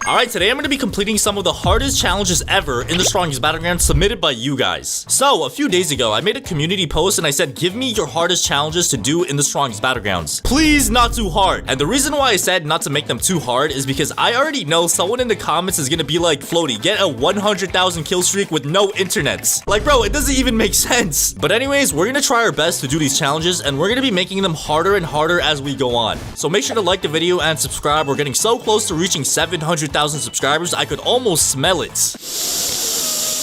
Alright, today I'm going to be completing some of the hardest challenges ever in the strongest battleground submitted by you guys. So, a few days ago, I made a community post and I said, give me your hardest challenges to do in the strongest battlegrounds. Please, not too hard. And the reason why I said not to make them too hard is because I already know someone in the comments is going to be like, Floaty, get a 100,000 kill streak with no internets. Like, bro, it doesn't even make sense. But anyways, we're going to try our best to do these challenges and we're going to be making them harder and harder as we go on. So make sure to like the video and subscribe. We're getting so close to reaching 700,000 subscribers, I could almost smell it.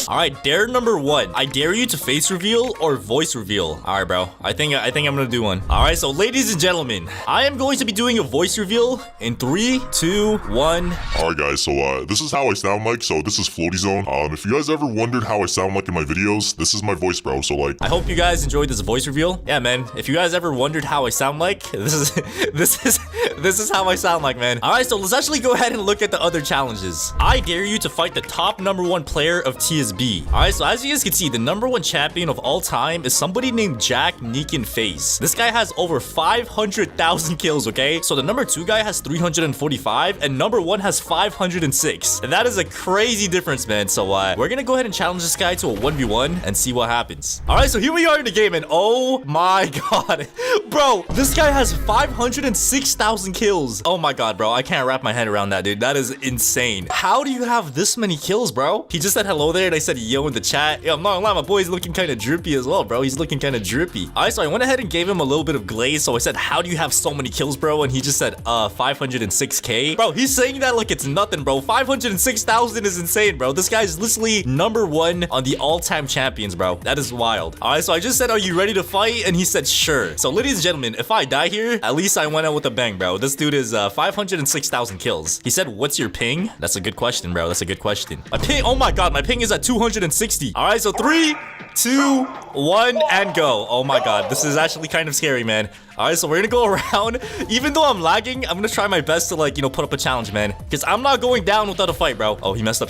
Alright, dare number 1. I dare you to face reveal or voice reveal. Alright, bro. I think I'm gonna do one. Alright, so ladies and gentlemen, I am going to be doing a voice reveal in 3, 2, 1. Alright guys, so this is how I sound like. So this is Floatyzone. If you guys ever wondered how I sound like in my videos, this is my voice, bro. So like, I hope you guys enjoyed this voice reveal. Yeah, man. If you guys ever wondered how I sound like, this is how I sound like, man. Alright, so let's actually go ahead and look at the other challenges. I dare you to fight the top #1 player of TSB. Alright, so as you guys can see, the #1 champion of all time is somebody named Jack Neekin Face. This guy has over 500,000 kills, okay? So the #2 guy has 345 and #1 has 506. And that is a crazy difference, man. So we're gonna go ahead and challenge this guy to a 1v1 and see what happens. Alright, so here we are in the game and oh my god. Bro, this guy has 506,000 kills. Oh my god, bro. I can't wrap my head around that, dude. That is insane. How do you have this many kills, bro? He just said hello there and I said yo in the chat. Yeah, I'm not gonna lie, my boy's looking kind of drippy as well, bro. He's looking kind of drippy. Alright, so I went ahead and gave him a little bit of glaze. So I said, how do you have so many kills, bro? And he just said, 506k. Bro, he's saying that like it's nothing, bro. 506,000 is insane, bro. This guy's literally #1 on the all-time champions, bro. That is wild. Alright, so I just said, are you ready to fight? And he said, sure. So ladies and gentlemen, if I die here, at least I went out with a bang, bro. This dude is 506,000 kills. He said, what's your ping? That's a good question, bro. That's a good question. My ping, oh my god, my ping is at 260. All right, so 3, 2, 1, and go. Oh my god, this is actually kind of scary, man. All right, so we're gonna go around. Even though I'm lagging, I'm gonna try my best to like, put up a challenge, man. Because I'm not going down without a fight, bro. Oh, he messed up,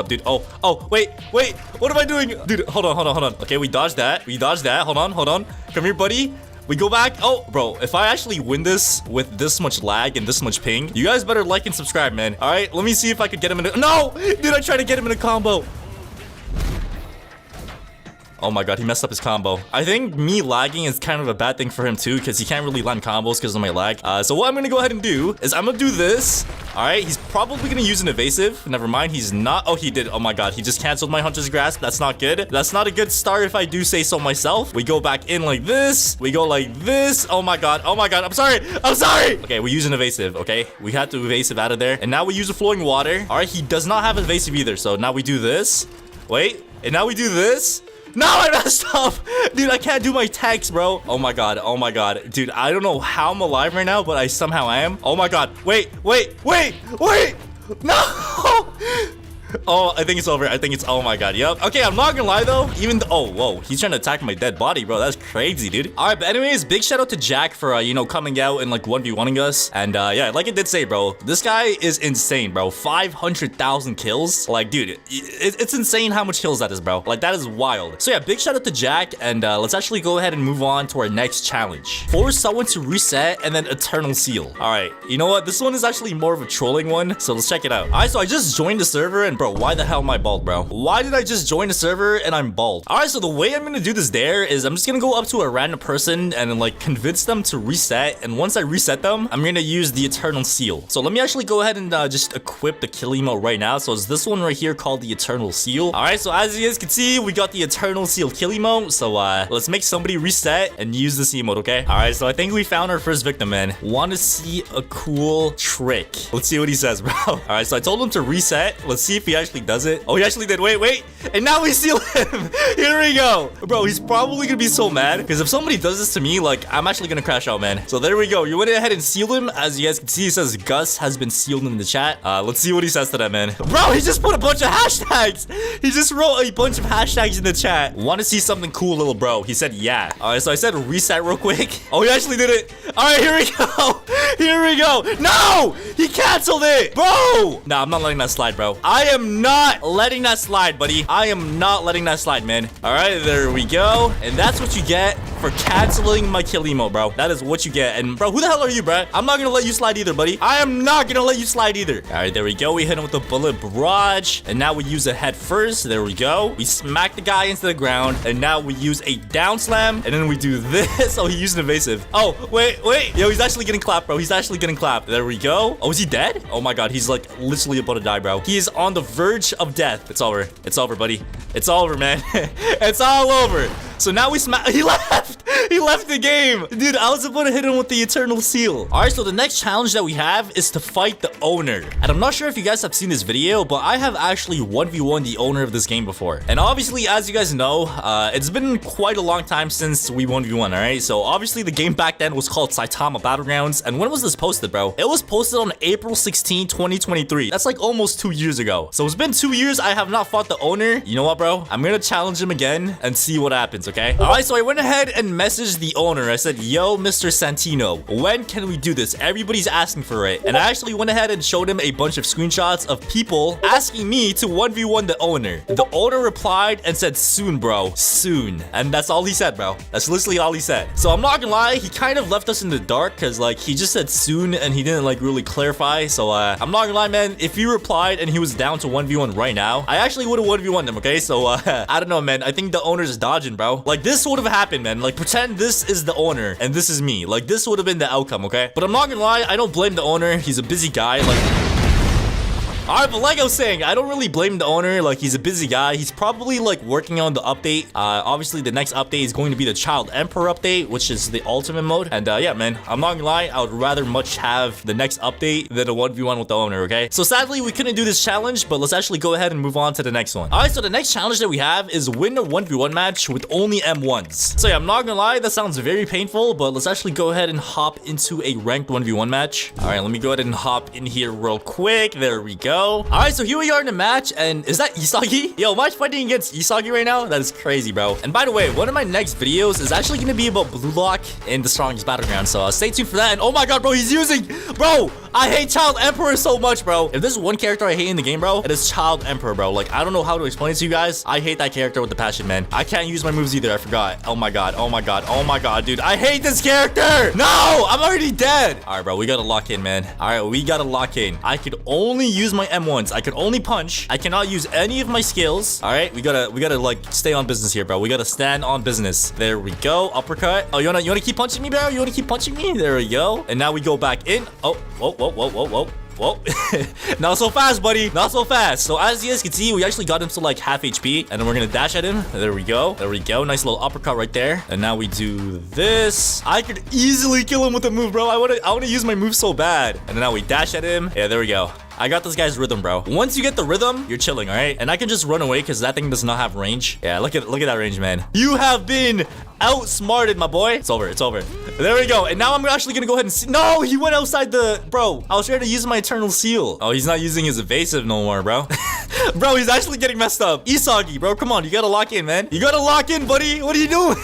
dude. Oh, wait. What am I doing? Dude, hold on. Okay, we dodged that. Hold on. Come here, buddy. We go back. Oh, bro, if I actually win this with this much lag and this much ping, you guys better like and subscribe, man. All right, let me see if I could get him in a... No! Dude, I tried to get him in a combo. Oh my god, he messed up his combo. I think me lagging is kind of a bad thing for him too, because he can't really land combos because of my lag. So what I'm gonna go ahead and do is I'm gonna do this. All right, he's probably gonna use an evasive. Never mind, he's not. Oh, he did. Oh my god, he just canceled my Hunter's Grasp. That's not good. That's not a good start if I do say so myself. We go back in like this. We go like this. Oh my god. I'm sorry. Okay, we use an evasive, okay? We had to evasive out of there. And now we use a flowing water. All right, he does not have evasive either. So now we do this. Wait, and now we do this. No, I messed up. Dude, I can't do my tags, bro. Oh my god. Dude, I don't know how I'm alive right now, but I somehow am. Oh my god. Wait. No. Oh, I think it's over. Oh my god, yep. Okay, I'm not gonna lie though. Even though, oh, whoa, he's trying to attack my dead body, bro. That's crazy, dude. All right, but anyways, big shout out to Jack for, coming out and like 1v1ing us. And yeah, like it did say, bro, this guy is insane, bro. 500,000 kills. Like, dude, it's insane how much kills that is, bro. Like, that is wild. So yeah, big shout out to Jack. And let's actually go ahead and move on to our next challenge. Force someone to reset and then eternal seal. All right, you know what? This one is actually more of a trolling one. So let's check it out. All right, so I just joined the server and bro, why the hell am I bald, bro? Why did I just join a server and I'm bald? All right, so the way I'm gonna do this dare is I'm just gonna go up to a random person and like convince them to reset. And once I reset them, I'm gonna use the eternal seal. So let me actually go ahead and just equip the kill emote right now. So it's this one right here called the eternal seal. All right, so as you guys can see, we got the eternal seal kill emote. So let's make somebody reset and use this emote, okay? All right, so I think we found our first victim, man. Want to see a cool trick? Let's see what he says, bro. All right, so I told him to reset. Let's see if he actually does it. Oh, he actually did. Wait. And now we seal him. Here we go. Bro, he's probably gonna be so mad because if somebody does this to me, like, I'm actually gonna crash out, man. So there we go. You went ahead and sealed him. As you guys can see, it says Gus has been sealed in the chat. Let's see what he says to that, man. Bro, he just put a bunch of hashtags. He just wrote a bunch of hashtags in the chat. Want to see something cool, little bro? He said, yeah. All right, so I said reset real quick. Oh, he actually did it. All right, here we go. Here we go. No, he canceled it, bro. Nah, I'm not letting that slide, bro. I am not letting that slide, buddy. I am not letting that slide, man. All right, there we go. And that's what you get for canceling my kill emo, bro. That is what you get. And bro, who the hell are you, bro? I'm not gonna let you slide either, buddy. I am not gonna let you slide either. All right, there we go. We hit him with the bullet barrage, and now we use a head first. There we go. We smack the guy into the ground, and now we use a down slam, and then we do this. Oh, he used an evasive. Oh, wait. Yo, he's actually getting clapped, bro. He's actually getting clapped. There we go. Oh, is he dead? Oh my God, he's like literally about to die, bro. He is on the verge of death. It's over. It's over, buddy. It's over, man. It's all over. So now we smack. He left. He left the game. Dude, I was about to hit him with the eternal seal. All right, so the next challenge that we have is to fight the owner. And I'm not sure if you guys have seen this video, but I have actually 1v1 the owner of this game before. And obviously, as you guys know, it's been quite a long time since we 1v1, all right? So obviously, the game back then was called Saitama Battlegrounds. And when was this posted, bro? It was posted on April 16, 2023. That's like almost 2 years ago. So it's been 2 years. I have not fought the owner. You know what, bro? I'm gonna challenge him again and see what happens, okay? All right, so I went ahead and messaged the owner. I said, yo, Mr. Santino, when can we do this? Everybody's asking for it. And I actually went ahead and showed him a bunch of screenshots of people asking me to 1v1 the owner. The owner replied and said, soon, bro, soon. And that's all he said, bro. That's literally all he said. So I'm not gonna lie, he kind of left us in the dark because like he just said soon and he didn't like really clarify. So I'm not gonna lie, man, if he replied and he was down to 1v1 right now, I actually would have 1v1 him, okay? So I don't know, man. I think the owner's dodging, bro. Like this would have happened, man. Like pretend this is the owner and this is me. Like this would have been the outcome, okay? But I'm not gonna lie, I don't blame the owner. He's a busy guy. Like, all right, but like I was saying, I don't really blame the owner. Like, he's a busy guy. He's probably, like, working on the update. Obviously, the next update is going to be the Child Emperor update, which is the ultimate mode. And, yeah, man, I'm not gonna lie. I would rather much have the next update than a 1v1 with the owner, okay? So, sadly, we couldn't do this challenge, but let's actually go ahead and move on to the next one. All right, so the next challenge that we have is win a 1v1 match with only M1s. So, yeah, I'm not gonna lie. That sounds very painful, but let's actually go ahead and hop into a ranked 1v1 match. All right, let me go ahead and hop in here real quick. There we go. All right, so here we are in the match, and is that Isagi? Yo, am I fighting against Isagi right now? That is crazy, bro. And by the way, one of my next videos is actually going to be about Blue Lock in the strongest battleground, so stay tuned for that. And oh my God, bro, he's using... Bro, I hate Child Emperor so much, bro. If there's one character I hate in the game, bro, it is Child Emperor, bro. Like, I don't know how to explain it to you guys. I hate that character with the passion, man. I can't use my moves either. I forgot. Oh my God. Oh my God. Oh my God, dude. I hate this character. No, I'm already dead. All right, bro. We got to lock in, man. All right, we got to lock in. I could only use my M1s. I could only punch. I cannot use any of my skills. All right, we gotta like stay on business here, bro. We gotta stand on business. There we go. Uppercut. Oh, you wanna keep punching me, bro? You wanna keep punching me? There we go. And now we go back in. Oh, whoa, whoa, whoa, whoa, whoa. Whoa, not so fast, buddy. Not so fast. So as you guys can see, we actually got him to like half HP, and then we're gonna dash at him. There we go. There we go. Nice little uppercut right there. And now we do this. I could easily kill him with a move, bro. I wanna use my move so bad. And then now we dash at him. Yeah, there we go. I got this guy's rhythm, bro. Once you get the rhythm, you're chilling, all right? And I can just run away because that thing does not have range. Yeah, look at that range, man. You have been outsmarted, my boy. It's over. It's over. There we go. And now I'm actually gonna go ahead and see. No, he went outside the... Bro, I was trying to use my eternal seal. Oh, he's not using his evasive no more, bro. Bro, he's actually getting messed up. Isagi, bro, come on. You gotta lock in, man. You gotta lock in, buddy. What are you doing?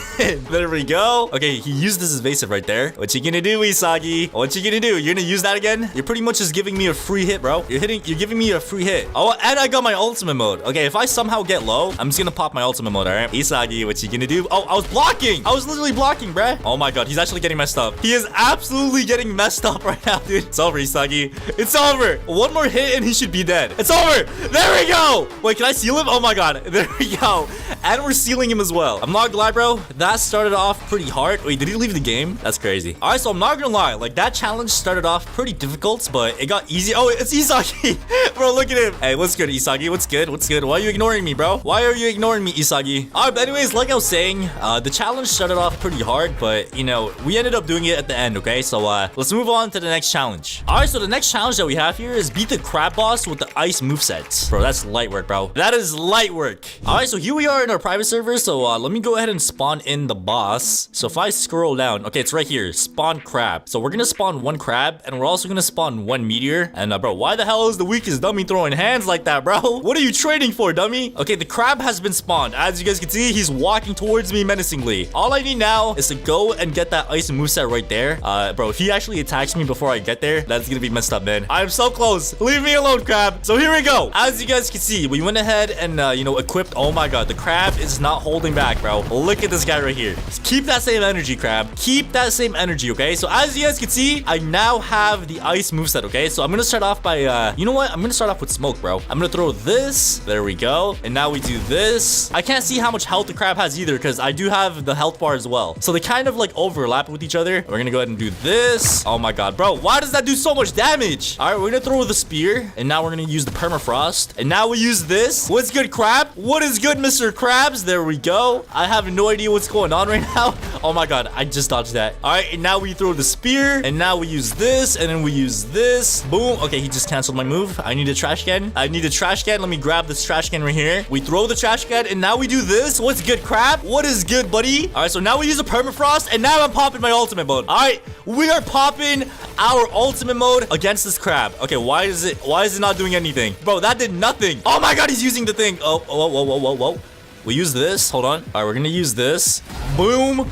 There we go. Okay, he used his evasive right there. What you gonna do, Isagi? What you gonna do? You're gonna use that again? You're pretty much just giving me a free hit, bro. You're giving me a free hit. Oh, and I got my ultimate mode. Okay, if I somehow get low, I'm just gonna pop my ultimate mode, all right? Isagi, what you gonna do? Oh, I was blocking. I was literally blocking, bruh. Oh my God, he's actually getting messed up. He is absolutely getting messed up right now, dude. It's over, Isagi. It's over. One more hit and he should be dead. It's over. There we go. Wait, can I seal him? Oh my God. There we go. And we're sealing him as well. I'm not gonna lie, bro. That started off pretty hard. Wait, did he leave the game? That's crazy. All right, so I'm not gonna lie. Like, that challenge started off pretty difficult, but it got easy. Oh, it's Isagi. Bro, look at him. Hey, what's good, Isagi? What's good? What's good? Why are you ignoring me, bro? Why are you ignoring me, Isagi? All right, but anyways, like I was saying, the challenge started off pretty hard, but, you know, we ended up doing it at the end, okay? So, let's move on to the next challenge. All right, so the next challenge that we have here is beat the crab boss with the ice moveset. Bro, that's light work, bro. That is light work. All right, so here we are in our private server. So, let me go ahead and spawn in the boss. So, if I scroll down, okay, it's right here. Spawn crab. So, we're gonna spawn one crab, and we're also gonna spawn one meteor. And, bro, why the hell is the weakest dummy throwing hands like that, bro? What are you trading for, dummy? Okay, the crab has been spawned. As you guys can see, he's walking towards me menacingly. Okay, all I need now is to go and get that ice moveset right there. Bro, if he actually attacks me before I get there, that's gonna be messed up, man. I'm so close. Leave me alone, crab. So here we go. As you guys can see, we went ahead and, you know, equipped. Oh my god, the crab is not holding back, bro. Look at this guy right here. Just keep that same energy, crab. Keep that same energy, okay? So as you guys can see, I now have the ice moveset, okay? So I'm gonna start off by, you know what? I'm gonna start off with smoke, bro. I'm gonna throw this. There we go. And now we do this. I can't see how much health the crab has either because I do have the health bar as well. So they kind of like overlap with each other. We're gonna go ahead and do this. Oh my god, bro. Why does that do so much damage? All right, we're gonna throw the spear. And now we're gonna use the permafrost. And now we use this. What's good, crab? What is good, Mr. Krabs? There we go. I have no idea what's going on right now. Oh my god, I just dodged that. All right, and now we throw the spear. And now we use this. And then we use this. Boom. Okay, he just canceled my move. I need a trash can. I need a trash can. Let me grab this trash can right here. We throw the trash can. And now we do this. What's good, crab? What is good, buddy? All right, so now we use a permafrost. And now I'm popping my ultimate mode. All right, we are popping our ultimate mode against this crab. Okay, why is it not doing anything? Bro, that did nothing. Oh my god, he's using the thing. Oh, whoa. We use this. Hold on. All right, we're gonna use this. Boom.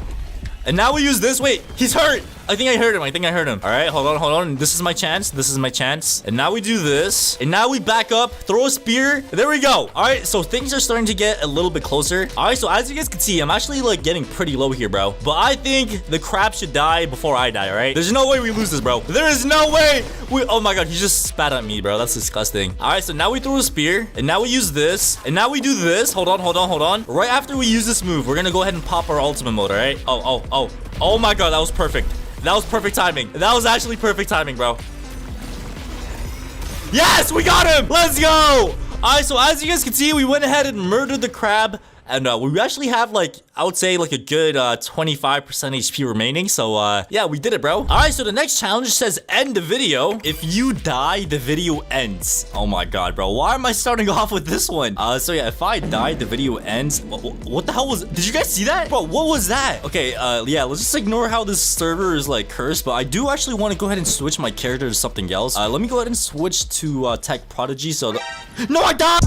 And now we use this. Wait, he's hurt. I think I heard him. All right, hold on. This is my chance. And now we do this. And now we back up, throw a spear. There we go. All right, so things are starting to get a little bit closer. All right, so as you guys can see, I'm actually like getting pretty low here, bro. But I think the crab should die before I die, all right? There's no way we lose this, bro. There is no way. Oh my god, he just spat at me, bro. That's disgusting. All right, so now we throw a spear. And now we use this. And now we do this. Hold on. Right after we use this move, we're gonna go ahead and pop our ultimate mode, all right? Oh my god, that was perfect. That was perfect timing. That was actually perfect timing, bro. Yes, we got him. Let's go. All right, so as you guys can see, we went ahead and murdered the crab. And we actually have like, I would say like a good 25% HP remaining. So yeah, we did it, bro. All right, so the next challenge says end the video. If you die, the video ends. Oh my god, bro. Why am I starting off with this one? So yeah, if I die, the video ends. What the hell was, did you guys see that? Bro, what was that? Okay, yeah, let's just ignore how this server is like cursed. But I do actually want to go ahead and switch my character to something else. Let me go ahead and switch to Tech Prodigy. So, no, I died.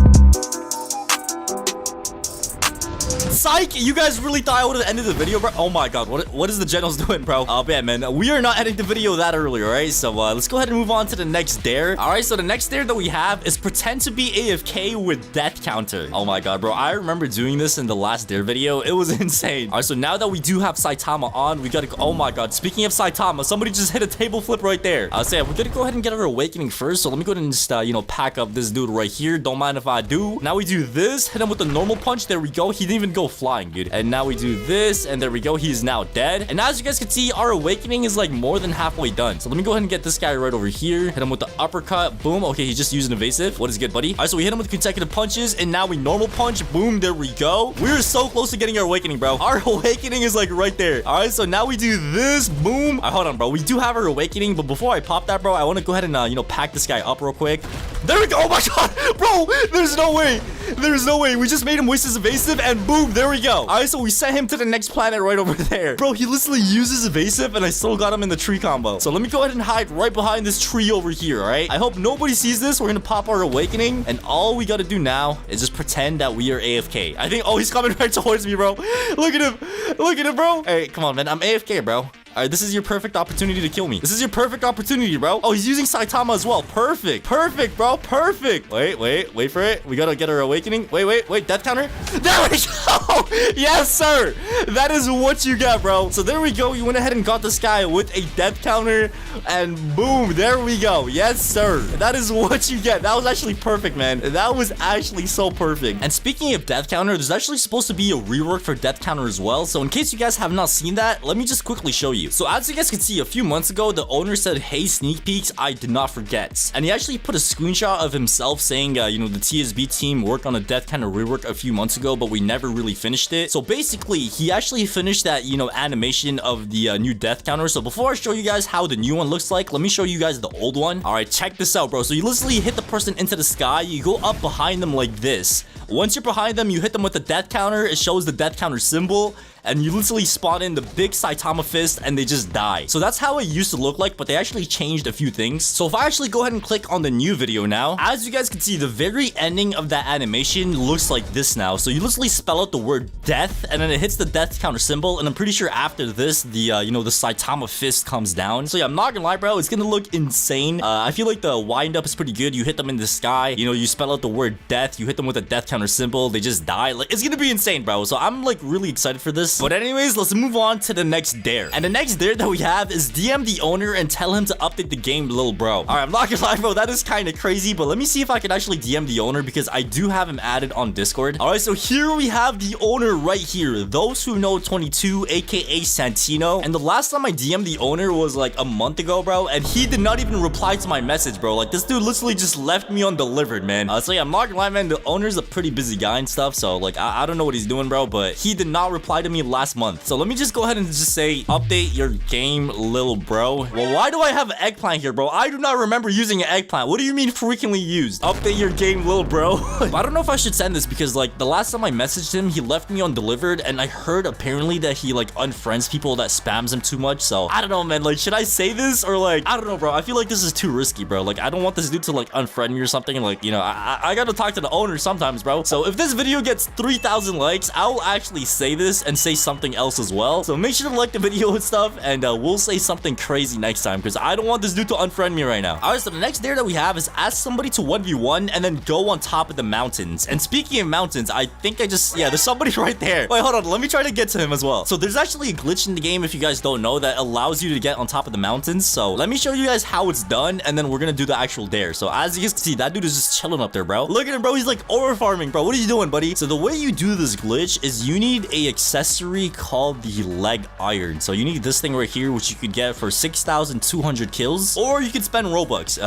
Psych! You guys really thought I would have ended the video, bro? Oh my god, what is the generals doing, bro? Oh man, we are not ending the video that early, alright? So let's go ahead and move on to the next dare. Alright, so the next dare that we have is pretend to be AFK with death counter. Oh my god, bro, I remember doing this in the last dare video. It was insane. Alright, so now that we do have Saitama on, we gotta go. Oh my god, speaking of Saitama, somebody just hit a table flip right there. So yeah, we're gonna go ahead and get our awakening first. So let me go ahead and just you know, pack up this dude right here. Don't mind if I do. Now we do this, hit him with the normal punch. There we go. He didn't even go flying, dude. And now we do this, and there we go. He's now dead. And as you guys can see, our awakening is like more than halfway done. So let me go ahead and get this guy right over here. Hit him with the uppercut. Boom. Okay, he's just using evasive. What is good, buddy? All right, so we hit him with consecutive punches, and now we normal punch. Boom. There we go. We're so close to getting our awakening, bro. Our awakening is like right there. All right, so now we do this. Boom. All right, hold on, bro. We do have our awakening, but before I pop that, bro, I want to go ahead and you know, pack this guy up real quick. There we go. Oh my god, bro. There's no way. There's no way. We just made him waste his evasive, and boom, there we go. All right, so we sent him to the next planet right over there. Bro, he literally uses evasive, and I still got him in the tree combo. So let me go ahead and hide right behind this tree over here, all right? I hope nobody sees this. We're gonna pop our awakening, and all we gotta do now is just pretend that we are AFK. I think, oh, he's coming right towards me, bro. Look at him. Look at him, bro. Hey, come on, man. I'm AFK, bro. All right, this is your perfect opportunity to kill me. This is your perfect opportunity, bro. Oh, he's using Saitama as well. Perfect. Perfect, bro. Perfect. Wait for it. We gotta get our awakening. Wait. Death counter. There we go. Yes, sir. That is what you got, bro. So there we go. You went ahead and got this guy with a death counter, and boom, there we go. Yes, sir. That is what you get. That was actually perfect, man. That was actually so perfect. And speaking of death counter, there's actually supposed to be a rework for death counter as well. So in case you guys have not seen that, let me just quickly show you. So as you guys can see, a few months ago, the owner said, hey, sneak peeks, I did not forget. And he actually put a screenshot of himself saying, you know, the TSB team worked on a death counter rework a few months ago, but we never really finished it. So basically, he actually finished that, you know, animation of the new death counter. So before I show you guys how the new one looks like, let me show you guys the old one. All right, check this out, bro. So you literally hit the person into the sky. You go up behind them like this. Once you're behind them, you hit them with the death counter. It shows the death counter symbol, and you literally spawn in the big Saitama fist and they just die. So that's how it used to look like, but they actually changed a few things. So if I actually go ahead and click on the new video now, as you guys can see, the very ending of that animation looks like this now. So you literally spell out the word death, and then it hits the death counter symbol, and I'm pretty sure after this, the the Saitama fist comes down. So yeah, I'm not gonna lie, bro, it's gonna look insane. I feel like the wind up is pretty good. You hit them in the sky, you spell out the word death, you hit them with a death counter symbol, they just die. Like, it's gonna be insane, bro. So I'm like really excited for this. But anyways, let's move on to the next dare. And the next dare that we have is DM the owner and tell him to update the game, little bro. All right, I'm not gonna lie, bro, that is kind of crazy, but let me see if I can actually DM the owner because I do have him added on Discord. All right, so here we have the owner right here. Those who know 22, aka Santino. And the last time I DM'd the owner was like a month ago, bro, and he did not even reply to my message, bro. Like, this dude literally just left me undelivered, man. So yeah, I'm not gonna lie, man, the owner's a pretty busy guy and stuff, so like I don't know what he's doing, bro, but he did not reply to me last month. So let me just go ahead and just say, update your game, little bro. Well, why do I have an eggplant here, bro? I do not remember using an eggplant. What do you mean frequently used? Update your game, little bro. I don't know if I should send this because like the last time I messaged him, he left me undelivered, and I heard apparently that he like unfriends people that spams him too much. So I don't know, man. Like, should I say this or like, I don't know, bro. I feel like this is too risky, bro. Like, I don't want this dude to like unfriend me or something. Like, I gotta talk to the owner sometimes, bro. So if this video gets 3,000 likes, I will actually say this and say something else as well. So make sure to like the video and stuff, and we'll say something crazy next time because I don't want this dude to unfriend me right now. All right, so the next dare that we have is ask somebody to 1v1 and then go on top of the mountains. And speaking of mountains, I think there's somebody right there. Wait, hold on, let me try to get to him as well. So there's actually a glitch in the game, if you guys don't know, that allows you to get on top of the mountains. So let me show you guys how it's done, and then we're gonna do the actual dare. So as you guys can see, that dude is just chilling up there, bro. Look at him, bro. He's like ore farming, bro. What are you doing, buddy? So the way you do this glitch is you need a accessory called the leg iron. So you need this thing right here, which you could get for 6,200 kills, or you could spend robux.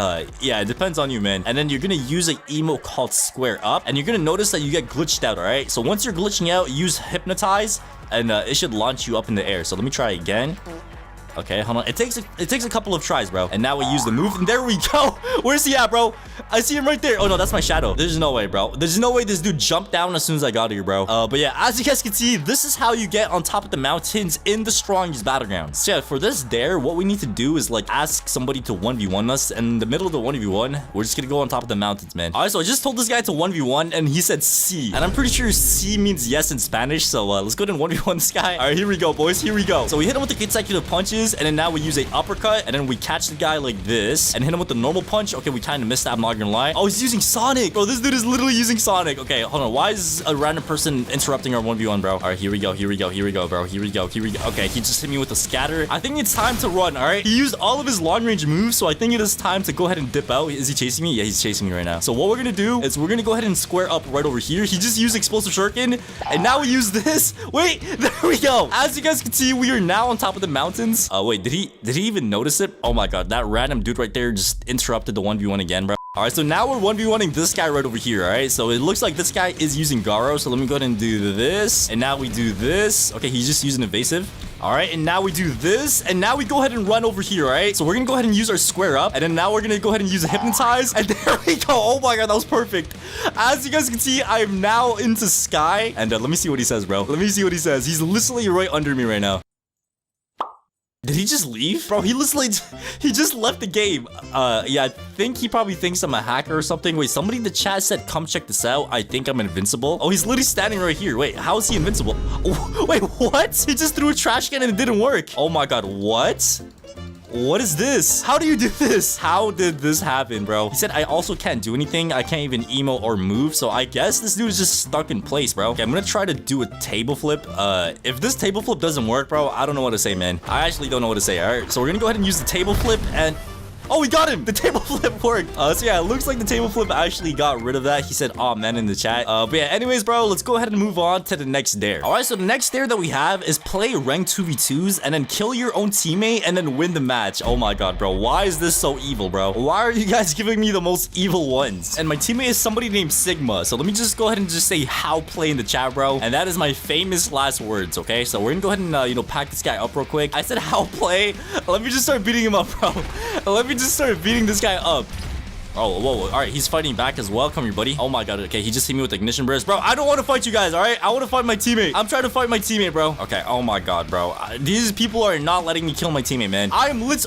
Yeah, it depends on you, man. And then you're gonna use an emote called square up, and you're gonna notice that you get glitched out. All right, so once you're glitching out, use hypnotize, and it should launch you up in the air. So let me try again. Okay, hold on. It takes a couple of tries, bro. And now we use the move, and there we go. Where's he at, bro? I see him right there. Oh no, that's my shadow. There's no way, bro. There's no way this dude jumped down as soon as I got here, bro. But yeah, as you guys can see, this is how you get on top of the mountains in the strongest battlegrounds. So yeah, for this dare, what we need to do is like ask somebody to 1v1 us, and in the middle of the 1v1, we're just gonna go on top of the mountains, man. All right, so I just told this guy to 1v1, and he said C, and I'm pretty sure C means yes in Spanish. So let's go ahead and 1v1 this guy. All right, here we go, boys. Here we go. So we hit him with the consecutive punches, and then now we use a uppercut, and then we catch the guy like this and hit him with the normal punch. Okay, we kind of missed that, I'm not gonna lie. Oh, he's using Sonic, bro. This dude is literally using Sonic. Okay, hold on. Why is a random person interrupting our 1v1, bro? All right, here we go, bro. Here we go. Okay, he just hit me with a scatter. I think it's time to run. All right, he used all of his long range moves, so I think it is time to go ahead and dip out. Is he chasing me? Yeah, he's chasing me right now. So what we're gonna do is we're gonna go ahead and square up right over here. He just used explosive shuriken, and now we use this. Wait, there we go. As you guys can see, we are now on top of the mountains. Wait, did he even notice it? Oh my god, that random dude right there just interrupted the 1v1 again, bro. All right, so now we're 1v1ing this guy right over here. All right, so it looks like this guy is using Garo. So let me go ahead and do this, and now we do this. Okay, he's just using evasive. All right, and now we do this, and now we go ahead and run over here. All right, so we're gonna go ahead and use our square up, and then now we're gonna go ahead and use a hypnotize, and there we go. Oh my god, that was perfect. As you guys can see, I am now into sky, and let me see what he says, bro. Let me see what he says. He's literally right under me right now. Did he just leave? Bro, he just left the game. Yeah, I think he probably thinks I'm a hacker or something. Wait, somebody in the chat said, come check this out. I think I'm invincible. Oh, he's literally standing right here. Wait, how is he invincible? Oh, wait, what? He just threw a trash can and it didn't work. Oh my god, what? What is this? How do you do this? How did this happen, bro? He said I also can't do anything. I can't even emote or move. So I guess this dude is just stuck in place, bro. Okay, I'm gonna try to do a table flip. If this table flip doesn't work, bro, I don't know what to say, man. I actually don't know what to say. All right, so we're gonna go ahead and use the table flip, and oh, we got him. The table flip worked. So yeah, it looks like the table flip actually got rid of that. He said, oh man, in the chat. But yeah, anyways, bro, let's go ahead and move on to the next dare. All right, so the next dare that we have is play ranked 2v2s and then kill your own teammate and then win the match. Oh my god, bro. Why is this so evil, bro? Why are you guys giving me the most evil ones? And my teammate is somebody named Sigma. So let me just go ahead and just say how play in the chat, bro. And that is my famous last words, okay? So we're gonna go ahead and, pack this guy up real quick. I said how play. Let me just start beating him up, bro. Let me just start beating this guy up. Oh, whoa. All right, he's fighting back as well. Come here, buddy. Oh my god. Okay, he just hit me with ignition burst. Bro, I don't want to fight you guys, all right? I want to fight my teammate. I'm trying to fight my teammate, bro. Okay, oh my god, bro. These people are not letting me kill my teammate, man.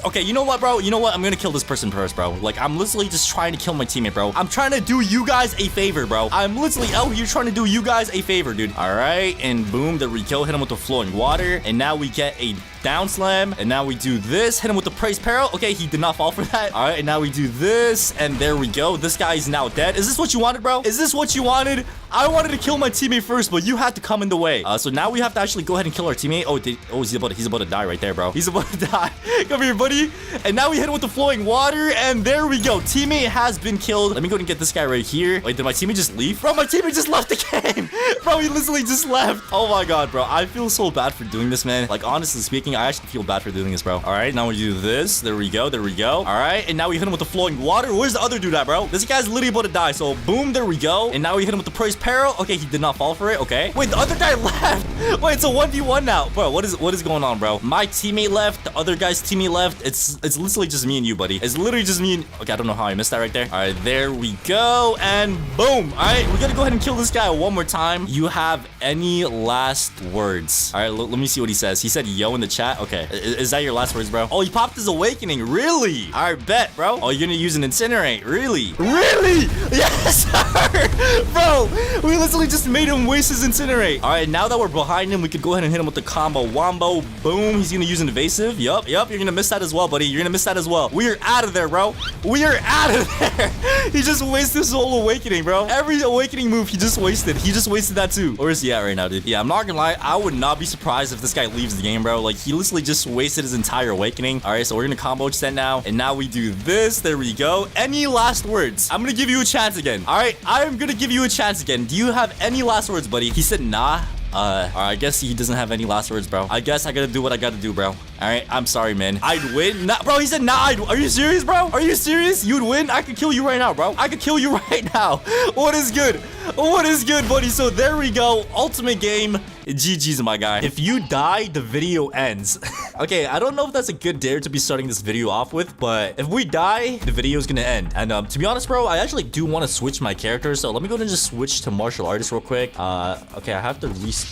Okay, you know what, bro? You know what? I'm gonna kill this person first, bro. Like, I'm literally just trying to kill my teammate, bro. I'm trying to do you guys a favor, bro. I'm literally out here trying to do you guys a favor, dude. All right, and boom, there we go. Hit him with the flowing water, and now we get a down slam, and now we do this. Hit him with the praise peril. Okay, he did not fall for that. All right, and now we do this, and there we go. This guy is now dead. Is this what you wanted, bro? Is this what you wanted? I wanted to kill my teammate first, but you had to come in the way. So now we have to actually go ahead and kill our teammate. Oh, he's about to die right there, bro. He's about to die. Come here, buddy. And now we hit him with the flowing water, and there we go. Teammate has been killed. Let me go and get this guy right here. Wait, did my teammate just leave? Bro, my teammate just left the game. Bro, he literally just left. Oh my god, bro. I feel so bad for doing this, man. Like, honestly speaking, I actually feel bad for doing this, bro. All right, now we do this. There we go. There we go. All right, and now we hit him with the flowing water. Where's the other dude at, bro? This guy's literally about to die. So, boom, there we go. And now we hit him with the praise peril. Okay, he did not fall for it. Okay. Wait, the other guy left. Wait, it's a 1v1 now. Bro, what is going on, bro? My teammate left. The other guy's teammate left. It's literally just me and you, buddy. It's literally just me and... Okay, I don't know how I missed that right there. All right, there we go. And boom. All right, we're gonna go ahead and kill this guy one more time. You have any last words? All right, let me see what he says. He said yo in the chat. Okay, is that your last words, bro? Oh, he popped his awakening. Really? All right, bet, bro. Oh, you're gonna use an incinerate. Really? Really? Yes, sir. Bro, we literally just made him waste his incinerate. All right, now that we're behind him, we could go ahead and hit him with the combo wombo. Boom. He's gonna use an evasive. Yup. You're gonna miss that as well, buddy. You're gonna miss that as well. We are out of there, bro. We are out of there. He just wasted his whole awakening, bro. Every awakening move he just wasted. He just wasted that too. Where is he at right now, dude? Yeah, I'm not gonna lie. I would not be surprised if this guy leaves the game, bro. Like, he literally just wasted his entire awakening. All right, so we're gonna combo extend now, and now we do this. There we go. Any last words? I'm gonna give you a chance again. All right, I'm gonna give you a chance again. Do you have any last words, buddy? He said nah. I guess he doesn't have any last words, bro. I guess I gotta do what I gotta do, bro. All right, I'm sorry, man. I'd win. Nah, bro, he said nah. Are you serious, bro? Are you serious? You'd win? I could kill you right now, bro. I could kill you right now. What is good? What is good, buddy? So there we go. Ultimate game. GG's, my guy. If you die, the video ends. Okay, I don't know if that's a good dare to be starting this video off with, but if we die, the video is gonna end. And to be honest, bro, I actually do want to switch my character. So let me go ahead and just switch to martial artist real quick. Okay, I have to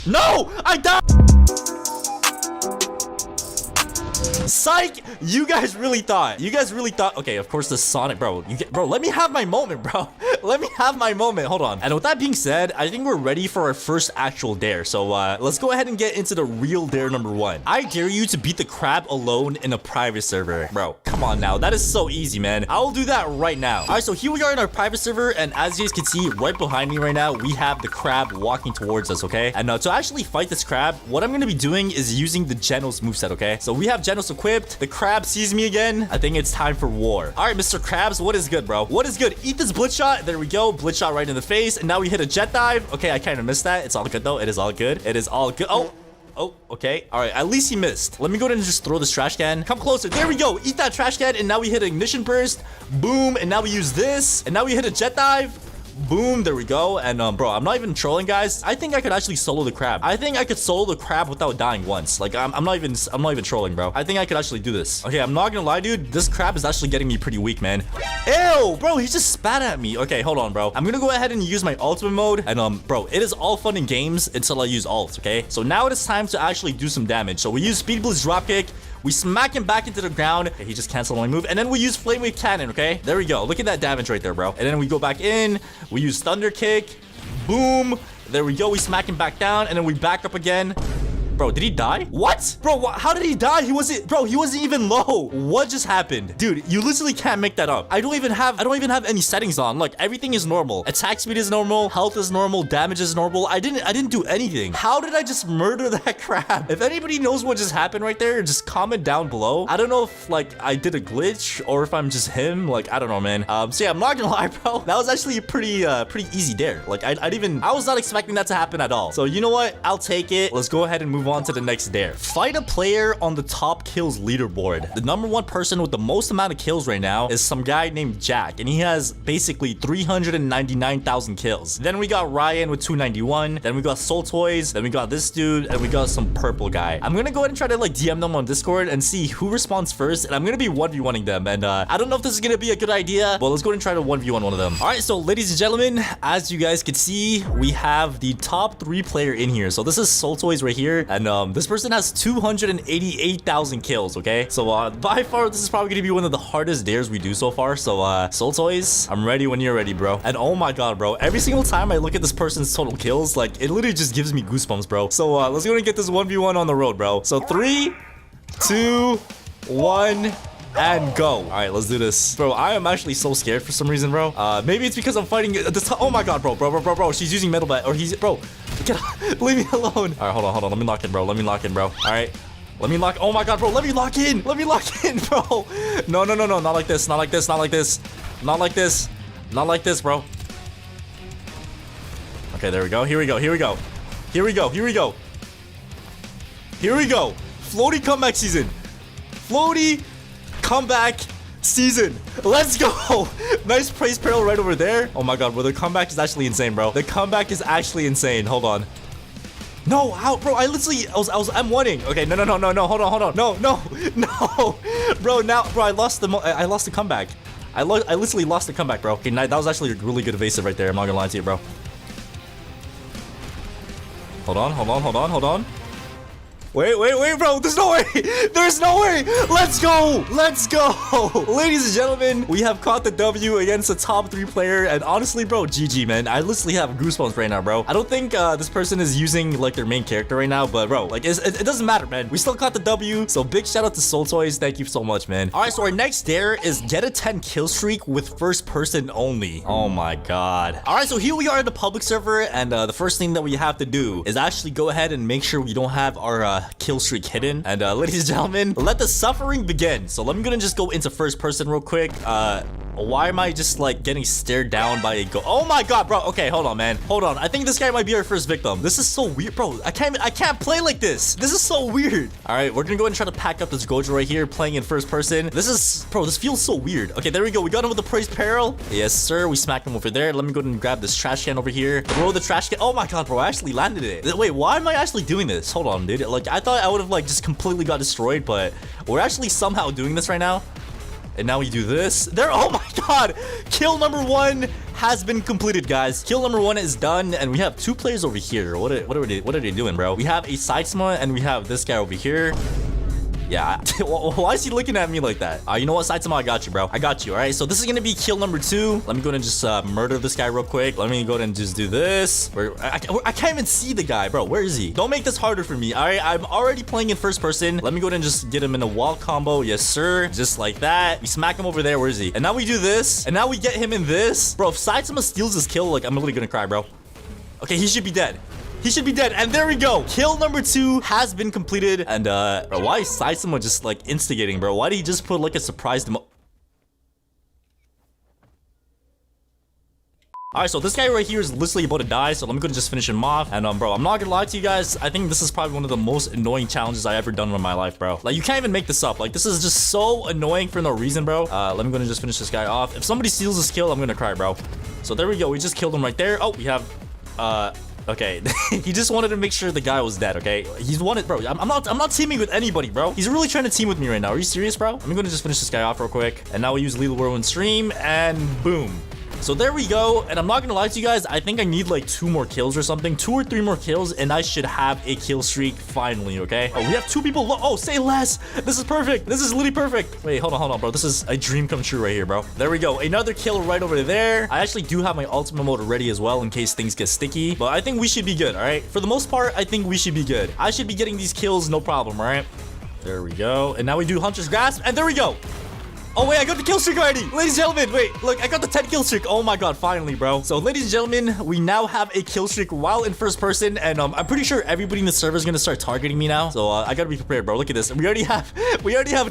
No! I died! Psych! You guys really thought. Okay, of course the Sonic, bro. Bro, let me have my moment, bro. Let me have my moment. Hold on. And with that being said, I think we're ready for our first actual dare. So let's go ahead and get into the real dare number 1. I dare you to beat the crab alone in a private server. Bro, come on now. That is so easy, man. I will do that right now. All right, so here we are in our private server, and as you guys can see right behind me right now, we have the crab walking towards us, okay? And to actually fight this crab, what I'm going to be doing is using the Genos moveset, okay? So we have Genos equipped. The crab sees me again. I think it's time for war. All right, Mr. Krabs, what is good, bro? What is good? Eat this blitz shot. There we go. Blitz shot right in the face. And now we hit a jet dive. Okay, I kind of missed that. It's all good, though. It is all good. It is all good. Oh, okay. All right, at least he missed. Let me go ahead and just throw this trash can. Come closer. There we go. Eat that trash can. And now we hit an ignition burst. Boom. And now we use this. And now we hit a jet dive. Boom, there we go. And bro, I'm not even trolling, guys. I think I could actually solo the crab. I think I could solo the crab without dying once. Like, I'm not even trolling, bro. I think I could actually do this. Okay, I'm not gonna lie, dude. This crab is actually getting me pretty weak, man. Ew, bro, he just spat at me. Okay, hold on, bro. I'm gonna go ahead and use my ultimate mode. And bro, it is all fun in games until I use ult, okay? So now it is time to actually do some damage. So we use speed blitz dropkick. We smack him back into the ground. Okay, he just canceled my move. And then we use flame wave cannon, okay? There we go. Look at that damage right there, bro. And then we go back in. We use thunder kick. Boom. There we go. We smack him back down. And then we back up again. Bro, did he die? What? Bro, how did he die? He wasn't even low. What just happened? Dude, you literally can't make that up. I don't even have any settings on. Look, everything is normal. Attack speed is normal. Health is normal. Damage is normal. I didn't do anything. How did I just murder that crab? If anybody knows what just happened right there, just comment down below. I don't know if like I did a glitch or if I'm just him. Like, I don't know, man. So yeah, I'm not gonna lie, bro. That was actually a pretty easy dare. Like, I was not expecting that to happen at all. So you know what? I'll take it. Let's go ahead and move on on to the next dare. Fight a player on the top kills leaderboard. The number one person with the most amount of kills right now is some guy named Jack, and he has basically 399,000 kills. Then we got Ryan with 291. Then we got Soul Toys. Then we got this dude, and we got some purple guy. I'm gonna go ahead and try to like DM them on Discord and see who responds first, and I'm gonna be 1v1ing them. And I don't know if this is gonna be a good idea, but let's go ahead and try to 1v1 one of them. All right, so ladies and gentlemen, as you guys can see, we have the top 3 player in here. So this is Soul Toys right here, and this person has 288,000 kills. Okay, so by far this is probably gonna be one of the hardest dares we do so far. So Soul Toys, I'm ready when you're ready, bro. And oh my god, bro, every single time I look at this person's total kills, like it literally just gives me goosebumps, bro. So let's go and get this 1v1 on the road, bro. So 3, 2, 1, and go. All right, let's do this, bro. I am actually so scared for some reason, bro. Maybe it's because I'm fighting this. Oh my god, bro, she's using metal bat, or he's, bro, get out. Leave me alone. All right, hold on, let me lock in, bro. All right, let me lock. Oh my god, bro, let me lock in, bro. No, not like this, bro. Okay, there we go. Here we go. Floaty comeback season. Let's go. Nice praise parallel right over there. Oh my god, bro, the comeback is actually insane, bro. Hold on. No, how, bro? I I'm winning. Okay, no. Hold on. No. Bro, I lost the comeback. I literally lost the comeback, bro. Okay, that was actually a really good evasive right there. I'm not gonna lie to you, bro. Hold on. Wait, bro. There's no way. Let's go. Ladies and gentlemen, we have caught the W against a top 3 player. And honestly, bro, GG, man. I literally have goosebumps right now, bro. I don't think this person is using like their main character right now, but bro, like it doesn't matter, man. We still caught the W. So big shout out to Soul Toys. Thank you so much, man. All right, so our next dare is get a 10 kill streak with first person only. Oh my god. All right, so here we are in the public server, and the first thing that we have to do is actually go ahead and make sure we don't have our kill streak hidden. And ladies and gentlemen, let the suffering begin. So let me gonna just go into first person real quick. Why am I just like getting stared down by a oh my god, bro. Okay, hold on, man. I think this guy might be our first victim. This is so weird, bro. I can't play like this. This is so weird. All right, we're gonna go ahead and try to pack up this Gojo right here, playing in first person. This feels so weird. Okay, there we go. We got him with the praise parallel. Yes, sir. We smacked him over there. Let me go ahead and grab this trash can over here. Throw the trash can. Oh my god, bro. I actually landed it. Wait, why am I actually doing this? Hold on, dude. Like, I thought I would have like just completely got destroyed, but we're actually somehow doing this right now. And now we do this. Oh my god! Kill number 1 has been completed, guys. Kill number 1 is done, and we have 2 players over here. What are they doing, bro? We have a Saitama, and we have this guy over here. Yeah, why is he looking at me like that? You know what, Saitama, I got you, bro. I got you, all right? So this is gonna be kill number 2. Let me go ahead and just murder this guy real quick. Let me go ahead and just do this. I can't even see the guy, bro. Where is he? Don't make this harder for me, all right? I'm already playing in first person. Let me go ahead and just get him in a wall combo. Yes, sir. Just like that. We smack him over there. Where is he? And now we do this. And now we get him in this. Bro, if Saitama steals this kill, like, I'm literally gonna cry, bro. Okay, he should be dead. And there we go. Kill number 2 has been completed. And bro, why is Saitama just like instigating, bro? Why did he just put like a surprise demo? All right, so this guy right here is literally about to die, so let me go and just finish him off. And bro, I'm not gonna lie to you guys, I think this is probably one of the most annoying challenges I ever done in my life, bro. Like, you can't even make this up. Like, this is just so annoying for no reason, bro. Let me go and just finish this guy off. If somebody steals this kill, I'm gonna cry, bro. So there we go. We just killed him right there. Oh, we have okay. He just wanted to make sure the guy was dead, okay? He's wanted, bro. I'm not teaming with anybody, bro. He's really trying to team with me right now. Are you serious, bro? I'm gonna just finish this guy off real quick. And now we use Leaderboard in stream, and boom. So there we go. And I'm not gonna lie to you guys, I think I need like 2 more kills or something. 2 or 3 more kills, and I should have a kill streak finally, okay? Oh, we have 2 people. Oh, say less. This is perfect. This is literally perfect. Wait, hold on, bro. This is a dream come true right here, bro. There we go. Another kill right over there. I actually do have my ultimate mode ready as well in case things get sticky, but I think we should be good, all right? For the most part, I think we should be good. I should be getting these kills, no problem, all right? There we go. And now we do Hunter's Grasp, and there we go. Oh, wait, I got the kill streak already. Ladies and gentlemen, wait, look, I got the 10 kill streak. Oh my god, finally, bro. So, ladies and gentlemen, we now have a kill streak while in first person, and I'm pretty sure everybody in the server is gonna start targeting me now. So, I gotta be prepared, bro. Look at this. We already have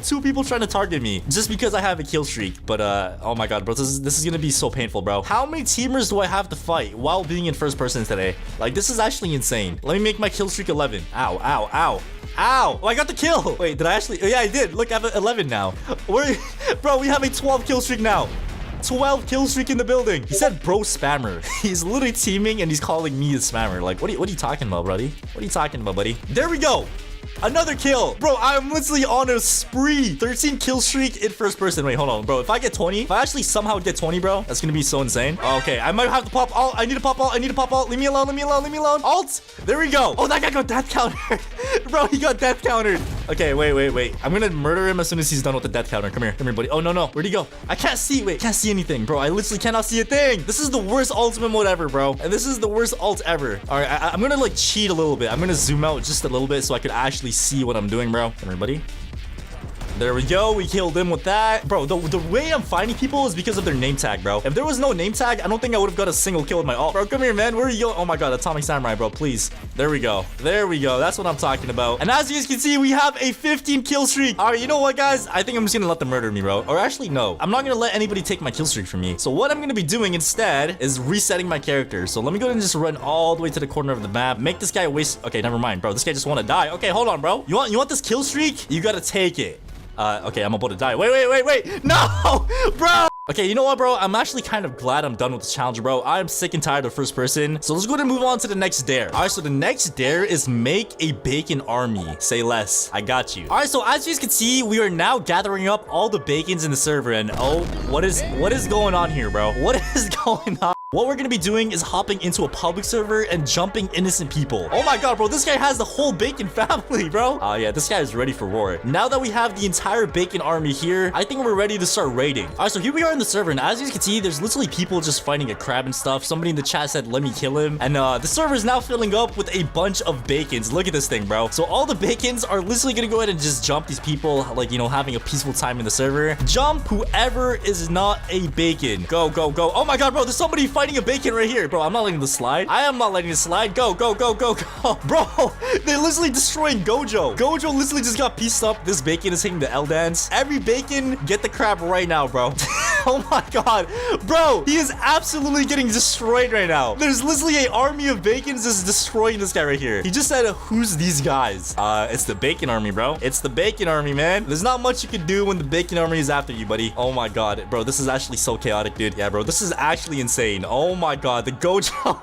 2 people trying to target me just because I have a kill streak. But, oh my god, bro, this is gonna be so painful, bro. How many teamers do I have to fight while being in first person today? Like, this is actually insane. Let me make my kill streak 11. Ow, ow, ow. Ow! Oh, I got the kill. Wait, did I actually? Oh, yeah, I did. Look, I have 11 now. Bro, we have a 12 kill streak now. 12 kill streak in the building. He said bro spammer. He's literally teaming and he's calling me a spammer. Like, what are you talking about, buddy? What are you talking about, buddy? There we go. Another kill. Bro, I'm literally on a spree. 13 kill streak in first person. Wait, hold on, bro. If I get 20, if I actually somehow get 20, bro, that's gonna be so insane. Okay, I might have to pop alt. I need to pop alt. I need to pop alt. Leave me alone. Leave me alone. Leave me alone. Alt. There we go. Oh, that guy got death countered. Bro, he got death countered. Okay, wait. I'm gonna murder him as soon as he's done with the death counter. Come here, buddy. Oh, no. Where'd he go? I can't see. Wait, can't see anything, bro. I literally cannot see a thing. This is the worst ultimate mode ever, bro. And this is the worst ult ever. All right, I'm gonna like cheat a little bit. I'm gonna zoom out just a little bit so I could actually see what I'm doing, bro. Everybody. There we go. We killed him with that. Bro, the way I'm finding people is because of their name tag, bro. If there was no name tag, I don't think I would have got a single kill with my ult. Bro, come here, man. Where are you going? Oh my god, Atomic Samurai, bro. Please. There we go. There we go. That's what I'm talking about. And as you guys can see, we have a 15 kill streak. All right, you know what, guys? I think I'm just gonna let them murder me, bro. Or actually, no. I'm not gonna let anybody take my kill streak from me. So what I'm gonna be doing instead is resetting my character. So let me go ahead and just run all the way to the corner of the map. Make this guy waste... Okay, never mind, bro. This guy just want to die. Okay, hold on, bro. You want this kill streak? You gotta take it. Okay, I'm about to die. Wait. No, bro. Okay, you know what, bro? I'm actually kind of glad I'm done with this challenge, bro. I'm sick and tired of first person. So let's go ahead and move on to the next dare. All right, so the next dare is make a bacon army. Say less. I got you. All right, so as you guys can see, we are now gathering up all the bacons in the server. And oh, what is going on here, bro? What is going on? What we're gonna be doing is hopping into a public server and jumping innocent people. Oh my god, bro, this guy has the whole bacon family, bro. Oh yeah, this guy is ready for war. Now that we have the entire bacon army here, I think we're ready to start raiding. All right, so here we are in the server, and as you can see, there's literally people just fighting a crab and stuff. Somebody in the chat said, let me kill him. And the server is now filling up with a bunch of bacons. Look at this thing, bro. So all the bacons are literally gonna go ahead and just jump these people, like, you know, having a peaceful time in the server. Jump whoever is not a bacon. Go. Oh my god, bro, there's somebody fighting a bacon right here, bro. I'm not letting this slide. I am not letting this slide. Go. Bro, they're literally destroying Gojo. Gojo literally just got pieced up. This bacon is hitting the L dance. Every bacon, get the crab right now, bro. Oh my god, bro, he is absolutely getting destroyed right now. There's literally an army of bacons just destroying this guy right here. He just said, who's these guys? It's the bacon army, bro. It's the bacon army, man. There's not much you can do when the bacon army is after you, buddy. Oh my god, bro, this is actually so chaotic, dude. Yeah, bro, this is actually insane. Oh my god, the Gojo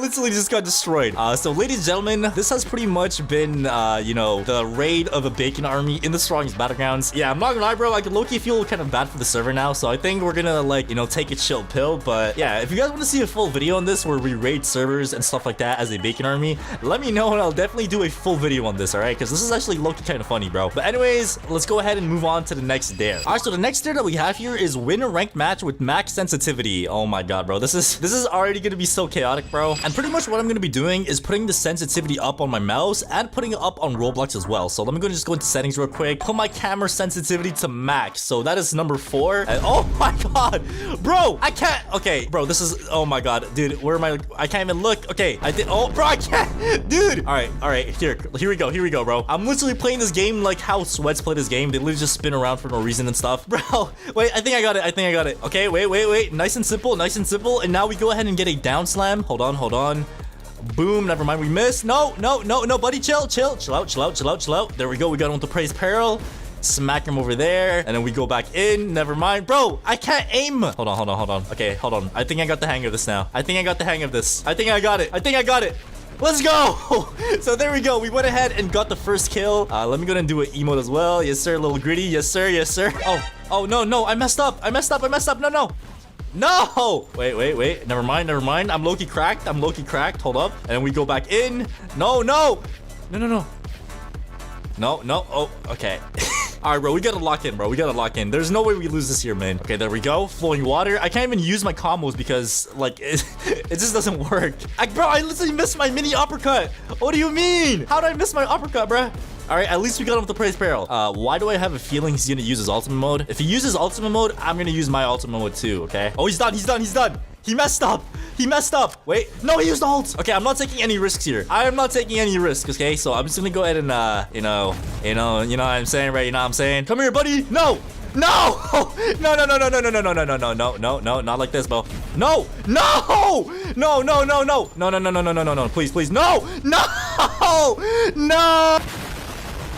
literally just got destroyed. So ladies and gentlemen, this has pretty much been you know, the raid of a bacon army in the strongest battlegrounds. Yeah, I'm not gonna lie, bro, I can low-key feel kind of bad for the server now, so I think we're gonna, like, you know, take a chill pill. But yeah, if you guys want to see a full video on this where we raid servers and stuff like that as a bacon army, let me know and I'll definitely do a full video on this, all right? Because this is actually low-key kind of funny, bro. But anyways, let's go ahead and move on to the next dare. All right, so the next dare that we have here is win a ranked match with max sensitivity. Oh my god, bro, this is already gonna be so chaotic, bro. And pretty much what I'm gonna be doing is putting the sensitivity up on my mouse and putting it up on Roblox as well. So let me just go into settings real quick, put my camera sensitivity to max. So that is number 4. And oh my god, bro, I can't. Okay, bro, this is, oh my god, dude, where am I? I can't even look. Okay, I did. Oh, bro, I can't, dude. All right, here we go, bro. I'm literally playing this game like how Sweats play this game. They literally just spin around for no reason and stuff, bro. Wait, I think I got it. Okay, wait, nice and simple. And now we go ahead and get a down slam. Hold on. Boom, never mind, we missed. No, buddy, chill out. There we go, we got him with the praise peril. Smack him over there, and then we go back in. Never mind, bro, I can't aim. Hold on. Okay, hold on. I think I got the hang of this now. I think I got it. Let's go. So there we go. We went ahead and got the first kill. Let me go ahead and do an emote as well. Yes, sir. A little gritty. Yes, sir. Oh, no. I messed up. No. Wait. Never mind. I'm low-key cracked. Hold up. And then we go back in. No. No. Oh, okay. All right, bro, we gotta lock in. There's no way we lose this here, man. Okay, there we go. Flowing water. I can't even use my combos because, like, it just doesn't work. Bro, I literally missed my mini uppercut. What do you mean? How did I miss my uppercut, bro? All right, at least we got him with the praise barrel. Why do I have a feeling he's gonna use his ultimate mode? If he uses ultimate mode, I'm gonna use my ultimate mode too, okay? Oh, he's done. He messed up. Wait, no, he used ult. Okay, I'm not taking any risks here. I am not taking any risks, okay? So I'm just gonna go ahead and, you know what I'm saying, right? You know what I'm saying? Come here, buddy. No, not like this, bro. No, please, no.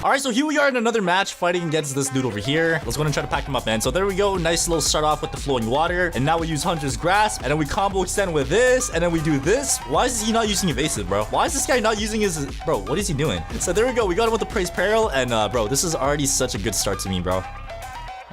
All right, so here we are in another match fighting against this dude over here. Let's go ahead and try to pack him up, man. So there we go. Nice little start off with the flowing water. And now we use Hunter's Grasp. And then we combo extend with this. And then we do this. Why is he not using evasive, bro? Why is this guy not using his... Bro, what is he doing? So there we go. We got him with the praise peril. And, bro, this is already such a good start to me, bro.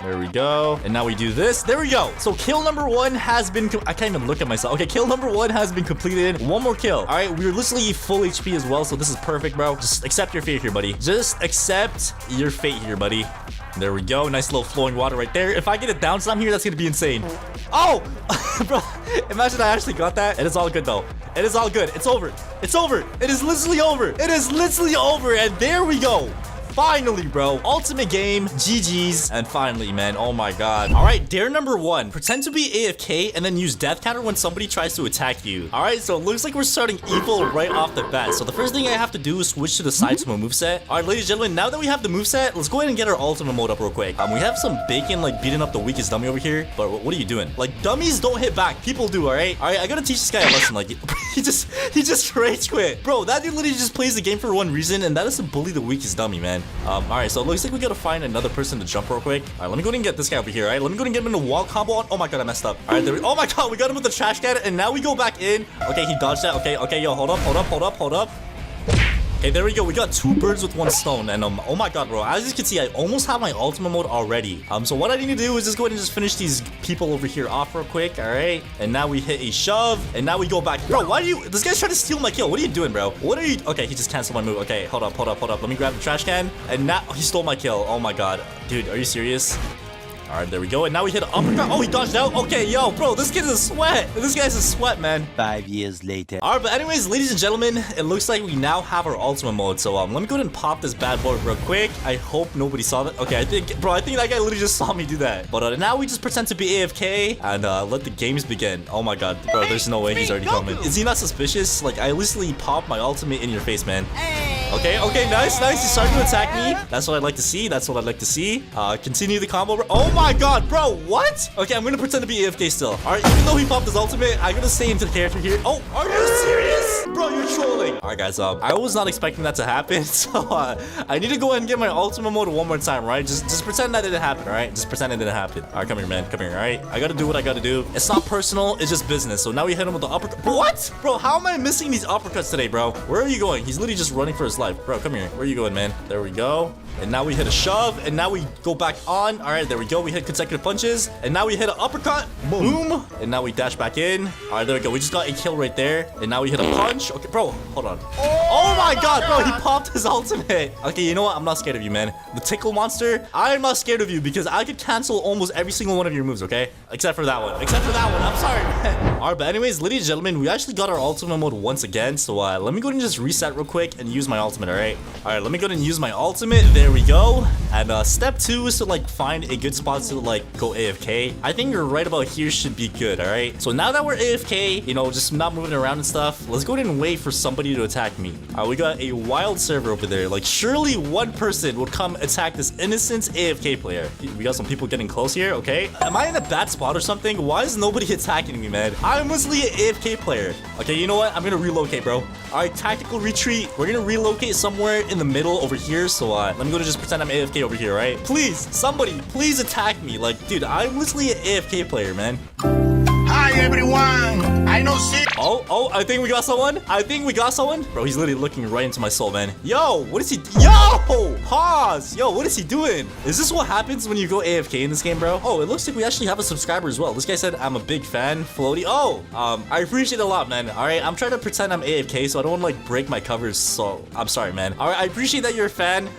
There we go. And now we do this. There we go. So kill number 1 has been... I can't even look at myself. Okay, kill number 1 has been completed. One more kill. All right, we're literally full HP as well. So this is perfect, bro. Just accept your fate here, buddy. Just accept your fate here, buddy. There we go. Nice little flowing water right there. If I get it down some here, that's going to be insane. Oh, bro. Imagine I actually got that. It is all good, though. It is all good. It's over. It's over. It is literally over. It is literally over. And there we go. Finally, bro. Ultimate game. GG's. And finally, man. Oh my god. All right, dare number 1. Pretend to be AFK and then use death counter when somebody tries to attack you. All right, so it looks like we're starting evil right off the bat. So the first thing I have to do is switch to the Saitama moveset. All right, ladies and gentlemen, now that we have the moveset, let's go ahead and get our ultimate mode up real quick. We have some bacon like beating up the weakest dummy over here. But what are you doing? Like, dummies don't hit back. People do, all right? All right, I gotta teach this guy a lesson. Like, he just rage quit. Bro, that dude literally just plays the game for one reason, and that is to bully the weakest dummy, man. All right, so it looks like we gotta find another person to jump real quick. All right, let me go ahead and get this guy over here. All right, let me go ahead and get him in the wall combo on. Oh my god, I messed up. All right, there we... Oh my god, we got him with the trash can, and now we go back in. Okay, he dodged that. Okay, yo, hold up. Okay, there we go. We got 2 birds with 1 stone. And oh my god, bro. As you can see, I almost have my ultimate mode already. So what I need to do is just go ahead and just finish these people over here off real quick. All right. And now we hit a shove. And now we go back. Bro, why do you... This guy's trying to steal my kill. What are you doing, bro? What are you... Okay, he just canceled my move. Okay, hold up. Let me grab the trash can. And now he stole my kill. Oh my god. Dude, are you serious? All right, there we go. And now we hit an uppercut. Oh, he dodged out. Okay, yo, bro, this kid's a sweat. This guy's a sweat, man. 5 years later. All right, but anyways, ladies and gentlemen, it looks like we now have our ultimate mode. So let me go ahead and pop this bad boy real quick. I hope nobody saw that. Okay, I think that guy literally just saw me do that. But now we just pretend to be AFK and let the games begin. Oh my god, bro, there's no way he's already coming. Is he not suspicious? Like, I literally popped my ultimate in your face, man. Okay, nice. He's starting to attack me. That's what I'd like to see. Continue the combo. Oh my god, bro, what? Okay, I'm gonna pretend to be AFK still. All right, even though he popped his ultimate, I'm gonna stay into the character here. Oh, are you serious? Bro, you're trolling. All right, guys, I was not expecting that to happen, so I need to go ahead and get my ultimate mode one more time, right? Just pretend that didn't happen, all right? Just pretend it didn't happen. All right, come here, man. Come here, all right? I gotta do what I gotta do. It's not personal, it's just business. So now we hit him with the uppercut. What? Bro, how am I missing these uppercuts today, bro? Where are you going? He's literally just running for his life. Bro, come here. Where are you going, man? There we go. And now we hit a shove, and now we go back on. All right, there we go. We hit consecutive punches, and now we hit an uppercut. Boom. And now we dash back in. All right, there we go. We just got a kill right there. And now we hit a punch. Okay, bro, hold on. Oh my god, bro, he popped his ultimate. Okay, you know what? I'm not scared of you, man. The tickle monster, I'm not scared of you because I could cancel almost every single one of your moves, okay? Except for that one. I'm sorry, man. All right, but anyways, ladies and gentlemen, we actually got our ultimate mode once again. So let me go ahead and just reset real quick and use my ultimate, all right? All right, let me go ahead and use my ultimate. There we go. And step 2 is to like find a good spot to like go AFK. I think you're right about here should be good, all right? So now that we're AFK, you know, just not moving around and stuff, let's go ahead and wait for somebody to attack me. We got a wild server over there. Like, surely one person would come attack this innocent AFK player. We got some people getting close here, okay? Am I in a bad spot or something? Why is nobody attacking me, man? I'm mostly an AFK player. Okay, you know what? I'm gonna relocate, bro. All right, tactical retreat. We're gonna relocate somewhere in the middle over here. So let me go to just pretend I'm AFK over here, right? Please, somebody, please attack me. Like, dude, I'm literally an AFK player, man. Hi, everyone. I know shit. Oh, I think we got someone. Bro, he's literally looking right into my soul, man. Yo, what is he? Yo, pause. Yo, what is he doing? Is this what happens when you go AFK in this game, bro? Oh, it looks like we actually have a subscriber as well. This guy said I'm a big fan, Floaty. Oh, I appreciate it a lot, man. All right, I'm trying to pretend I'm AFK, so I don't want to like break my covers. So I'm sorry, man. All right, I appreciate that you're a fan.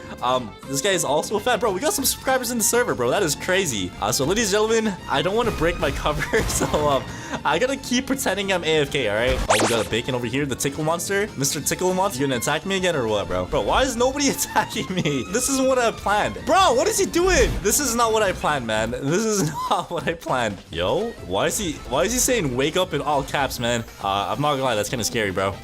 This guy is also a fan, bro. We got some subscribers in the server, bro. That is crazy. So ladies and gentlemen, I don't want to break my cover, so I gotta keep pretending I'm AFK, alright? Oh, we got a bacon over here. The tickle monster. Mr. Tickle Monster, you gonna attack me again or what, bro? Bro, why is nobody attacking me? This isn't what I planned. Bro, what is he doing? This is not what I planned, man. This is not what I planned. Yo, why is he saying wake up in all caps, man? I'm not gonna lie, that's kind of scary, bro.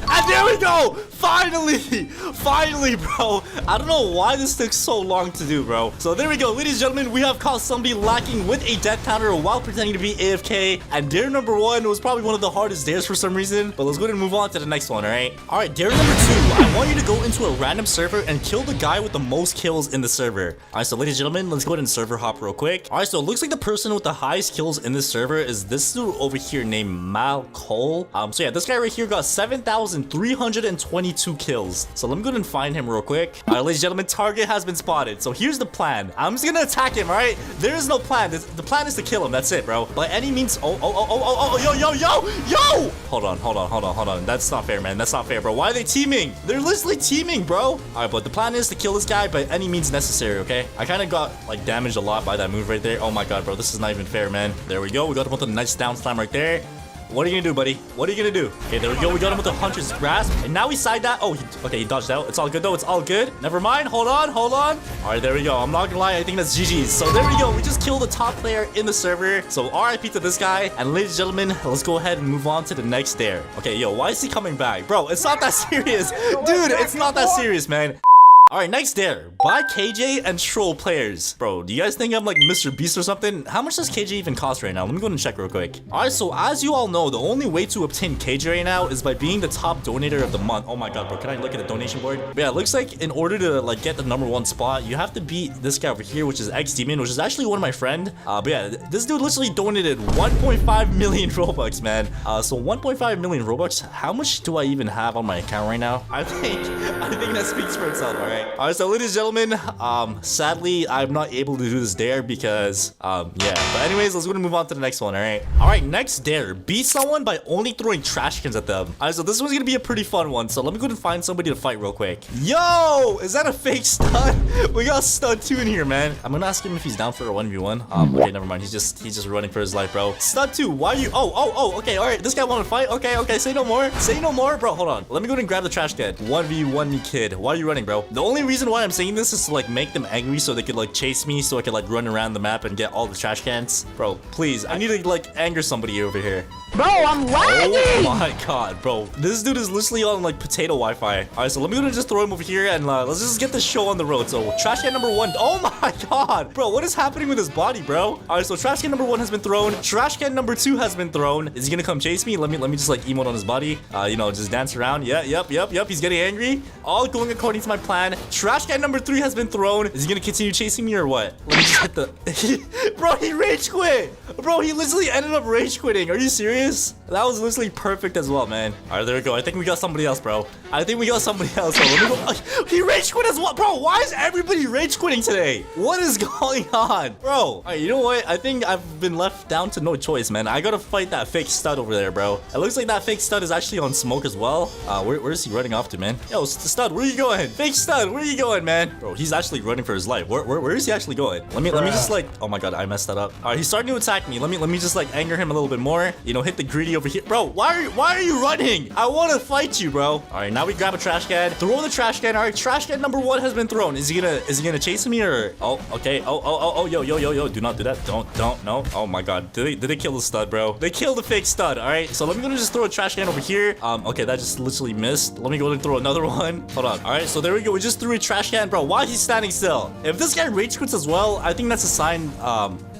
And there we go! Finally! Finally, bro! I don't know why this took so long to do, bro. So there we go, ladies and gentlemen. We have caught somebody lacking with a death counter while pretending to be AFK. And dare number 1 was probably one of the hardest dares for some reason. But let's go ahead and move on to the next one, alright? Alright, dare number 2. I want you to go into a random server and kill the guy with the most kills in the server. Alright, so ladies and gentlemen, let's go ahead and server hop real quick. Alright, so it looks like the person with the highest kills in this server is this dude over here named Malcole. So yeah, this guy right here got 7,322 kills. So let me go ahead and find him real quick. All right, ladies and gentlemen, target has been spotted. So here's the plan. I'm just gonna attack him, all right? There is no plan. The plan is to kill him. That's it, bro. By any means. Yo. Hold on. That's not fair, man. That's not fair, bro. Why are they teaming? They're literally teaming, bro. All right, but the plan is to kill this guy by any means necessary, okay? I kind of got, like, damaged a lot by that move right there. Oh my god, bro. This is not even fair, man. There we go. We got him with a nice down slam right there. What are you gonna do, buddy? What are you gonna do? Okay, there we go. We got him with the Hunter's Grasp. And now we side that. Oh, okay, he dodged out. It's all good, though. It's all good. Never mind. Hold on. All right, there we go. I'm not gonna lie. I think that's GG's. So there we go. We just killed the top player in the server. So RIP to this guy. And ladies and gentlemen, let's go ahead and move on to the next dare. Okay, yo, why is he coming back? Bro, it's not that serious. Dude, it's not that serious, man. Alright, next dare. Buy KJ and troll players. Bro, do you guys think I'm like Mr. Beast or something? How much does KJ even cost right now? Let me go and check real quick. Alright, so as you all know, the only way to obtain KJ right now is by being the top donator of the month. Oh my god, bro. Can I look at the donation board? But yeah, it looks like in order to like get the #1 spot, you have to beat this guy over here, which is X-Demon, which is actually one of my friend. But yeah, this dude literally donated 1.5 million Robux, man. So 1.5 million Robux. How much do I even have on my account right now? I think that speaks for itself, alright? Alright, so ladies and gentlemen, sadly, I'm not able to do this dare because, yeah. But anyways, let's go and move on to the next one, alright? Alright, next dare. Beat someone by only throwing trash cans at them. Alright, so this one's gonna be a pretty fun one. So let me go and find somebody to fight real quick. Yo! Is that a fake stud? We got stud 2 in here, man. I'm gonna ask him if he's down for a 1v1. Okay, never mind. He's just running for his life, bro. Stud 2, why are you? Oh, okay, alright. This guy wanna fight? Okay, say no more. Say no more, bro. Hold on. Let me go and grab the trash can. 1v1 me, kid. Why are you running, bro? The only reason why I'm saying this is to like make them angry so they could like chase me so I could like run around the map and get all the trash cans. Bro, please, I need to like anger somebody over here. Bro, I'm lagging! Oh my god, bro. This dude is literally on like potato Wi-Fi. Alright, so let me just throw him over here and let's just get the show on the road. So trash can #1. Oh my god. Bro, what is happening with his body, bro? Alright, so trash can #1 has been thrown. Trash can #2 has been thrown. Is he gonna come chase me? Let me just like emote on his body. You know, just dance around. Yeah, yep. He's getting angry. All going according to my plan. Trash can #3 has been thrown. Is he gonna continue chasing me or what? Let me just hit the... Bro, he rage quit. Bro, he literally ended up rage quitting. Are you serious? That was literally perfect as well, man. All right, there we go. I think we got somebody else, bro. Let me go. Let me go. He rage quit as well. Bro, why is everybody rage quitting today? What is going on? Bro, all right, you know what? I think I've been left down to no choice, man. I gotta fight that fake stud over there, bro. It looks like that fake stud is actually on smoke as well. Where is he running off to, man? Yo, stud, where are you going? Fake stud, where are you going, man? Bro, he's actually running for his life. Where is he actually going? Let me just like... Oh my god, I messed that up. All right, he's starting to attack me. Let me just like anger him a little bit more. You know, hit the greedy over here. Bro, why are you running? I want to fight you, bro. All right, now we grab a trash can. Throw the trash can. All right, trash can #1 has been thrown. Is he gonna chase me or? Oh, okay. Oh, yo. Do not do that. Don't. No. Oh my god. Did they kill the stud, bro? They killed the fake stud. All right. So let me go and just throw a trash can over here. Okay, that just literally missed. Let me go and throw another one. Hold on. All right. So there we go. We just threw a trash can, bro. Why is he standing still? If this guy rage quits as well, I think that's a sign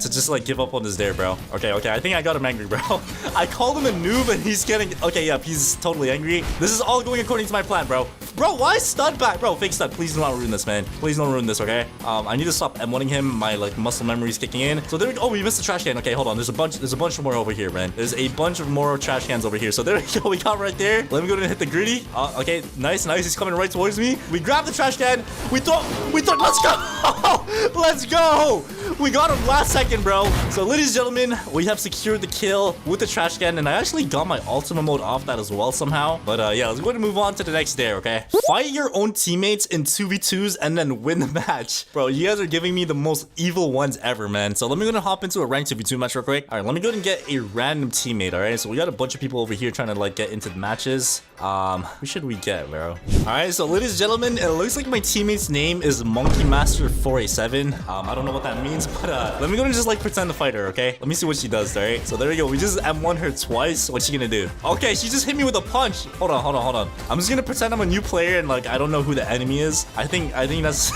to just like give up on this dare, bro. Okay. I think I got him angry, bro. I called him a noob and he's getting... Okay, yep, he's totally angry. This is all going according to my plan, bro. Bro, why stud back? Bro, fake stud. Please do not ruin this, man. Please don't ruin this, okay? I need to stop M1ing him. My like muscle memory is kicking in. So there we go. Oh, we missed the trash can. Okay, hold on. There's a bunch more over here, man. There's a bunch of more trash cans over here. So there we go. We got right there. Let me go and hit the greedy. Okay, nice. He's coming right towards me. We grab the trash can. We throw. Let's go. Let's go. We got him last second, bro. So, ladies and gentlemen, we have secured the kill with the trash can. And I actually got my ultimate mode off that as well somehow. But yeah, let's go ahead and move on to the next dare, okay? Fight your own teammates in 2v2s and then win the match. Bro, you guys are giving me the most evil ones ever, man. So let me go and hop into a ranked 2v2 match real quick. All right, let me go ahead and get a random teammate, all right? So we got a bunch of people over here trying to like get into the matches. Who should we get, bro? All right, so ladies and gentlemen, it looks like my teammate's name is Monkey Master 487. I don't know what that means, but let me go and just like pretend to fight her, okay? Let me see what she does, all right? So there we go. We just M1 her twice. What's she gonna do? Okay, she just hit me with a punch. Hold on. I'm just gonna pretend I'm a new player and like I don't know who the enemy is. I think that's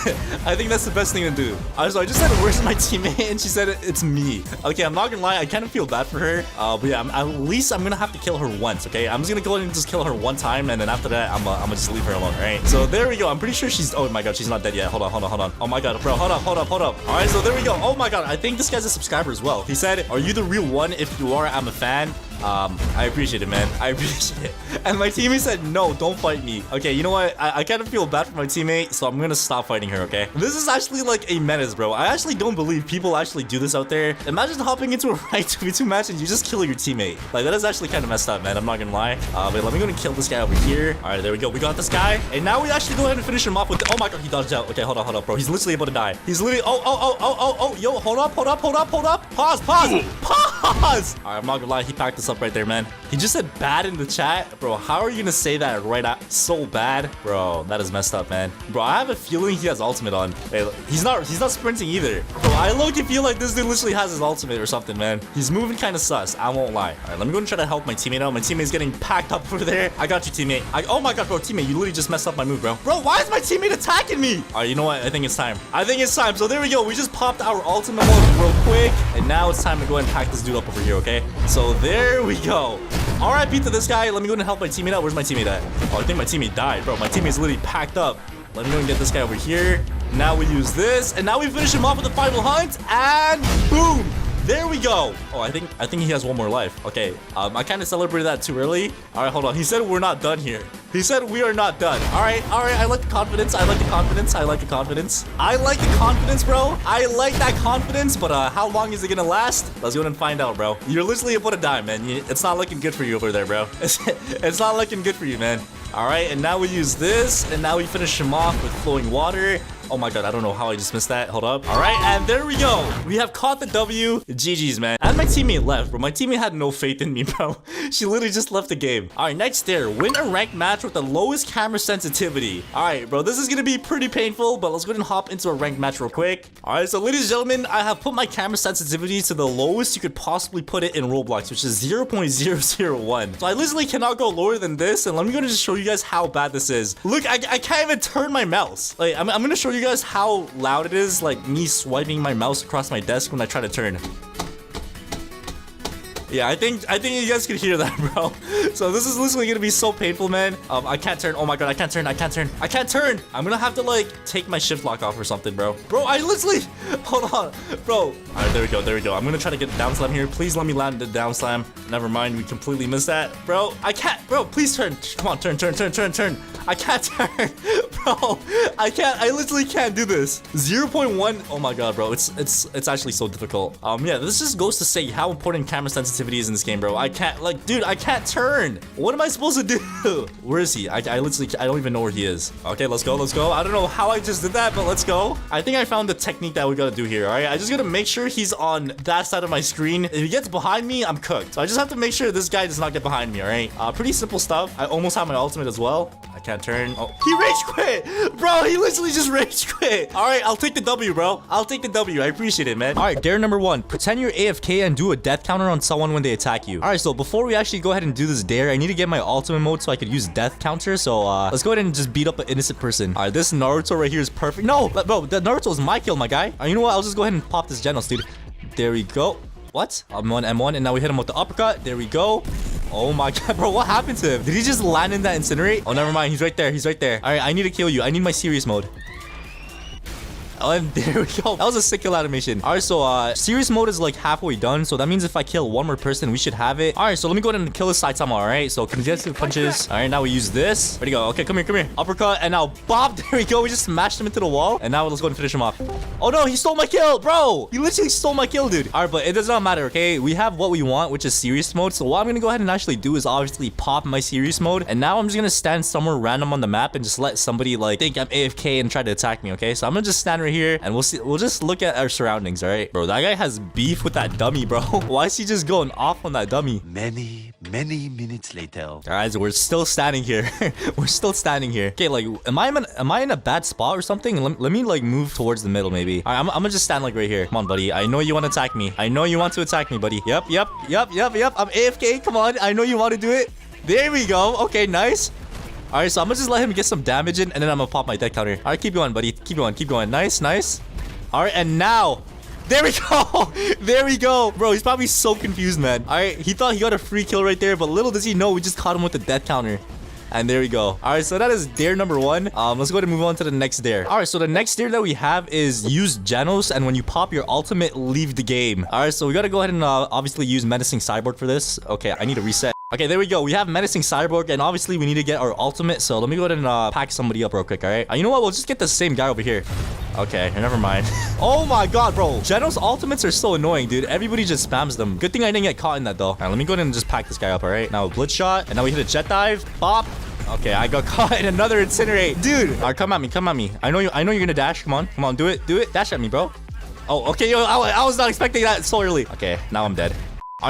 I think that's the best thing to do. So I just said, where's my teammate? And she said it's me. Okay, I'm not gonna lie, I kind of feel bad for her. But yeah, at least I'm gonna have to kill her once, okay? I'm just gonna go ahead and just kill her one time, and then after that, I'm gonna just leave her alone, right? So there we go. I'm pretty sure she's, oh my god, she's not dead yet. Hold on. Oh my god, bro, hold up. All right, so there we go. Oh my god, I think this guy's a subscriber as well. He said, are you the real one? If you are, I'm a fan. I appreciate it, man. I appreciate it. And my teammate said, no, don't fight me. Okay, you know what? I kind of feel bad for my teammate, so I'm gonna stop fighting her, okay? This is actually like a menace, bro. I actually don't believe people actually do this out there. Imagine hopping into a ranked 2v2 match and you just kill your teammate. Like, that is actually kind of messed up, man. I'm not gonna lie. But let me go and kill this guy over here. All right, there we go. We got this guy. And now we actually go ahead and finish him off with oh my god, he dodged out. Okay, hold up, bro. He's literally able to die. He's literally, yo, hold up. Pause. All right, I'm not gonna lie. He packed this up right there, man. He just said bad in the chat. Bro, how are you gonna say that right out? So bad? Bro, that is messed up, man. Bro, I have a feeling he has ultimate on. Hey, he's not sprinting either. Bro, I low-key feel like this dude literally has his ultimate or something, man. He's moving kind of sus. I won't lie. All right, let me go and try to help my teammate out. My teammate's getting packed up over there. I got you, teammate. Oh my god, bro, teammate, you literally just messed up my move, bro. Bro, why is my teammate attacking me? All right, you know what? I think it's time. So there we go. We just popped our ultimate mode real quick. And now it's time to go ahead and pack this dude up over here, okay? So there we go. RIP to this guy. Let me go and help my teammate out. Where's my teammate at? Oh, I think my teammate died, bro. My teammate's literally packed up. Let me go and get this guy over here. Now we use this, and now we finish him off with the final hunt, and boom! There we go. Oh, I think he has one more life. Okay, I kind of celebrated that too early. All right, hold on. He said we're not done here. He said we are not done. All right. I like the confidence. I like the confidence, bro. I like that confidence, but how long is it gonna last? Let's go and find out, bro. You're literally able to die, man. It's not looking good for you over there, bro. It's not looking good for you, man. All right, and now we use this, and now we finish him off with flowing water. Oh my god, I don't know how I just missed that. Hold up. All right, and there we go. We have caught the W. GG's, man. And my teammate left, bro. My teammate had no faith in me, bro. She literally just left the game. All right, next dare. Win a ranked match with the lowest camera sensitivity. All right, bro. This is going to be pretty painful, but let's go ahead and hop into a ranked match real quick. All right, so ladies and gentlemen, I have put my camera sensitivity to the lowest you could possibly put it in Roblox, which is 0.001. So I literally cannot go lower than this, and let me go and just show you guys how bad this is. Look, I can't even turn my mouse. Like, I'm going to show you guys how loud it is, like me swiping my mouse across my desk when I try to turn. Yeah, I think you guys can hear that, bro. So this is literally gonna be so painful, man. I can't turn. Oh my god, I can't turn. I'm gonna have to like take my shift lock off or something, bro. Bro, I literally hold on, bro. All right, there we go. I'm gonna try to get the down slam here. Please let me land the down slam. Never mind, we completely missed that, bro. I can't, bro. Please turn. Come on, turn. I can't turn, bro. I can't. I literally can't do this. 0.1. Oh my god, bro. It's actually so difficult. Yeah, this just goes to say how important camera sensitivity is in this game, bro. I can't, like, dude, I can't turn. What am I supposed to do? Where is he? I literally, I don't even know where he is. Okay, let's go. I don't know how I just did that, but let's go. I think I found the technique that we gotta do here, all right? I just gotta make sure he's on that side of my screen. If he gets behind me, I'm cooked. So I just have to make sure this guy does not get behind me, all right? Pretty simple stuff. I almost have my ultimate as well. I can't turn. Oh, he rage quit, bro. He literally just rage quit. All right, I'll take the W, bro. I'll take the W. I appreciate it, man. All right, dare number 1. Pretend you're AFK and do a death counter on someone when they attack you. All right, so before we actually go ahead and do this dare, I need to get my ultimate mode so I could use death counter. So let's go ahead and just beat up an innocent person. All right, this Naruto right here is perfect. No, bro, the Naruto is my kill, my guy. You know what? I'll just go ahead and pop this Genos, dude. There we go. What? M1, and now we hit him with the uppercut. There we go. Oh my god, bro, what happened to him? Did he just land in that incinerate? Oh, never mind. He's right there. All right, I need to kill you. I need my serious mode. Oh, and there we go. That was a sick kill animation. All right, so serious mode is like halfway done. So that means if I kill one more person, we should have it. All right, so let me go ahead and kill this Saitama. All right, so consecutive punches. All right, now we use this. Ready to go. Okay, come here, come here. Uppercut, and now bop. There we go. We just smashed him into the wall, and now let's go and finish him off. Oh no, he stole my kill, bro. He literally stole my kill, dude. All right, but it does not matter. Okay, we have what we want, which is serious mode. So what I'm gonna go ahead and actually do is obviously pop my serious mode, and now I'm just gonna stand somewhere random on the map and just let somebody like think I'm AFK and try to attack me. Okay, so I'm gonna just stand right here, and we'll see. We'll just look at our surroundings. All right, bro. That guy has beef with that dummy, bro. Why is he just going off on that dummy? Many minutes later. Guys, we're still standing here. We're still standing here. Okay, like, am I in a bad spot or something? Let me like move towards the middle, maybe. All right, I'm gonna just stand like right here. Come on, buddy. I know you want to attack me. I know you want to attack me, buddy. Yep. I'm AFK. Come on. I know you want to do it. There we go. Okay, nice. All right, so I'm gonna just let him get some damage in, and then I'm gonna pop my death counter. All right, keep going, buddy. Keep going. Nice. All right, and now. There we go. There we go. Bro, he's probably so confused, man. All right, he thought he got a free kill right there, but little does he know we just caught him with the death counter. And there we go. All right, so that is dare number 1. Let's go ahead and move on to the next dare. All right, so the next dare that we have is use Genos, and when you pop your ultimate, leave the game. All right, so we got to go ahead and obviously use Menacing Cyborg for this. Okay, I need to reset. Okay, there we go. We have Menacing Cyborg, and obviously we need to get our ultimate. So let me go ahead and pack somebody up real quick, all right? You know what? We'll just get the same guy over here. Okay, never mind. Oh my god, bro. Genos ultimates are so annoying, dude. Everybody just spams them. Good thing I didn't get caught in that, though. All right, let me go ahead and just pack this guy up, all right? Now, Blitz Shot, and now we hit a Jet Dive. Bop. Okay, I got caught in another Incinerate. Dude. All right, come at me. I know you're gonna dash. Come on, do it. Dash at me, bro. Oh, okay, yo, I was not expecting that so early. Okay, now I'm dead.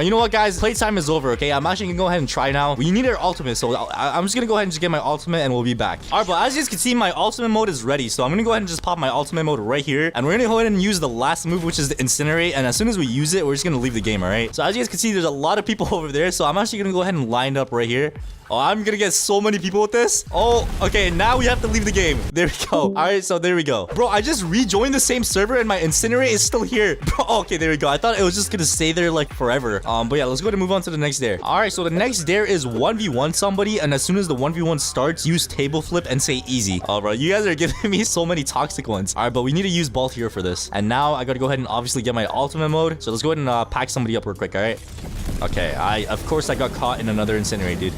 You know what, guys? Playtime is over, okay? I'm actually gonna go ahead and try now. We need our ultimate, so I'm just gonna go ahead and just get my ultimate, and we'll be back. All right, but as you guys can see, my ultimate mode is ready, so I'm gonna go ahead and just pop my ultimate mode right here, and we're gonna go ahead and use the last move, which is the Incinerate, and as soon as we use it, we're just gonna leave the game, all right? So as you guys can see, there's a lot of people over there, so I'm actually gonna go ahead and line up right here. Oh, I'm gonna get so many people with this. Oh, okay, now we have to leave the game. There we go. All right, so there we go. Bro, I just rejoined the same server and my Incinerate is still here. Bro, okay, there we go. I thought it was just gonna stay there like forever. But yeah, let's go ahead and move on to the next dare. All right, so the next dare is 1v1 somebody, and as soon as the 1v1 starts, use table flip and say easy. Oh, bro, you guys are giving me so many toxic ones. All right, but we need to use Ball here for this. And now I gotta go ahead and obviously get my ultimate mode. So let's go ahead and pack somebody up real quick, all right? Okay, of course I got caught in another Incinerate, dude.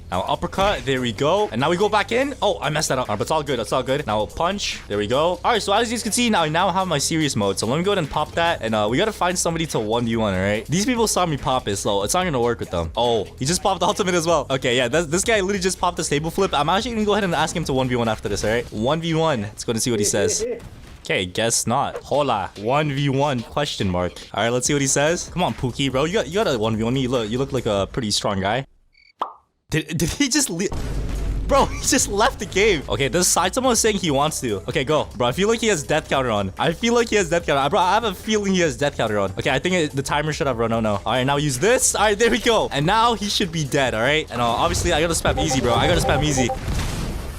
Now uppercut, there we go. And now we go back in. Oh, I messed that up. All right, but it's all good. It's all good. Now punch. There we go. All right, so as you can see, I now have my serious mode. So let me go ahead and pop that. And we got to find somebody to 1v1, all right? These people saw me pop it, so it's not going to work with them. Oh, he just popped the ultimate as well. Okay, yeah, this guy literally just popped the stable flip. I'm actually going to go ahead and ask him to 1v1 after this, all right? 1v1. Let's go and see what he says. Okay, guess not. Hola. 1v1 question mark. All right, let's see what he says. Come on, Pookie, bro. You got a 1v1 me. You look like a pretty strong guy. Did he just leave? Bro, he just left the game. Okay, this Saitama is saying he wants to. Okay, go. Bro, I feel like he has death counter on. Bro, I have a feeling he has death counter on. Okay, I think the timer should have run. Oh, no. All right, now use this. All right, there we go. And now he should be dead, all right? And obviously, I got to spam easy, bro.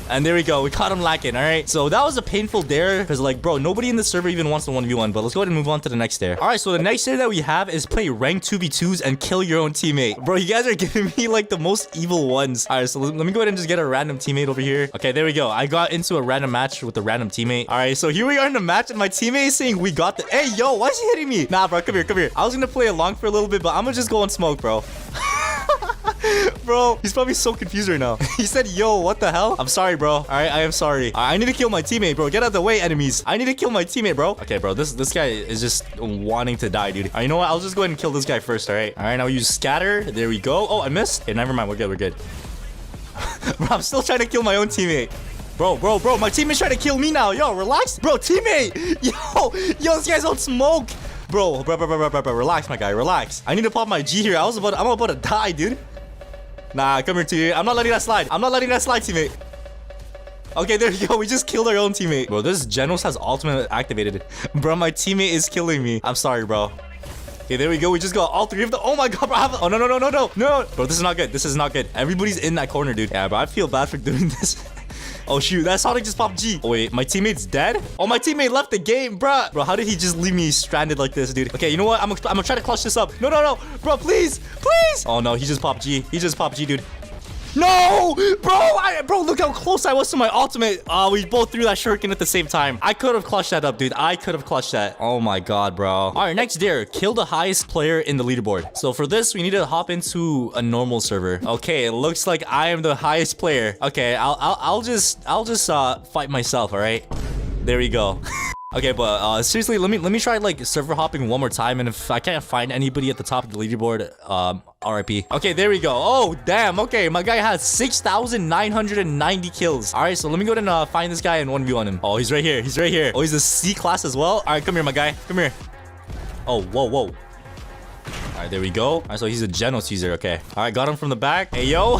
And there we go. We caught him lacking, all right? So that was a painful dare because, like, bro, nobody in the server even wants to 1v1. But let's go ahead and move on to the next dare. All right, so the next dare that we have is play ranked 2v2s and kill your own teammate. Bro, you guys are giving me, like, the most evil ones. All right, so let me go ahead and just get a random teammate over here. Okay, there we go. I got into a random match with a random teammate. All right, so here we are in the match, and my teammate is saying we got the... Hey, yo, why is he hitting me? Nah, bro, come here. I was going to play along for a little bit, but I'm going to just go and smoke, bro. Bro, he's probably so confused right now. He said, yo, what the hell? I'm sorry, bro. All right, I am sorry. I need to kill my teammate, bro. Get out of the way, enemies. I need to kill my teammate, bro. Okay, bro, this guy is just wanting to die, dude. All right, you know what? I'll just go ahead and kill this guy first, all right? All right, now use scatter. There we go. Oh, I missed. Okay, never mind. We're good. Bro, I'm still trying to kill my own teammate. Bro, my teammate's trying to kill me now. Yo, relax. Bro, teammate. Yo, this guy's on smoke. Bro, relax, my guy, relax. I need to pop my G here. I'm about to die, dude. Nah, come here, teammate. I'm not letting that slide, teammate. Okay, there we go. We just killed our own teammate. Bro, this Genos has ultimate activated. Bro, my teammate is killing me. I'm sorry, bro. Okay, there we go. We just got all three of them. Oh my god, bro. Oh, no. Bro, this is not good. Everybody's in that corner, dude. Yeah, bro, I feel bad for doing this. Oh, shoot. That Sonic just popped G. Oh, wait. My teammate's dead? Oh, my teammate left the game, bro. Bro, how did he just leave me stranded like this, dude? Okay, you know what? I'm gonna try to clutch this up. No. Bro, please. Oh, no. He just popped G. Dude. No, bro, look how close I was to my ultimate. We both threw that shuriken at the same time. I could have clutched that up, dude. I could have clutched that. Oh my god, bro. All right, next dare, kill the highest player in the leaderboard. So for this, we need to hop into a normal server. Okay, it looks like I am the highest player. Okay, I'll just fight myself. All right, there we go. Okay, but seriously, let me try like server hopping one more time, and if I can't find anybody at the top of the leaderboard, RIP. Okay, there we go. Oh, damn. Okay, my guy has 6,990 kills. All right, so let me go ahead and find this guy and 1v1 him. Oh, he's right here. He's right here. Oh, he's a C class as well. All right, come here, my guy. Come here. Oh, whoa. All right, there we go. All right, so he's a Genos user. Okay. All right, got him from the back. Hey, yo.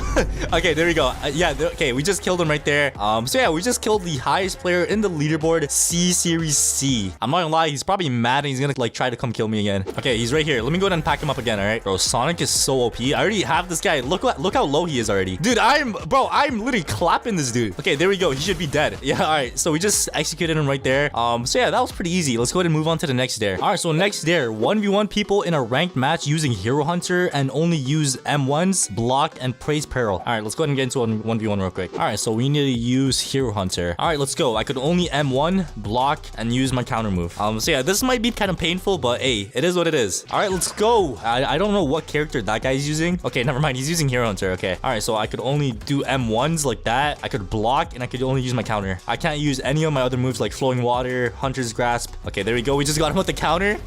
Okay, there we go. Yeah, okay, we just killed him right there. So yeah, we just killed the highest player in the leaderboard, C Series C. I'm not gonna lie, he's probably mad and he's gonna like try to come kill me again. Okay, he's right here. Let me go ahead and pack him up again, all right? Bro, Sonic is so OP. I already have this guy. Look how low he is already. Dude, I'm literally clapping this dude. Okay, there we go. He should be dead. Yeah, all right. So we just executed him right there. So yeah, that was pretty easy. Let's go ahead and move on to the next dare. All right, so next dare, 1v1 people in a ranked match using Hero Hunter and only use M1s, block, and praise peril. All right, let's go ahead and get into a 1v1 real quick. All right, so we need to use Hero Hunter. All right, let's go. I could only M1, block, and use my counter move. So yeah, this might be kind of painful, but hey, it is what it is. All right, let's go. I don't know what character that guy's using. Okay, never mind. He's using Hero Hunter. Okay. All right, so I could only do M1s like that. I could block, and I could only use my counter. I can't use any of my other moves like Flowing Water, Hunter's Grasp. Okay, there we go. We just got him with the counter.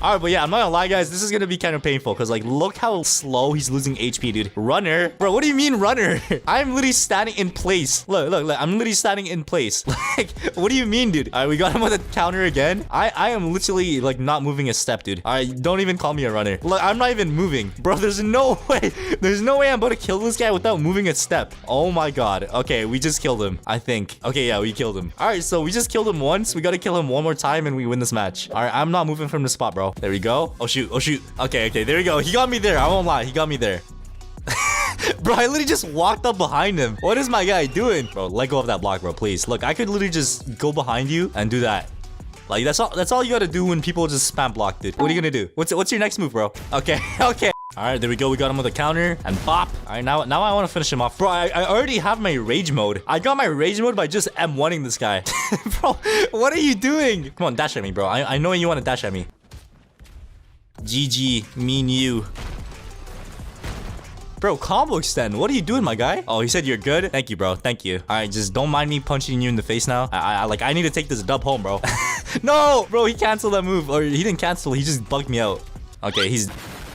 All right, but yeah, I'm not gonna lie, guys. This is gonna be kind of painful because, like, look how slow he's losing HP, dude. Runner? Bro, what do you mean runner? I'm literally standing in place. Look. I'm literally standing in place. Like, what do you mean, dude? All right, we got him with a counter again. I am literally, like, not moving a step, dude. All right, don't even call me a runner. Look, I'm not even moving. Bro, there's no way. There's no way I'm about to kill this guy without moving a step. Oh, my God. Okay, we just killed him, I think. Okay, yeah, we killed him. All right, so we just killed him once. We got to kill him one more time, and we win this match. All right, I'm not moving from the spot, bro. There we go. Oh shoot. Okay, there we go. He got me there. I won't lie. He got me there. Bro, I literally just walked up behind him. What is my guy doing? Bro, let go of that block, bro, please. Look, I could literally just go behind you and do that. Like, that's all you gotta do when people just spam block, dude. What are you gonna do? What's your next move, bro? Okay. All right, there we go. We got him with a counter and bop. All right, now I want to finish him off. Bro, I already have my rage mode. I got my rage mode by just M1ing this guy. Bro, what are you doing? Come on, dash at me, bro. I know you want to dash at me. GG, me and you. Bro, combo extend. What are you doing, my guy? Oh, he said you're good. Thank you, bro. Thank you. All right, just don't mind me punching you in the face now. I need to take this dub home, bro. No, bro, he canceled that move. Or he didn't cancel. He just bugged me out. Okay,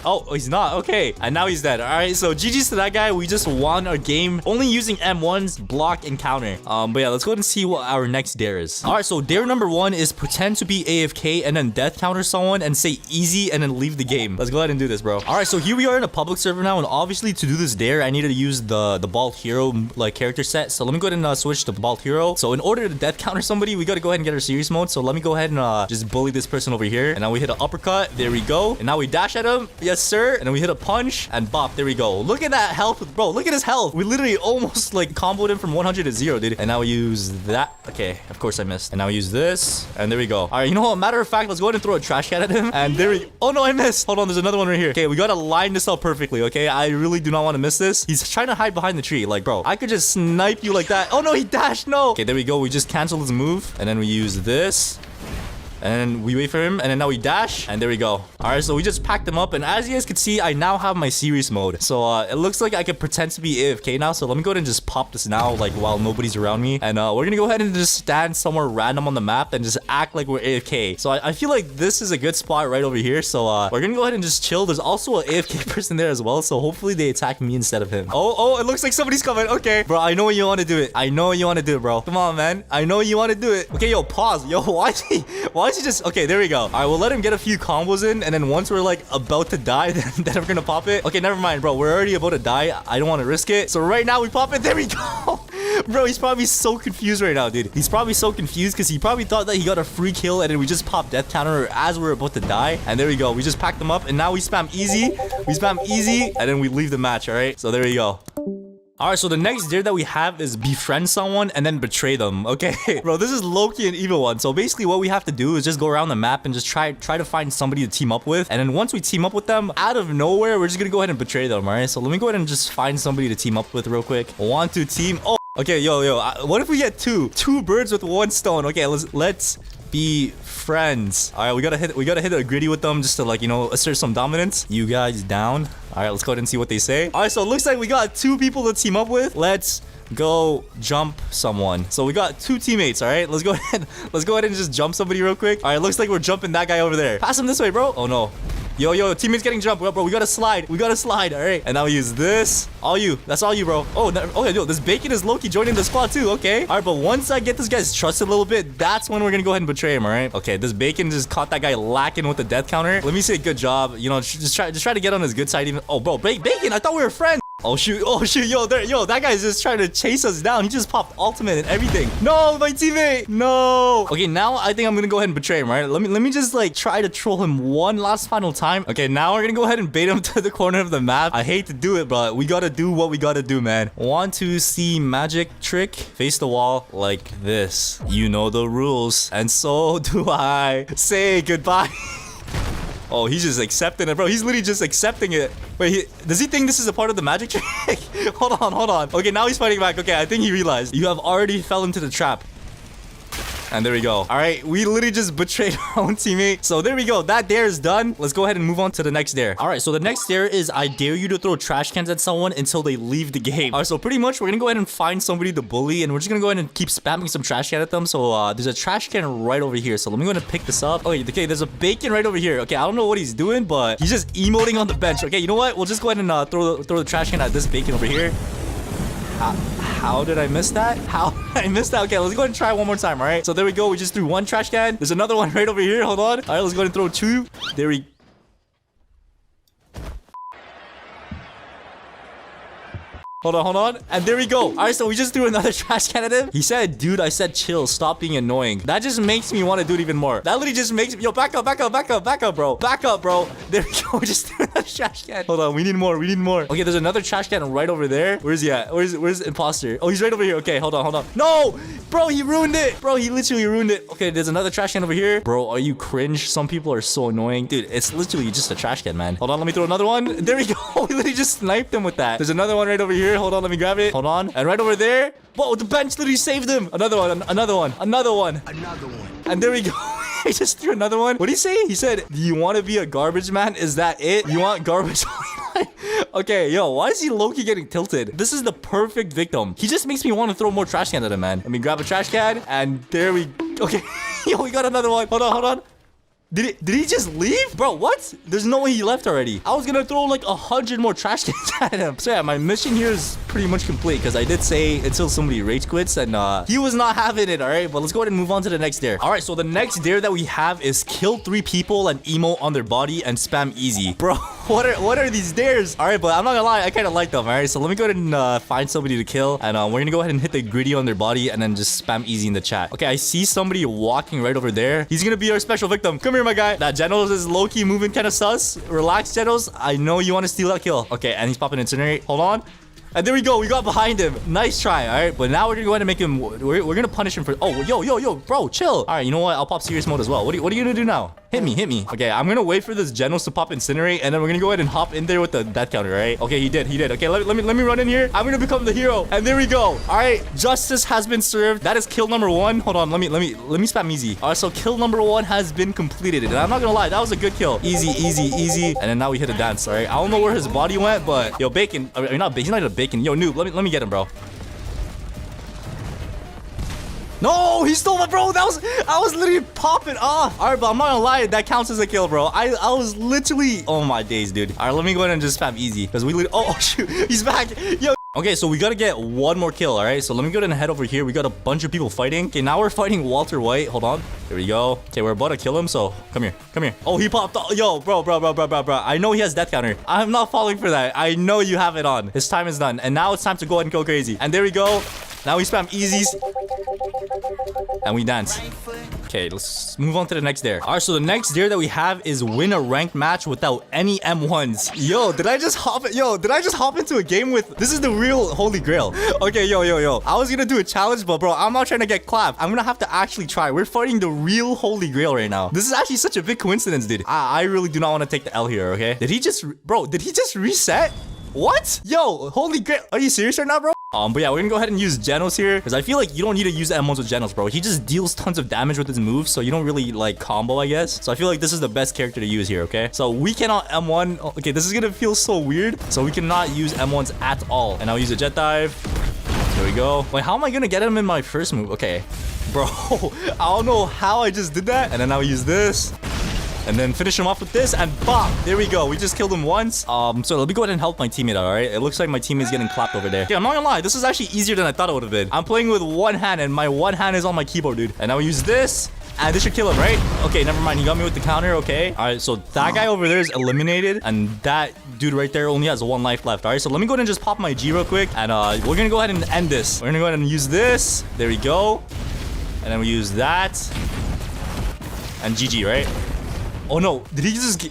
Oh, he's not. Okay. And now he's dead. All right. So GG's to that guy. We just won our game only using M1s, block, and counter. But yeah, let's go ahead and see what our next dare is. All right. So dare number 1 is pretend to be AFK and then death counter someone and say easy and then leave the game. Let's go ahead and do this, bro. All right. So here we are in a public server now. And obviously to do this dare, I need to use the bald hero like character set. So let me go ahead and switch to bald hero. So in order to death counter somebody, we got to go ahead and get our serious mode. So let me go ahead and just bully this person over here. And now we hit an uppercut. There we go. And now we dash at him. Yes, sir. And then we hit a punch and bop. There we go. Look at that health, bro. Look at his health. We literally almost like comboed him from 100 to 0, dude. And now we use that. Okay, of course I missed. And now we use this. And there we go. All right, you know what? Matter of fact, let's go ahead and throw a trash can at him. And there we... Oh, no, I missed. Hold on, there's another one right here. Okay, we got to line this up perfectly, okay? I really do not want to miss this. He's trying to hide behind the tree. Like, bro, I could just snipe you like that. Oh, no, he dashed. No. Okay, there we go. We just canceled his move. And then we use this. And we wait for him, and then now we dash, and there we go. All right, so we just packed him up, and as you guys can see, I now have my serious mode. So it looks like I can pretend to be AFK now. So let me go ahead and just pop this now, like while nobody's around me. And we're gonna go ahead and just stand somewhere random on the map and just act like we're AFK. So I feel like this is a good spot right over here. So we're gonna go ahead and just chill. There's also an AFK person there as well. So hopefully they attack me instead of him. Oh, it looks like somebody's coming. Okay, bro, I know you want to do it. I know you want to do it, bro. Come on, man. I know you want to do it. Okay, yo, pause. Yo, why is he just... Okay, there we go. All right, we'll let him get a few combos in, and then once we're like about to die, then we're gonna pop it. Okay, never mind, bro. We're already about to die. I don't want to risk it. So right now we pop it. There we go. Bro, he's probably so confused right now, dude. He's probably so confused because he probably thought that he got a free kill, and then we just popped death counter as we're about to die. And there we go. We just packed them up, and now we spam easy. We spam easy, and then we leave the match. All right. So there we go. All right, so the next dare that we have is befriend someone and then betray them. Okay, bro, this is low-key an evil one. So basically what we have to do is just go around the map and just try to find somebody to team up with. And then once we team up with them, out of nowhere, we're just gonna go ahead and betray them, all right? So let me go ahead and just find somebody to team up with real quick. Want to team? Oh, okay, yo, what if we get two birds with one stone? Okay, let's be friends. All right, we gotta hit a gritty with them just to, like, you know, assert some dominance. You guys down? All right, let's go ahead and see what they say. All right, so it looks like we got 2 people to team up with. Let's go jump someone. So we got 2 teammates. All right, let's go ahead and just jump somebody real quick. All right, looks like we're jumping that guy over there. Pass him this way, bro. Oh no. Yo, teammates getting jumped, bro. We gotta slide. All right. And now we use this. All you. That's all you, bro. Oh, okay, yo, this bacon is low-key joining the squad too. Okay. All right, but once I get this guy's trust a little bit, that's when we're gonna go ahead and betray him. All right. Okay, this bacon just caught that guy lacking with the death counter. Let me say good job. You know, just try to get on his good side even. Oh, bro, bacon. I thought we were friends. Oh shoot, yo, that guy's just trying to chase us down. He just popped ultimate and everything. No, my teammate, no. Okay, now I think I'm gonna go ahead and betray him, right? Let me just like try to troll him one last final time. Okay, now we're gonna go ahead and bait him to the corner of the map. I hate to do it, but we gotta do what we gotta do, man. Want to see magic trick? Face the wall like this. You know the rules, and so do I. Say goodbye. Oh, he's just accepting it, bro. He's literally just accepting it. Wait, does he think this is a part of the magic trick? Hold on. Okay, now he's fighting back. Okay, I think he realized. You have already fell into the trap. And there we go. All right, we literally just betrayed our own teammate. So there we go. That dare is done. Let's go ahead and move on to the next dare. All right, so the next dare is I dare you to throw trash cans at someone until they leave the game. All right, so pretty much we're gonna go ahead and find somebody to bully, and we're just gonna go ahead and keep spamming some trash can at them. So there's a trash can right over here. So let me go ahead and pick this up. Okay, there's a bacon right over here. Okay, I don't know what he's doing, but he's just emoting on the bench. Okay, you know what? We'll just go ahead and throw the trash can at this bacon over here. How did I miss that? Okay, let's go ahead and try one more time, all right? So there we go. We just threw 1 trash can. There's another one right over here. Hold on. All right, let's go ahead and throw 2. There we go. Hold on. And there we go. All right, so we just threw another trash can at him. He said, dude, I said chill. Stop being annoying. That just makes me want to do it even more. That literally just makes me... Yo, back up, bro. Back up, bro. There we go. We just threw another trash can. Hold on. We need more. Okay, there's another trash can right over there. Where's he at? Where's the imposter? Oh, he's right over here. Okay, hold on. No! Bro, he ruined it. Bro, he literally ruined it. Okay, there's another trash can over here. Bro, are you cringe? Some people are so annoying. Dude, it's literally just a trash can, man. Hold on, let me throw another one. There we go. We literally just sniped him with that. There's another one right over here. Hold on, let me grab it. Hold on. And right over there. Whoa, the bench literally saved him. Another one. And there we go. He just threw another one. What did he say? He said, do you want to be a garbage man? Is that it? You want garbage? Okay, yo, why is he low-key getting tilted? This is the perfect victim. He just makes me want to throw more trash cans at him, man. Let me grab a trash can. And there we... Okay. Yo, we got another one. Hold on. Did he just leave? Bro, what? There's no way he left already. I was gonna throw like 100 more trash cans at him. So yeah, my mission here is pretty much complete because I did say until somebody rage quits, and he was not having it, all right? But let's go ahead and move on to the next dare. All right, so the next dare that we have is kill 3 people and emote on their body and spam easy. Bro, what are these dares? All right, but I'm not gonna lie, I kind of like them, all right? So let me go ahead and find somebody to kill, and we're gonna go ahead and hit the gritty on their body and then just spam easy in the chat. Okay, I see somebody walking right over there. He's gonna be our special victim. Come here, my guy. That Genos is low-key moving kind of sus. Relax, Genos. I know you want to steal that kill. Okay, and he's popping incinerate. Hold on. And there we go. We got behind him. Nice try. All right, but now we're gonna go ahead and make him. We're gonna punish him for. Oh, yo, bro, chill. All right, you know what? I'll pop serious mode as well. What are you gonna do now? Hit me. Okay, I'm gonna wait for this Genos to pop incinerate, and then we're gonna go ahead and hop in there with the death counter. Right? Okay, he did. Okay, let me run in here. I'm gonna become the hero, and there we go. All right, justice has been served. That is kill number 1. Hold on. Let me spam easy. All right, so kill number 1 has been completed, and I'm not gonna lie, that was a good kill. Easy. And then now we hit a dance. All right, I don't know where his body went, but yo, bacon. I mean, not bacon. He's not even a bacon. Yo, noob. Let me get him, bro. No, he stole my bro. I was literally popping off. All right, but I'm not gonna lie, that counts as a kill, bro. I was literally, oh my days, dude. All right, let me go ahead and just spam easy because we literally, oh shoot, he's back. Yo. Okay, so we gotta get 1 more kill, all right? So let me go ahead and head over here. We got a bunch of people fighting. Okay, now we're fighting Walter White. Hold on. There we go. Okay, we're about to kill him, so come here. Oh, he popped. Yo, bro. I know he has death counter. I'm not falling for that. I know you have it on. His time is done. And now it's time to go ahead and go crazy. And there we go. Now we spam easies. And we dance. Okay, let's move on to the next dare. All right, so the next dare that we have is win a ranked match without any M1s. Yo, did I just hop into a game with... This is the real holy grail. Okay, yo. I was gonna do a challenge, but bro, I'm not trying to get clapped. I'm gonna have to actually try. We're fighting the real holy grail right now. This is actually such a big coincidence, dude. I really do not want to take the L here, okay? Did he just reset? What? Yo, holy grail. Are you serious right now, bro? But yeah, we're gonna go ahead and use Genos here because I feel like you don't need to use M1s with Genos, bro. He just deals tons of damage with his moves, so you don't really like combo, I guess. So I feel like this is the best character to use here, okay? So we cannot M1. Okay, this is gonna feel so weird. So we cannot use M1s at all. And I'll use a jet dive. There we go. Wait, how am I gonna get him in my first move? Okay, bro, I don't know how I just did that. And then I'll use this. And then finish him off with this, and bop! There we go. We just killed him once. So let me go ahead and help my teammate out, alright? It looks like my teammate's getting clapped over there. Yeah, I'm not gonna lie. This is actually easier than I thought it would have been. I'm playing with one hand, and my one hand is on my keyboard, dude. And now we use this, and this should kill him, right? Okay, never mind. He got me with the counter, okay. Alright, so that guy over there is eliminated, and that dude right there only has 1 life left. Alright, so let me go ahead and just pop my G real quick, and we're gonna go ahead and end this. We're gonna go ahead and use this. There we go. And then we use that. And GG, right? Oh no, did he just get...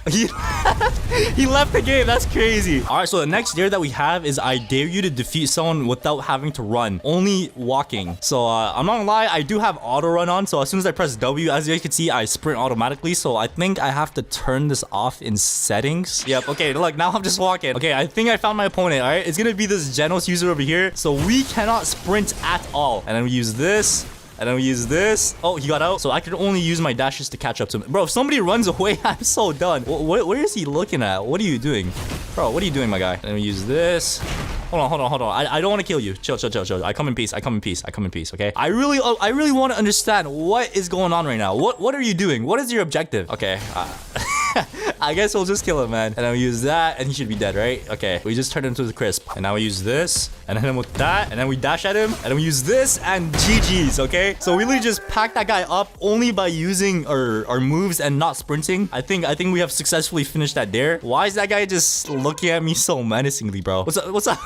He left the game. That's crazy. All right, so the next dare that we have is I dare you to defeat someone without having to run, only walking. So I'm not gonna lie, I do have auto run on, so as soon as I press W, as you guys can see, I sprint automatically. So I think I have to turn this off in settings. Yep. Okay, look, now I'm just walking. Okay, I think I found my opponent. All right, it's gonna be this Genos user over here, so we cannot sprint at all. And then we use this. And then we use this. Oh, he got out. So I could only use my dashes to catch up to him. Bro, if somebody runs away, I'm so done. Where is he looking at? What are you doing? Bro, what are you doing, my guy? And then we use this. Hold on. I don't want to kill you. Chill. I come in peace, okay? I really want to understand what is going on right now. What are you doing? What is your objective? Okay. I guess we'll just kill him, man. And then we use that, and he should be dead, right? Okay, we just turned him to the crisp. And now we use this, and hit him with that, and then we dash at him, and then we use this, and GG's, okay? So we literally just packed that guy up only by using our moves and not sprinting. I think we have successfully finished that dare. Why is that guy just looking at me so menacingly, bro? What's up?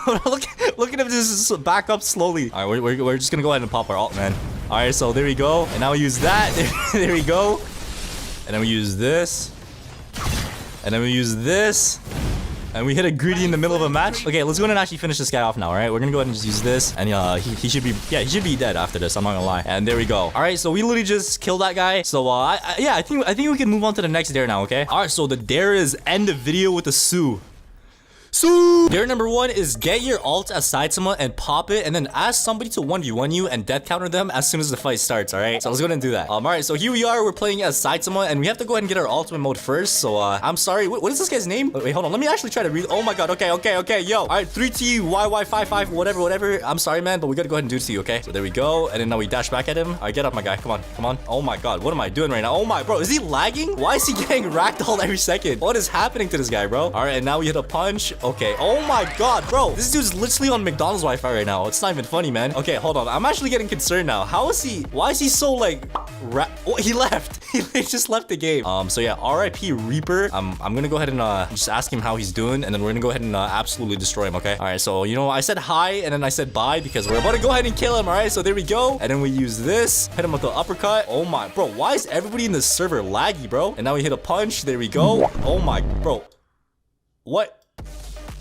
Look at him just back up slowly. All right, we're just gonna go ahead and pop our ult, man. All right, so there we go. And now we use that. There we go. And then we use this. And then we use this. And we hit a greedy in the middle of a match. Okay, let's go ahead and actually finish this guy off now, all right? We're gonna go ahead and just use this. And he should be dead after this, I'm not gonna lie. And there we go. All right, so we literally just killed that guy. So I think we can move on to the next dare now, okay? All right, so the dare is end the video with a Sue. So dare number 1 is get your ult as Saitama and pop it, and then ask somebody to 1v1 you and death counter them as soon as the fight starts. All right, so let's go ahead and do that. All right, so here we are. We're playing as Saitama, and we have to go ahead and get our ultimate mode first. So I'm sorry, what is this guy's name? Wait, hold on, let me actually try to read. Oh my god. Okay, yo. All right, 3TYY55 whatever. I'm sorry, man, but we gotta go ahead and do it to you, okay? So there we go, and then now we dash back at him. All right, get up, my guy. Come on. Oh my god, what am I doing right now? Oh my, bro, is he lagging? Why is he getting ragdolled every second? What is happening to this guy, bro? All right, and now we hit a punch. Okay. Oh my god, bro. This dude's literally on McDonald's Wi-Fi right now. It's not even funny, man. Okay, hold on. I'm actually getting concerned now. How is he? Why is he so like... Oh, he left. He just left the game. So yeah, RIP Reaper. I'm gonna go ahead and just ask him how he's doing, and then we're gonna go ahead and absolutely destroy him, okay? All right, so you know, I said hi, and then I said bye because we're about to go ahead and kill him, all right? So there we go. And then we use this. Hit him with the uppercut. Oh my... Bro, why is everybody in this server laggy, bro? And now we hit a punch. There we go. Oh my... Bro. What?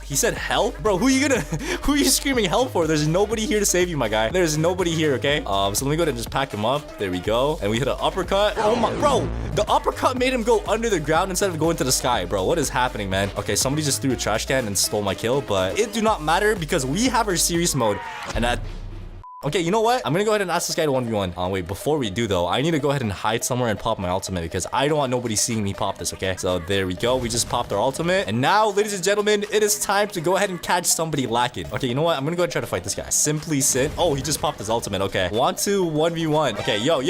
He said help? Bro, who are you screaming help for? There's nobody here to save you, my guy. There's nobody here, okay? So let me go ahead and just pack him up. There we go. And we hit an uppercut. Oh my, bro, the uppercut made him go under the ground instead of going to the sky, bro. What is happening, man? Okay, somebody just threw a trash can and stole my kill, but it do not matter because we have our serious mode. And okay, you know what? I'm gonna go ahead and ask this guy to 1v1. Wait, before we do though, I need to go ahead and hide somewhere and pop my ultimate because I don't want nobody seeing me pop this, okay? So there we go. We just popped our ultimate. And now, ladies and gentlemen, it is time to go ahead and catch somebody lacking. Okay, you know what? I'm gonna go ahead and try to fight this guy. Simply sit. Oh, he just popped his ultimate. Okay. Want to 1v1. Okay, yo,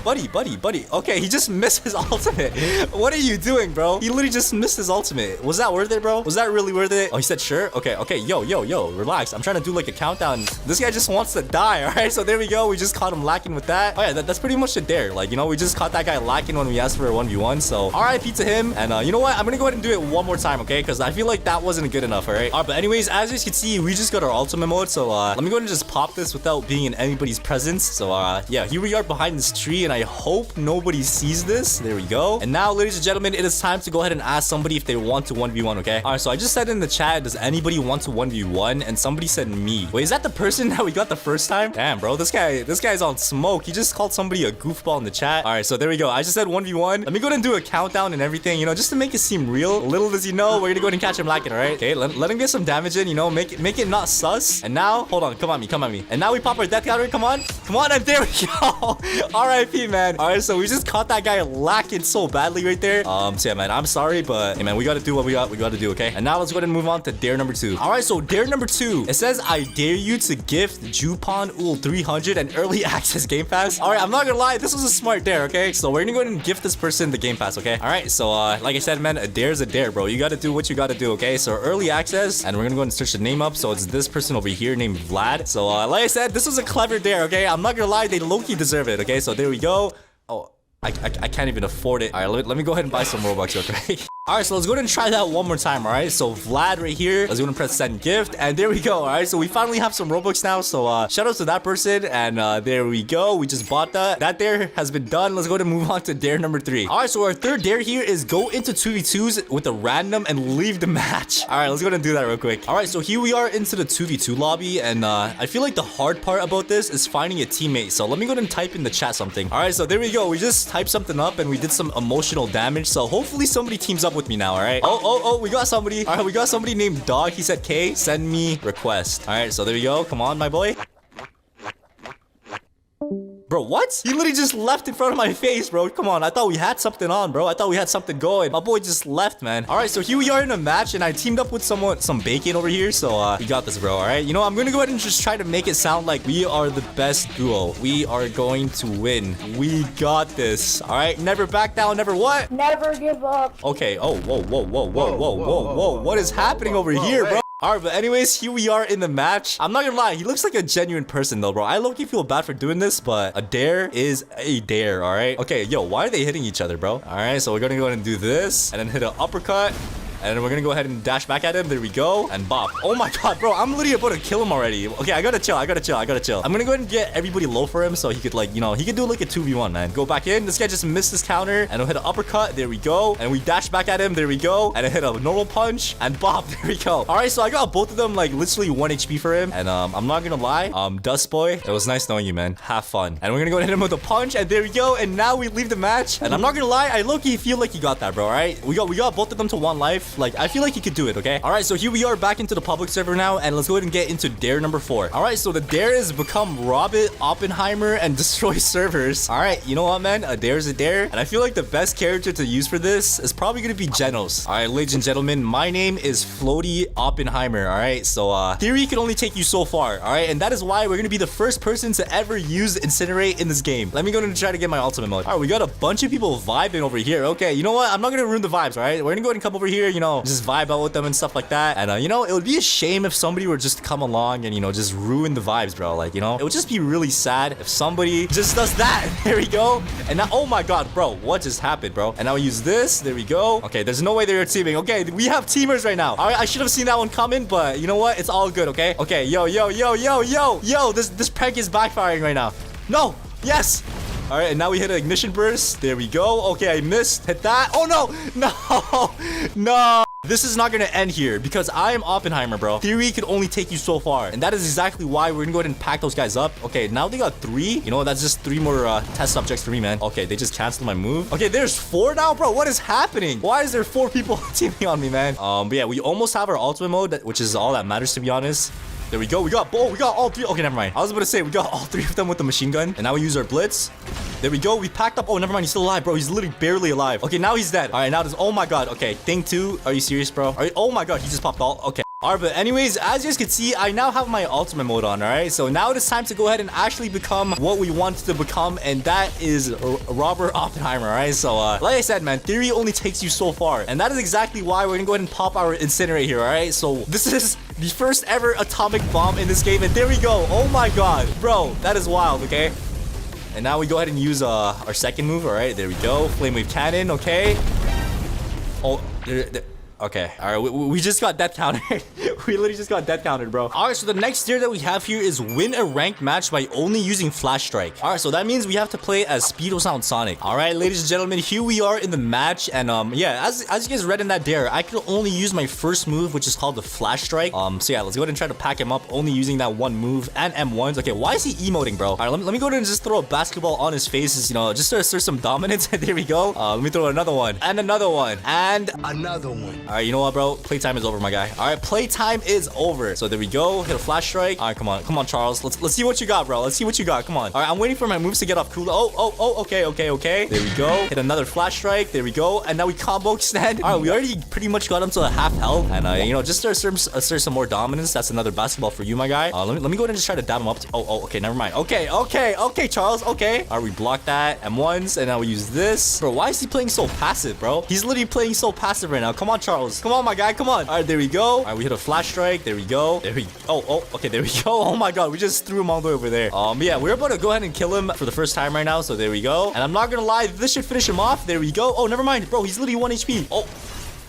buddy. Okay, he just missed his ultimate. What are you doing, bro? He literally just missed his ultimate. Was that worth it, bro? Was that really worth it? Oh, he said sure. Okay, yo, relax. I'm trying to do like a countdown. This guy just wants to die. All right, so there we go. We just caught him lacking with that. Oh yeah, that's pretty much the dare. Like, you know, we just caught that guy lacking when we asked for a 1v1. So RIP to him. And you know what? I'm gonna go ahead and do it one more time, okay? Because I feel like that wasn't good enough. All right, but anyways, as you can see, we just got our ultimate mode. So let me go ahead and just pop this without being in anybody's presence. presence. So yeah, here we are behind this tree, and I hope nobody sees this. There we go. And now, ladies and gentlemen, it is time to go ahead and ask somebody if they want to 1v1, okay? All right, so I just said in the chat, does anybody want to 1v1? And somebody said me. Wait, is that the person that we got the first time? Damn, bro, this guy's on smoke. He just called somebody a goofball in the chat. All right, so there we go. I just said 1v1. Let me go ahead and do a countdown and everything, you know, just to make it seem real. Little does he know, we're gonna go ahead and catch him lacking, all right? Okay, let him get some damage in, you know, make it not sus. And now, hold on, come on me. And now we pop our death counter. Come on, and there we go. RIP, man. All right, so we just caught that guy lacking so badly right there. So yeah, man, I'm sorry, but hey, man, we gotta do what we gotta do, okay? And now let's go ahead and move on to dare number 2. All right, so dare number 2. It says, I dare you to gift Jupon Ul 300 and early access Game Pass. All right, I'm not gonna lie, this was a smart dare, okay? So we're gonna go ahead and gift this person the Game Pass, okay? All right, so like I said, man, a dare is a dare, bro. You gotta do what you gotta do, okay? So early access, and we're gonna go ahead and search the name up. So it's this person over here named Vlad. So like I said, this was a clever dare, okay? I'm not gonna lie, they low-key deserve it, okay? So there we go. Oh, I can't even afford it. All right, let me go ahead and buy some Robux real quick. All right, so let's go ahead and try that one more time, all right? So Vlad right here, let's go ahead and press send gift, and there we go, all right? So we finally have some Robux now, so shout out to that person, and there we go. We just bought that. That dare has been done. Let's go ahead and move on to dare number 3. All right, so our third dare here is go into 2v2s with a random and leave the match. All right, let's go ahead and do that real quick. All right, so here we are into the 2v2 lobby, and I feel like the hard part about this is finding a teammate. So let me go ahead and type in the chat something. All right, so there we go. We just typed something up, and we did some emotional damage, so hopefully somebody teams up with me now, all right? Oh, we got somebody. All right, we got somebody named Dog. He said, K, send me request. All right, so there we go. Come on, my boy. Bro, what? He literally just left in front of my face, bro. Come on, I thought we had something on, bro. I thought we had something going. My boy just left, man. All right, so here we are in a match, and I teamed up with some bacon over here, so we got this, bro. All right, you know, I'm gonna go ahead and just try to make it sound like we are the best duo. We are going to win. We got this. All right, never back down, never what? Never give up. Okay. Oh, whoa. What is happening over here, bro? All right, but anyways, here we are in the match. I'm not gonna lie, he looks like a genuine person though, bro. I low-key feel bad for doing this, but a dare is a dare, all right? Okay, yo, why are they hitting each other, bro? All right, so we're gonna go ahead and do this, and then hit an uppercut. And then we're gonna go ahead and dash back at him. There we go. And bop. Oh my god, bro. I'm literally about to kill him already. Okay, I gotta chill. I'm gonna go ahead and get everybody low for him so he could, like, you know, he could do like a 2v1, man. Go back in. This guy just missed his counter. And we'll hit an uppercut. There we go. And we dash back at him. There we go. And I hit a normal punch. And bop. There we go. Alright, so I got both of them, like, literally 1 HP for him. And I'm not gonna lie. Dust Boy, it was nice knowing you, man. Have fun. And we're gonna go and hit him with a punch. And there we go. And now we leave the match. And I'm not gonna lie, I low-key feel like you got that, bro. Alright? We got both of them to 1 life. Like, I feel like you could do it, okay? All right, so here we are back into the public server now, and let's go ahead and get into dare number 4. All right, so the dare is become Robert Oppenheimer and destroy servers. All right, you know what, man? A dare is a dare, and I feel like the best character to use for this is probably gonna be Genos. All right, ladies and gentlemen, my name is Floaty Oppenheimer. All right, so theory can only take you so far. All right, and that is why we're gonna be the first person to ever use Incinerate in this game. Let me go ahead and try to get my ultimate mode. All right, we got a bunch of people vibing over here. Okay, you know what? I'm not gonna ruin the vibes. All right, we're gonna go ahead and come over here, you know, just vibe out with them and stuff like that. And you know, it would be a shame if somebody were just to come along and, you know, just ruin the vibes, bro. Like, you know, it would just be really sad if somebody just does that. There we go. And now, oh my god, bro, what just happened, bro? And now we use this. There we go. Okay, there's no way they're teaming. Okay, we have teamers right now. All right, I should have seen that one coming, but you know what? It's all good, okay? Okay, yo, this prank is backfiring right now. No, yes. All right, and now we hit an ignition burst. There we go. Okay, I missed. Hit that. Oh no. This is not gonna end here because I am Oppenheimer, bro. Theory can only take you so far, and that is exactly why we're gonna go ahead and pack those guys up. Okay, now they got 3. You know, that's just 3 more test subjects for me, man. Okay, they just canceled my move. Okay, there's 4 now, bro. What is happening? Why is there 4 people teaming on me, man? But yeah, we almost have our ultimate mode, which is all that matters, to be honest. There we go. We got all 3. Okay, never mind. I was about to say we got all 3 of them with the machine gun, and now we use our blitz. There we go. We packed up. Oh, never mind. He's still alive, bro. He's literally barely alive. Okay, now he's dead. All right, now this. Oh my god. Okay, thing 2. Are you serious, bro? All right. Oh my god. He just popped all. Okay. All right, but anyways, as you guys can see, I now have my ultimate mode on, all right? So now it is time to go ahead and actually become what we want to become, and that is Robert Oppenheimer, all right? So, like I said, man, theory only takes you so far, and that is exactly why we're gonna go ahead and pop our Incinerate here, all right? So this is the first ever atomic bomb in this game, and there we go. Oh my god, bro, that is wild, okay? And now we go ahead and use our second move, all right? There we go. Flame wave cannon, okay? Oh, Okay. All right. We just got death counted. We literally just got death counted, bro. All right. So the next tier that we have here is win a ranked match by only using flash strike. All right. So that means we have to play as Speedo Sound Sonic. All right, ladies and gentlemen, here we are in the match. And yeah, as you guys read in that dare, I could only use my first move, which is called the flash strike. So yeah, let's go ahead and try to pack him up, only using that one move and M1s. Okay, why is he emoting, bro? All right, let me go ahead and just throw a basketball on his faces, you know, just to assert some dominance. There we go. Let me throw another one and another one and another one. All right, you know what, bro? Playtime is over, my guy. All right, playtime is over. So there we go. Hit a flash strike. All right, come on, Charles. Let's see what you got, bro. Let's see what you got. Come on. All right, I'm waiting for my moves to get off cool. Oh, okay. There we go. Hit another flash strike. There we go. And now we combo extend. All right, we already pretty much got him to a half health. And you know, just to assert some more dominance. That's another basketball for you, my guy. Let me go ahead and just try to dab him up. Okay, never mind. Okay, Charles. Okay. All right, we block that. M1s, and now we use this. Bro, why is he playing so passive, bro? He's literally playing so passive right now. Come on, Charles. Come on, my guy. Come on. All right, there we go. All right, we hit a flash strike. There we go. Okay, there we go. Oh my god, we just threw him all the way over there. Yeah, we're about to go ahead and kill him for the first time right now. So there we go. And I'm not gonna lie, this should finish him off. There we go. Oh, never mind, bro. He's literally 1 HP. Oh.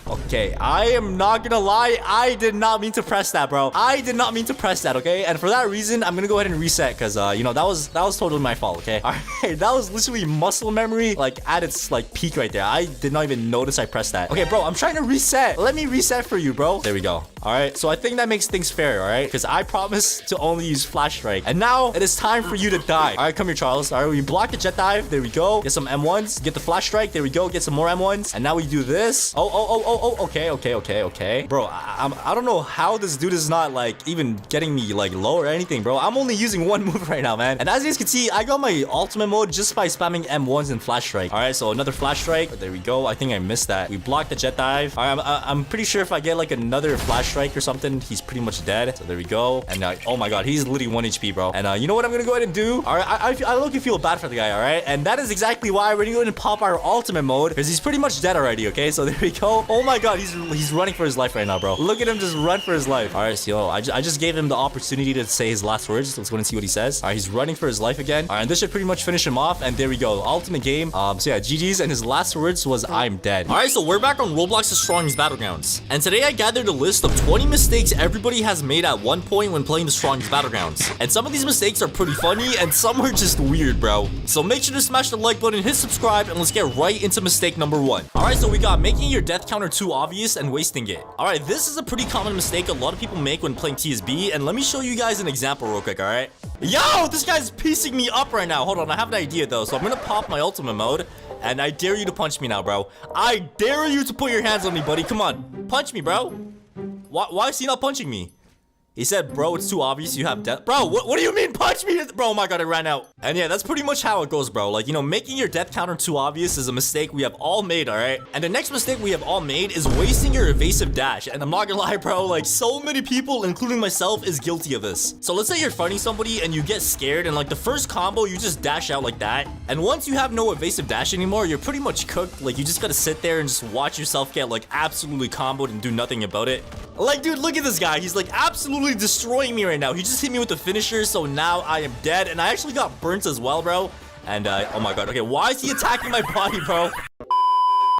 Okay, I am not gonna lie. I did not mean to press that, bro. I did not mean to press that, okay? And for that reason, I'm gonna go ahead and reset because, you know, that was totally my fault, okay? All right, that was literally muscle memory, like, at its, like, peak right there. I did not even notice I pressed that. Okay, bro, I'm trying to reset. Let me reset for you, bro. There we go. All right, so I think that makes things fair, all right? Because I promised to only use flash strike. And now it is time for you to die. All right, come here, Charles. All right, we block the jet dive. There we go. Get some M1s. Get the flash strike. There we go. Get some more M1s. And now we do this. Okay. Bro, I don't know how this dude is not, like, even getting me, like, low or anything, bro. I'm only using one move right now, man. And as you guys can see, I got my ultimate mode just by spamming M1s and flash strike. All right, so another flash strike. There we go. I think I missed that. We blocked the jet dive. All right, I'm pretty sure if I get, like, another flash strike or something, he's pretty much dead. So there we go. And oh my god, he's literally 1 HP, bro. And you know what I'm gonna go ahead and do? All right, I look and feel bad for the guy, all right? And that is exactly why we're gonna go ahead and pop our ultimate mode because he's pretty much dead already, okay? So there we go. Oh my god, he's running for his life right now, bro. Look at him just run for his life. All right, so I just gave him the opportunity to say his last words. Let's go and see what he says. All right, he's running for his life again. All right, and this should pretty much finish him off. And there we go. Ultimate game. So yeah, GG's. And his last words was, "I'm dead." All right, so we're back on Roblox's Strongest Battlegrounds. And today I gathered a list of 20 mistakes everybody has made at one point when playing the Strongest Battlegrounds. And some of these mistakes are pretty funny and some are just weird, bro. So make sure to smash the like button, hit subscribe, and let's get right into mistake number 1. All right, so we got making your death counter too obvious and wasting it. All right, this is a pretty common mistake a lot of people make when playing TSB, and let me show you guys an example real quick, all right? Yo, this guy's piecing me up right now. Hold on, I have an idea though, so I'm gonna pop my ultimate mode, and I dare you to punch me now, bro. I dare you to put your hands on me, buddy. Come on, punch me, bro. Why is he not punching me? He said, bro, it's too obvious you have death. Bro, what do you mean punch me? Bro, oh my god, I ran out. And yeah, that's pretty much how it goes, bro. Like, you know, making your death counter too obvious is a mistake we have all made, all right? And the next mistake we have all made is wasting your evasive dash. And I'm not gonna lie, bro, like, so many people, including myself, is guilty of this. So let's say you're fighting somebody and you get scared, and like the first combo, you just dash out like that. And once you have no evasive dash anymore, you're pretty much cooked. Like, you just gotta sit there and just watch yourself get, like, absolutely comboed and do nothing about it. Like, dude, look at this guy. He's, like, absolutely destroying me right now. He just hit me with the finisher, so now I am dead. And I actually got burnt as well, bro. And, oh my god. Okay, why is he attacking my body, bro?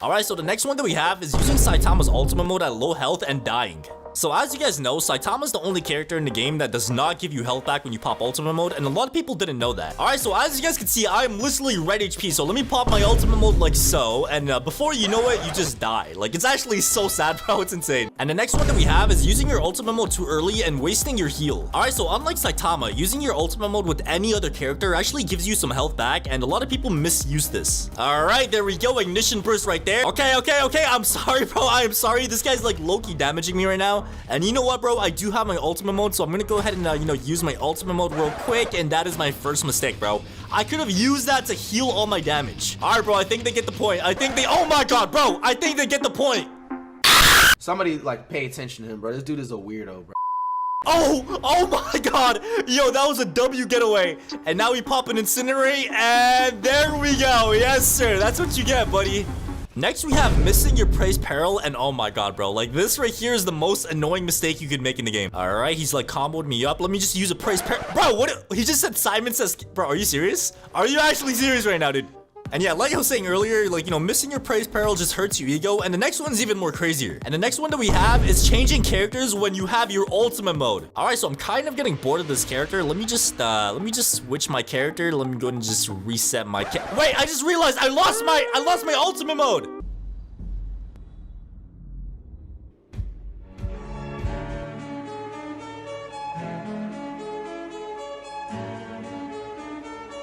Alright, so the next one that we have is using Saitama's ultimate mode at low health and dying. So as you guys know, Saitama's the only character in the game that does not give you health back when you pop ultimate mode, and a lot of people didn't know that. Alright, so as you guys can see, I am literally red HP, so let me pop my ultimate mode like so, and before you know it, you just die. Like, it's actually so sad, bro, it's insane. And the next one that we have is using your ultimate mode too early and wasting your heal. Alright, so unlike Saitama, using your ultimate mode with any other character actually gives you some health back, and a lot of people misuse this. Alright, there we go, ignition burst right there. Okay, I'm sorry, bro, I am sorry. This guy's like low-key damaging me right now. And you know what, bro? I do have my ultimate mode, so I'm gonna go ahead and, you know, use my ultimate mode real quick, and that is my first mistake, bro. I could have used that to heal all my damage. All right, bro, I think they get the point. Oh my god, bro, I think they get the point. Somebody, like, pay attention to him, bro. This dude is a weirdo, bro. Oh my god. Yo, that was a W getaway. And now we pop an incinerate, and there we go. Yes, sir. That's what you get, buddy. Next, we have missing your praise peril, and oh my god, bro. Like, this right here is the most annoying mistake you could make in the game. All right, he's like comboed me up. Let me just use a praise peril. Bro, what? He just said Simon says, bro, are you serious? Are you actually serious right now, dude? And yeah, like I was saying earlier, like, you know, missing your praise peril just hurts your ego. And the next one's even more crazier. And the next one that we have is changing characters when you have your ultimate mode. All right, so I'm kind of getting bored of this character. Let me just switch my character. Let me go and just reset my wait, I just realized I lost my ultimate mode.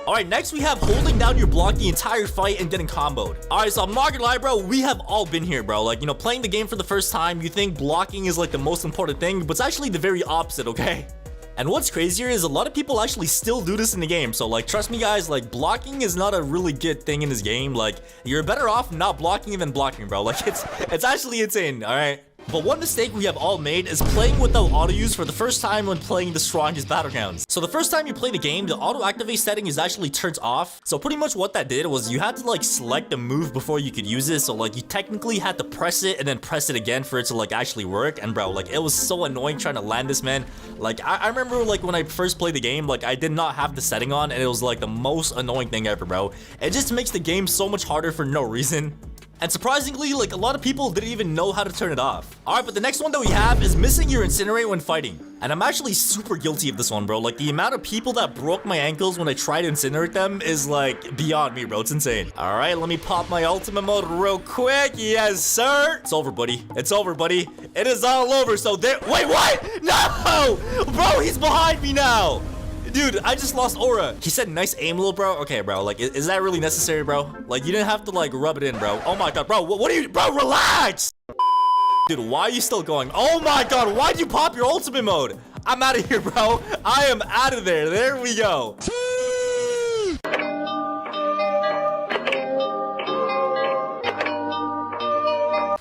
Alright, next we have holding down your block the entire fight and getting comboed. Alright, so I'm not gonna lie, bro, we have all been here, bro. Like, you know, playing the game for the first time, you think blocking is like the most important thing, but it's actually the very opposite, okay? And what's crazier is a lot of people actually still do this in the game. So like, trust me guys, like blocking is not a really good thing in this game. Like, you're better off not blocking than blocking, bro. Like, it's actually insane, alright? But one mistake we have all made is playing without auto use for the first time when playing the strongest Battlegrounds. So the first time you play the game, the auto activate setting is actually turned off. So pretty much what that did was you had to like select the move before you could use it. So like you technically had to press it and then press it again for it to like actually work. And bro, like it was so annoying trying to land this, man. Like I remember like when I first played the game, like I did not have the setting on and it was like the most annoying thing ever, bro. It just makes the game so much harder for no reason. And surprisingly, like a lot of people didn't even know how to turn it off. Alright, but the next one that we have is missing your incinerate when fighting. And I'm actually super guilty of this one, bro. Like the amount of people that broke my ankles when I tried to incinerate them is like beyond me, bro. It's insane. Alright, let me pop my ultimate mode real quick. Yes, sir. It's over, buddy. It's over, buddy. It is all over. So there. Wait, what? No! Bro, he's behind me now. Dude, I just lost aura. He said nice aim, little bro. Okay, bro. Like, is that really necessary, bro? Like, you didn't have to, like, rub it in, bro. Oh, my God, bro. What are you... Bro, relax! Dude, why are you still going? Oh, my God. Why'd you pop your ultimate mode? I'm out of here, bro. I am out of there. There we go.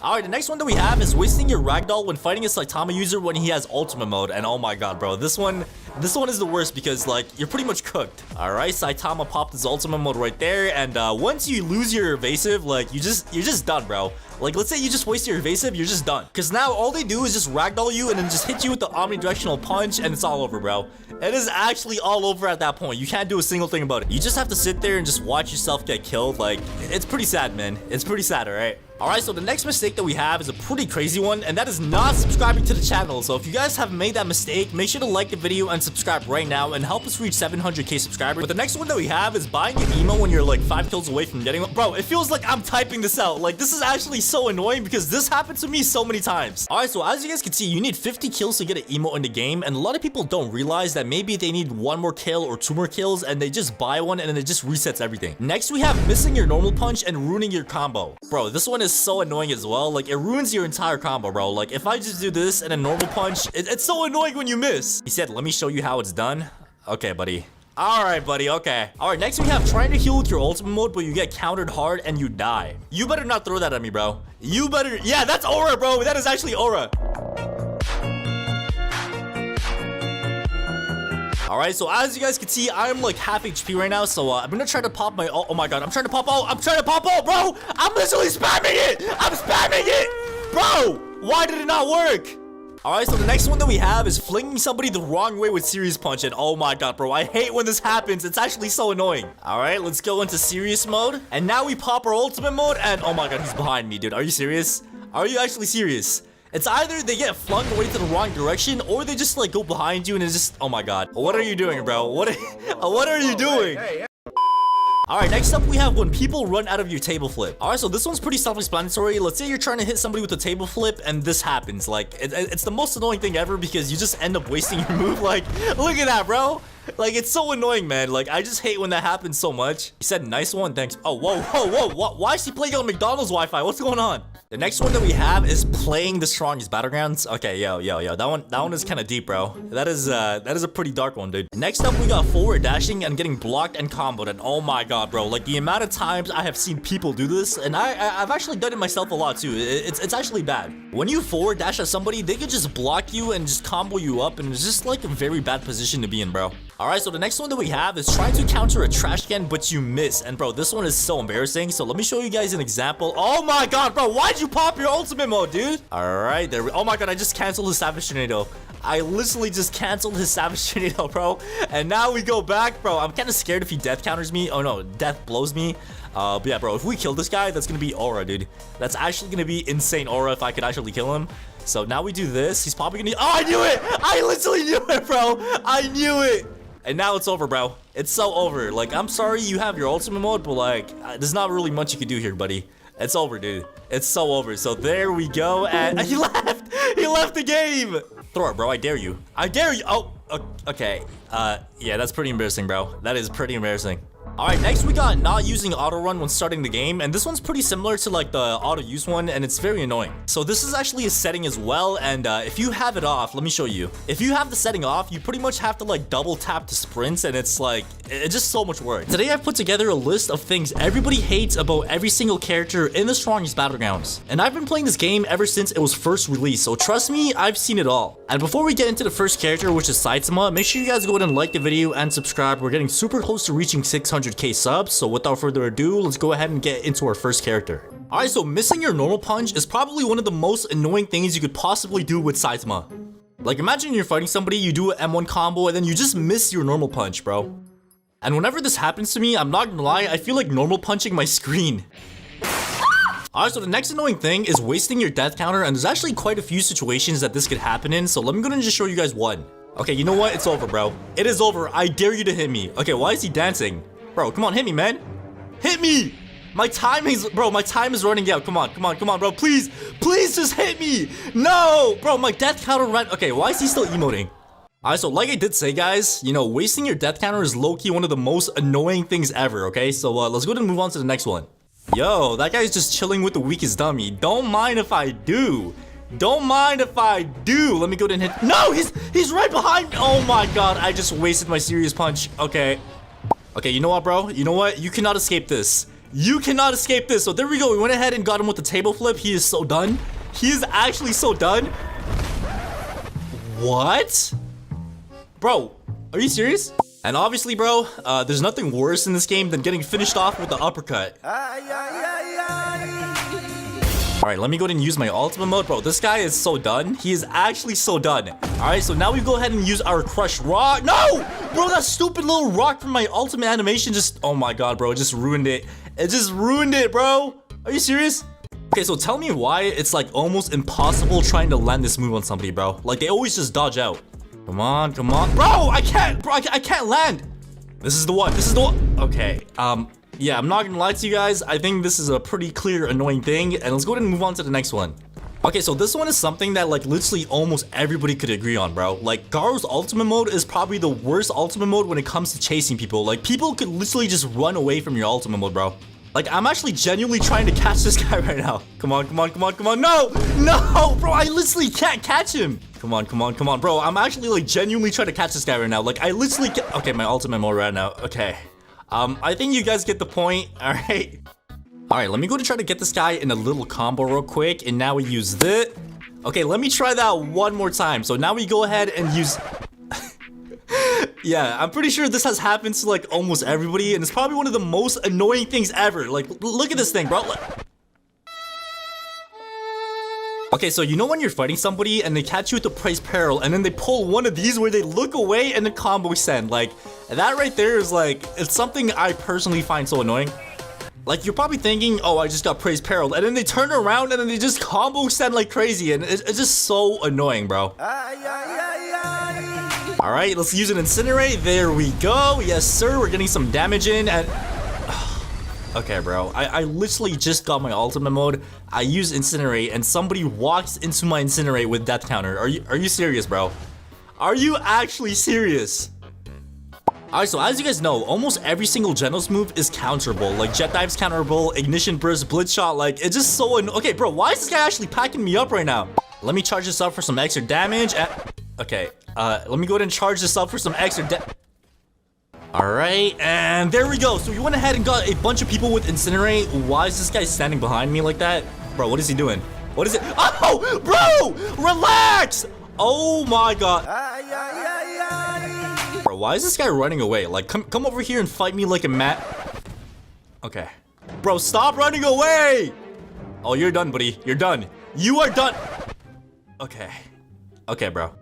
Alright, the next one that we have is wasting your ragdoll when fighting a Saitama user when he has ultimate mode. And oh my god, bro, this one is the worst because like you're pretty much cooked. Alright, Saitama popped his ultimate mode right there, and once you lose your evasive, like you're just done, bro. Like, let's say you just waste your evasive, you're just done. Because now all they do is just ragdoll you and then just hit you with the omnidirectional punch and it's all over, bro. It is actually all over at that point. You can't do a single thing about it. You just have to sit there and just watch yourself get killed. Like, it's pretty sad, man. It's pretty sad, alright? Alright, so the next mistake that we have is a pretty crazy one, and that is not subscribing to the channel. So if you guys have made that mistake, make sure to like the video and subscribe right now and help us reach 700k subscribers. But the next one that we have is buying an emo when you're like 5 kills away from getting one. Bro, it feels like I'm typing this out. Like, this is actually so annoying because this happened to me so many times. Alright, so as you guys can see, you need 50 kills to get an emo in the game, and a lot of people don't realize that maybe they need 1 more kill or 2 more kills and they just buy one and then it just resets everything. Next, we have missing your normal punch and ruining your combo. Bro, this one is so annoying as well. Like, it ruins your entire combo, bro. Like, if I just do this and a normal punch, it's so annoying when you miss. He said, let me show you how it's done. Okay, buddy. Alright, buddy, okay. Alright, next we have trying to heal with your ultimate mode, but you get countered hard and you die. You better not throw that at me, bro. You better... Yeah, that's aura, bro. That is actually aura. Alright, so as you guys can see, I'm like half HP right now, so I'm gonna try to pop my ult. Oh my god, I'm trying to pop ult. I'm trying to pop ult, bro. I'm literally spamming it. I'm spamming it. Bro, why did it not work? Alright, so the next one that we have is flinging somebody the wrong way with serious punch, and oh my god, bro, I hate when this happens. It's actually so annoying. Alright, let's go into serious mode, and now we pop our ultimate mode, and oh my god, he's behind me, dude. Are you serious? Are you actually serious? It's either they get flung away to the wrong direction, or they just like go behind you and it's just, oh my god. What are you doing, bro? What are you doing? Alright, next up we have when people run out of your table flip. Alright, so this one's pretty self-explanatory. Let's say you're trying to hit somebody with a table flip and this happens. Like, it's the most annoying thing ever because you just end up wasting your move. Like, look at that, bro. Like, it's so annoying, man. Like, I just hate when that happens so much. He said, nice one, thanks. Oh, whoa. Why is he playing on McDonald's Wi-Fi? What's going on? The next one that we have is playing the strongest Battlegrounds. Okay, yo. That one is kind of deep, bro. That is a pretty dark one, dude. Next up, we got forward dashing and getting blocked and comboed. And oh my god, bro. Like, the amount of times I have seen people do this, and I've actually done it myself a lot, too. It's actually bad. When you forward dash at somebody, they could just block you and just combo you up, and it's just like a very bad position to be in, bro. Alright, so the next one that we have is trying to counter a trash can, but you miss. And bro, this one is so embarrassing. So let me show you guys an example. Oh my god, bro, why'd you pop your ultimate mode, dude? Alright, there we... Oh my god, I just canceled the Savage Tornado. I literally just canceled his savage tornado, bro. And now we go back, bro. I'm kind of scared if he death counters me. Oh no, death blows me. But yeah, bro, if we kill this guy, that's gonna be aura, dude. That's actually gonna be insane aura if I could actually kill him. So now we do this. He's probably gonna... Oh, I knew it! I literally knew it, bro! I knew it! And now it's over, bro. It's so over. Like, I'm sorry you have your ultimate mode, but like, there's not really much you can do here, buddy. It's over, dude. It's so over. So there we go. And he left! He left the game! Throw it, bro. I dare you. I dare you! Oh, okay. Yeah, that's pretty embarrassing, bro. That is pretty embarrassing. Alright, next we got not using auto run when starting the game, and this one's pretty similar to like the auto use one, and it's very annoying. So this is actually a setting as well, and if you have it off, let me show you. If you have the setting off, you pretty much have to like double tap to sprint, and it's like, it's just so much work. Today I've put together a list of things everybody hates about every single character in the strongest Battlegrounds. And I've been playing this game ever since it was first released, so trust me, I've seen it all. And before we get into the first character, which is Saitama, make sure you guys go ahead and like the video and subscribe. We're getting super close to reaching 600k subs, so without further ado, let's go ahead and get into our first character. Alright, so missing your normal punch is probably one of the most annoying things you could possibly do with Saitama. Like, imagine you're fighting somebody, you do an M1 combo, and then you just miss your normal punch, bro. And whenever this happens to me, I'm not gonna lie, I feel like normal punching my screen. Alright, so the next annoying thing is wasting your death counter, and there's actually quite a few situations that this could happen in, so let me go and just show you guys one. Okay, you know what? It's over, bro. It is over. I dare you to hit me. Okay, why is he dancing? Bro, come on, hit me, man. Hit me! My time is, bro, my time is running out. Come on, bro. Please, please just hit me. No! Bro, my death counter ran. Okay, why is he still emoting? Alright, so like I did say, guys, you know, wasting your death counter is low-key one of the most annoying things ever, okay? So let's go ahead and move on to the next one. Yo, that guy's just chilling with the weakest dummy. Don't mind if I do. Don't mind if I do. Let me go ahead and hit. No, he's right behind me. Oh my god, I just wasted my serious punch. Okay. Okay, you know what, bro? You know what? You cannot escape this. You cannot escape this. So there we go. We went ahead and got him with the table flip. He is so done. He is actually so done. What? Bro, are you serious? And obviously, bro, there's nothing worse in this game than getting finished off with the uppercut. Alright, let me go ahead and use my ultimate mode. Bro, this guy is so done. He is actually so done. Alright, so now we go ahead and use our crush rock. No! Bro, that stupid little rock from my ultimate animation just... Oh my god, bro. It just ruined it. It just ruined it, bro. Are you serious? Okay, so tell me why it's like almost impossible trying to land this move on somebody, bro. Like, they always just dodge out. Come on, come on. Bro, I can't. Bro, I can't land. This is the one. This is the one. Okay, yeah, I'm not gonna lie to you guys. I think this is a pretty clear annoying thing, and let's go ahead and move on to the next one. Okay, so this one is something that like literally almost everybody could agree on, bro. Like, Garo's ultimate mode is probably the worst ultimate mode when it comes to chasing people. Like, people could literally just run away from your ultimate mode, bro. Like, I'm actually genuinely trying to catch this guy right now. Come on, come on, come on, come on. No, no, bro, I literally can't catch him. Come on, come on, come on, bro. I'm actually like genuinely trying to catch this guy right now. Like, I literally can't. Okay, my ultimate mode right now. Okay. I think you guys get the point. All right. All right, let me go to try to get this guy in a little combo real quick. And now we use this. Okay, let me try that one more time. So now we go ahead and use... Yeah, I'm pretty sure this has happened to like almost everybody. And it's probably one of the most annoying things ever. Like, look at this thing, bro. Okay, so you know when you're fighting somebody and they catch you with the praise peril and then they pull one of these where they look away and the combo send. Like, that right there is like, it's something I personally find so annoying. Like, you're probably thinking, oh, I just got praise peril, and then they turn around and then they just combo send like crazy, and it's just so annoying, bro. Alright, let's use an incinerate. There we go. Yes, sir. We're getting some damage in, and... Okay, bro. I literally just got my ultimate mode. I use incinerate, and somebody walks into my incinerate with death counter. Are you serious, bro? Are you actually serious? Alright, so as you guys know, almost every single Genos move is counterable. Like, jet dive's counterable, ignition burst, blitz shot. Like, it's just so okay, bro. Why is this guy actually packing me up right now? Let me charge this up for some extra damage. Okay, let me go ahead and charge this up for some extra Alright, and there we go. So we went ahead and got a bunch of people with incinerate. Why is this guy standing behind me like that? Bro, what is he doing? What is it? Oh, bro, relax. Oh my god. Bro, why is this guy running away? Like, come over here and fight me like a mat. Okay. Bro, stop running away. Oh, you're done, buddy. You're done. You are done. Okay. Okay, bro.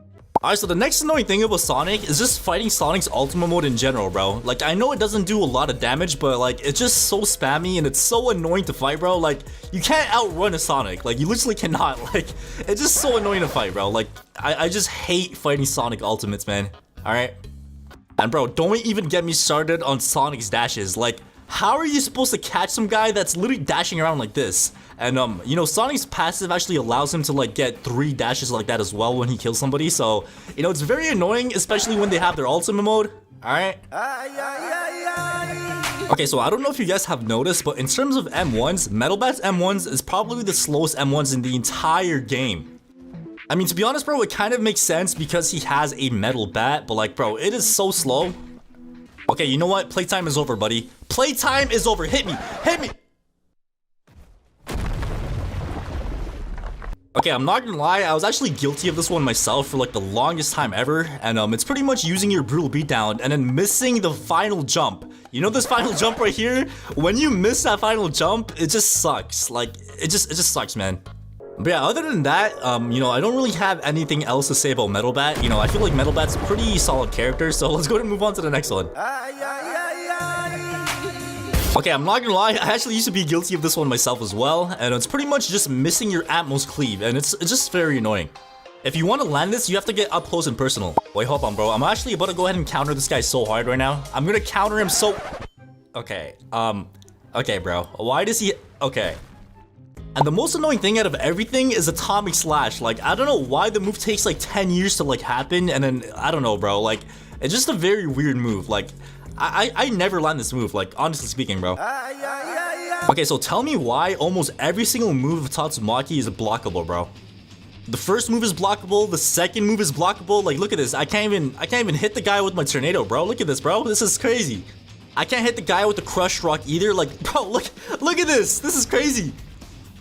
Alright, so the next annoying thing about Sonic is just fighting Sonic's ultimate mode in general, bro. Like, I know it doesn't do a lot of damage, but like, it's just so spammy and it's so annoying to fight, bro. Like, you can't outrun a Sonic. Like, you literally cannot. Like, it's just so annoying to fight, bro. Like, I just hate fighting Sonic ultimates, man. Alright? And bro, don't even get me started on Sonic's dashes. Like, how are you supposed to catch some guy that's literally dashing around like this? And you know, Sonic's passive actually allows him to like get 3 dashes like that as well when he kills somebody. So, you know, it's very annoying, especially when they have their ultimate mode. Alright? Okay, so I don't know if you guys have noticed, but in terms of M1s, Metalbat's M1s is probably the slowest M1s in the entire game. I mean, to be honest, bro, it kind of makes sense because he has a metal bat, but like, bro, it is so slow. Okay, you know what? Playtime is over, buddy. Playtime is over. Hit me. Hit me. Okay, I'm not gonna lie, I was actually guilty of this one myself for like the longest time ever, and it's pretty much using your brutal beatdown and then missing the final jump. You know this final jump right here? When you miss that final jump, it just sucks. Like, it just sucks, man. But yeah, other than that, you know, I don't really have anything else to say about Metalbat. You know, I feel like Metalbat's a pretty solid character, so let's go ahead and move on to the next one. Okay, I'm not gonna lie, I actually used to be guilty of this one myself as well, and it's pretty much just missing your Atmos cleave, and it's just very annoying. If you want to land this, you have to get up close and personal. Wait, hold on, bro. I'm actually about to go ahead and counter this guy so hard right now. I'm gonna counter him so... Okay, okay, bro. Why does he... Okay. And the most annoying thing out of everything is Atomic Slash. Like, I don't know why the move takes like 10 years to like happen, and then, I don't know, bro. Like, it's just a very weird move. Like, I never land this move, like, honestly speaking, bro. Okay, so tell me why almost every single move of Tatsumaki is blockable, bro. The first move is blockable, the second move is blockable. Like, look at this. I can't even hit the guy with my tornado, bro. Look at this, bro. This is crazy. I can't hit the guy with the crush rock either. Like, bro, look at this. This is crazy.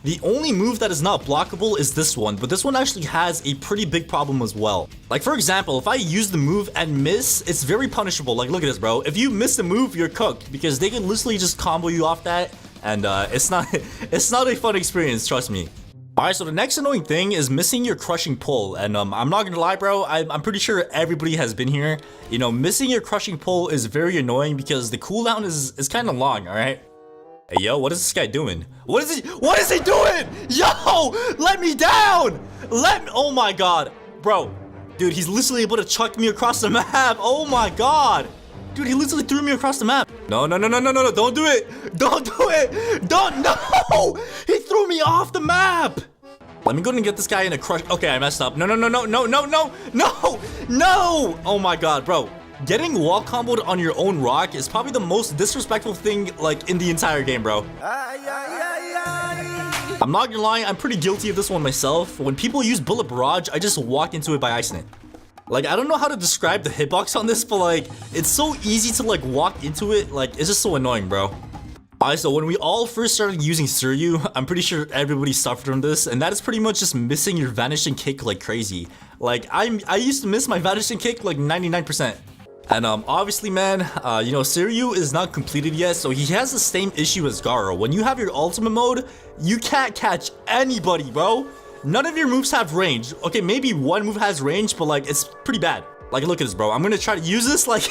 The only move that is not blockable is this one, but this one actually has a pretty big problem as well. Like, for example, if I use the move and miss, it's very punishable. Like, look at this, bro. If you miss the move, you're cooked because they can literally just combo you off that, and it's not a fun experience, trust me. Alright, so the next annoying thing is missing your crushing pull, and I'm not gonna lie, bro, I'm pretty sure everybody has been here. You know, missing your crushing pull is very annoying because the cooldown is kind of long, alright? Hey, yo, what is this guy doing? What is he doing? Yo, let me down! Oh my god. Bro, dude, he's literally able to chuck me across the map. Oh my god. Dude, he literally threw me across the map. No, don't do it. Don't do it. No! He threw me off the map. Let me go and get this guy in a crush. Okay, I messed up. No. Oh my god, bro. Getting wall comboed on your own rock is probably the most disrespectful thing, like, in the entire game, bro. I'm not gonna lie, I'm pretty guilty of this one myself. When people use Bullet Barrage, I just walk into it by icing it. Like, I don't know how to describe the hitbox on this, but like, it's so easy to like walk into it. Like, it's just so annoying, bro. Alright, so when we all first started using Suryu, I'm pretty sure everybody suffered from this, and that is pretty much just missing your vanishing kick like crazy. Like, I used to miss my vanishing kick like 99%. And obviously, man, you know, Suryu is not completed yet, so he has the same issue as Garo. When you have your ultimate mode, you can't catch anybody, bro. None of your moves have range. Okay, maybe one move has range, but like, it's pretty bad. Like, look at this, bro. I'm gonna try to use this, like,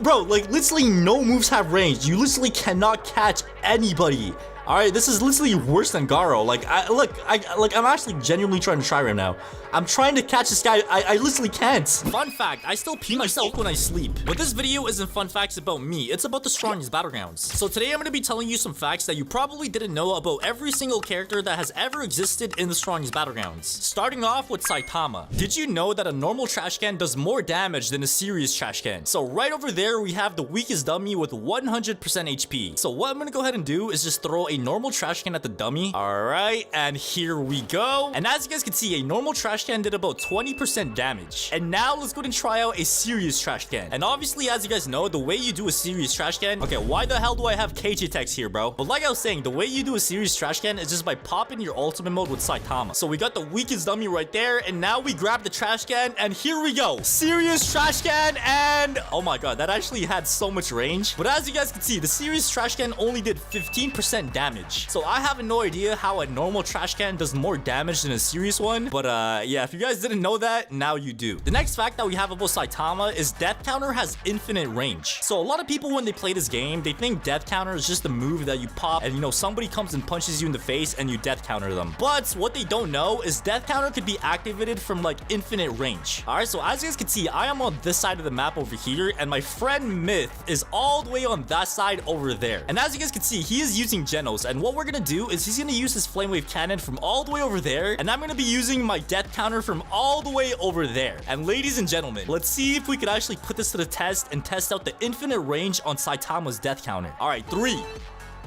bro, like, literally no moves have range. You literally cannot catch anybody. Alright, this is literally worse than Garo. Like, I'm actually genuinely trying to try right now. I'm trying to catch this guy. I literally can't. Fun fact, I still pee myself when I sleep. But this video isn't fun facts about me. It's about the strongest Battlegrounds. So today I'm going to be telling you some facts that you probably didn't know about every single character that has ever existed in the strongest Battlegrounds. Starting off with Saitama. Did you know that a normal trash can does more damage than a serious trash can? So right over there, we have the weakest dummy with 100% HP. So what I'm going to go ahead and do is just throw a normal trash can at the dummy. Alright, and here we go. And as you guys can see, a normal trash can did about 20% damage. And now let's go and try out a serious trash can. And obviously, as you guys know, the way you do a serious trash can... Okay, why the hell do I have KJ text here, bro? But like I was saying, the way you do a serious trash can is just by popping your ultimate mode with Saitama. So we got the weakest dummy right there, and now we grab the trash can, and here we go. Serious trash can, and... Oh my god, that actually had so much range. But as you guys can see, the serious trash can only did 15% damage. damage. So I have no idea how a normal trash can does more damage than a serious one. But yeah, if you guys didn't know that, now you do. The next fact that we have about Saitama is death counter has infinite range. So a lot of people when they play this game, they think death counter is just a move that you pop and you know somebody comes and punches you in the face and you death counter them. But what they don't know is death counter could be activated from like infinite range. All right, so as you guys can see, I am on this side of the map over here and my friend Myth is all the way on that side over there. And as you guys can see, he is using Genos, and what we're gonna do is he's gonna use his flame wave cannon from all the way over there, and I'm gonna be using my death counter from all the way over there. And ladies and gentlemen, let's see if we could actually put this to the test and test out the infinite range on Saitama's death counter. All right, 3,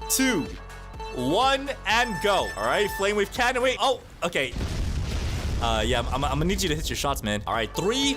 2, 1, and go. All right, flame wave cannon. Wait, oh, okay. Yeah, I'm gonna need you to hit your shots, man. All right, 3,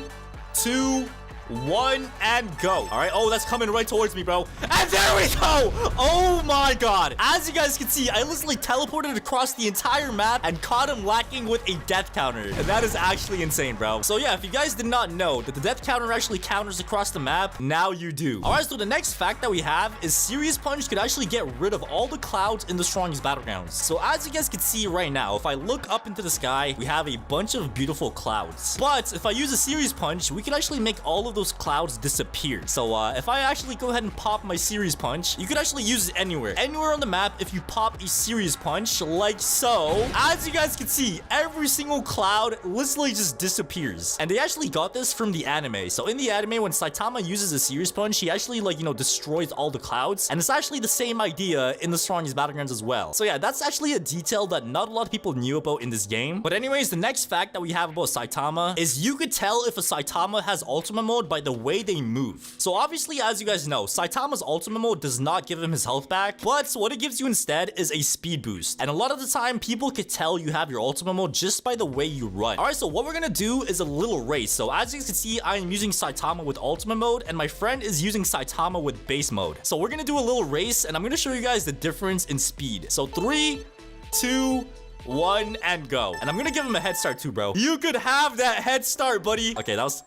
2, 1, and go. All right. Oh, that's coming right towards me, bro. And there we go. Oh my god. As you guys can see, I literally teleported across the entire map and caught him lacking with a death counter. And that is actually insane, bro. So yeah, if you guys did not know that the death counter actually counters across the map, now you do. All right, so the next fact that we have is Serious Punch could actually get rid of all the clouds in the strongest battlegrounds. So as you guys can see right now, if I look up into the sky, we have a bunch of beautiful clouds. But if I use a Serious Punch, we can actually make all of those clouds disappear. So if I actually go ahead and pop my Serious Punch, you could actually use it anywhere on the map. If you pop a Serious Punch like so, as you guys can see, every single cloud literally just disappears. And they actually got this from the anime. So in the anime, when Saitama uses a Serious Punch, he actually like, you know, destroys all the clouds, and it's actually the same idea in the strongest battlegrounds as well. So yeah, that's actually a detail that not a lot of people knew about in this game. But anyways, the next fact that we have about Saitama is you could tell if a Saitama has ultimate mode by the way they move. So obviously, as you guys know, Saitama's ultimate mode does not give him his health back, but what it gives you instead is a speed boost. And a lot of the time, people could tell you have your ultimate mode just by the way you run. All right, so what we're gonna do is a little race. So as you can see, I am using Saitama with ultimate mode, and my friend is using Saitama with base mode. So we're gonna do a little race, and I'm gonna show you guys the difference in speed. So 3, 2, 1, and go. And I'm gonna give him a head start too, bro. You could have that head start, buddy. Okay, that was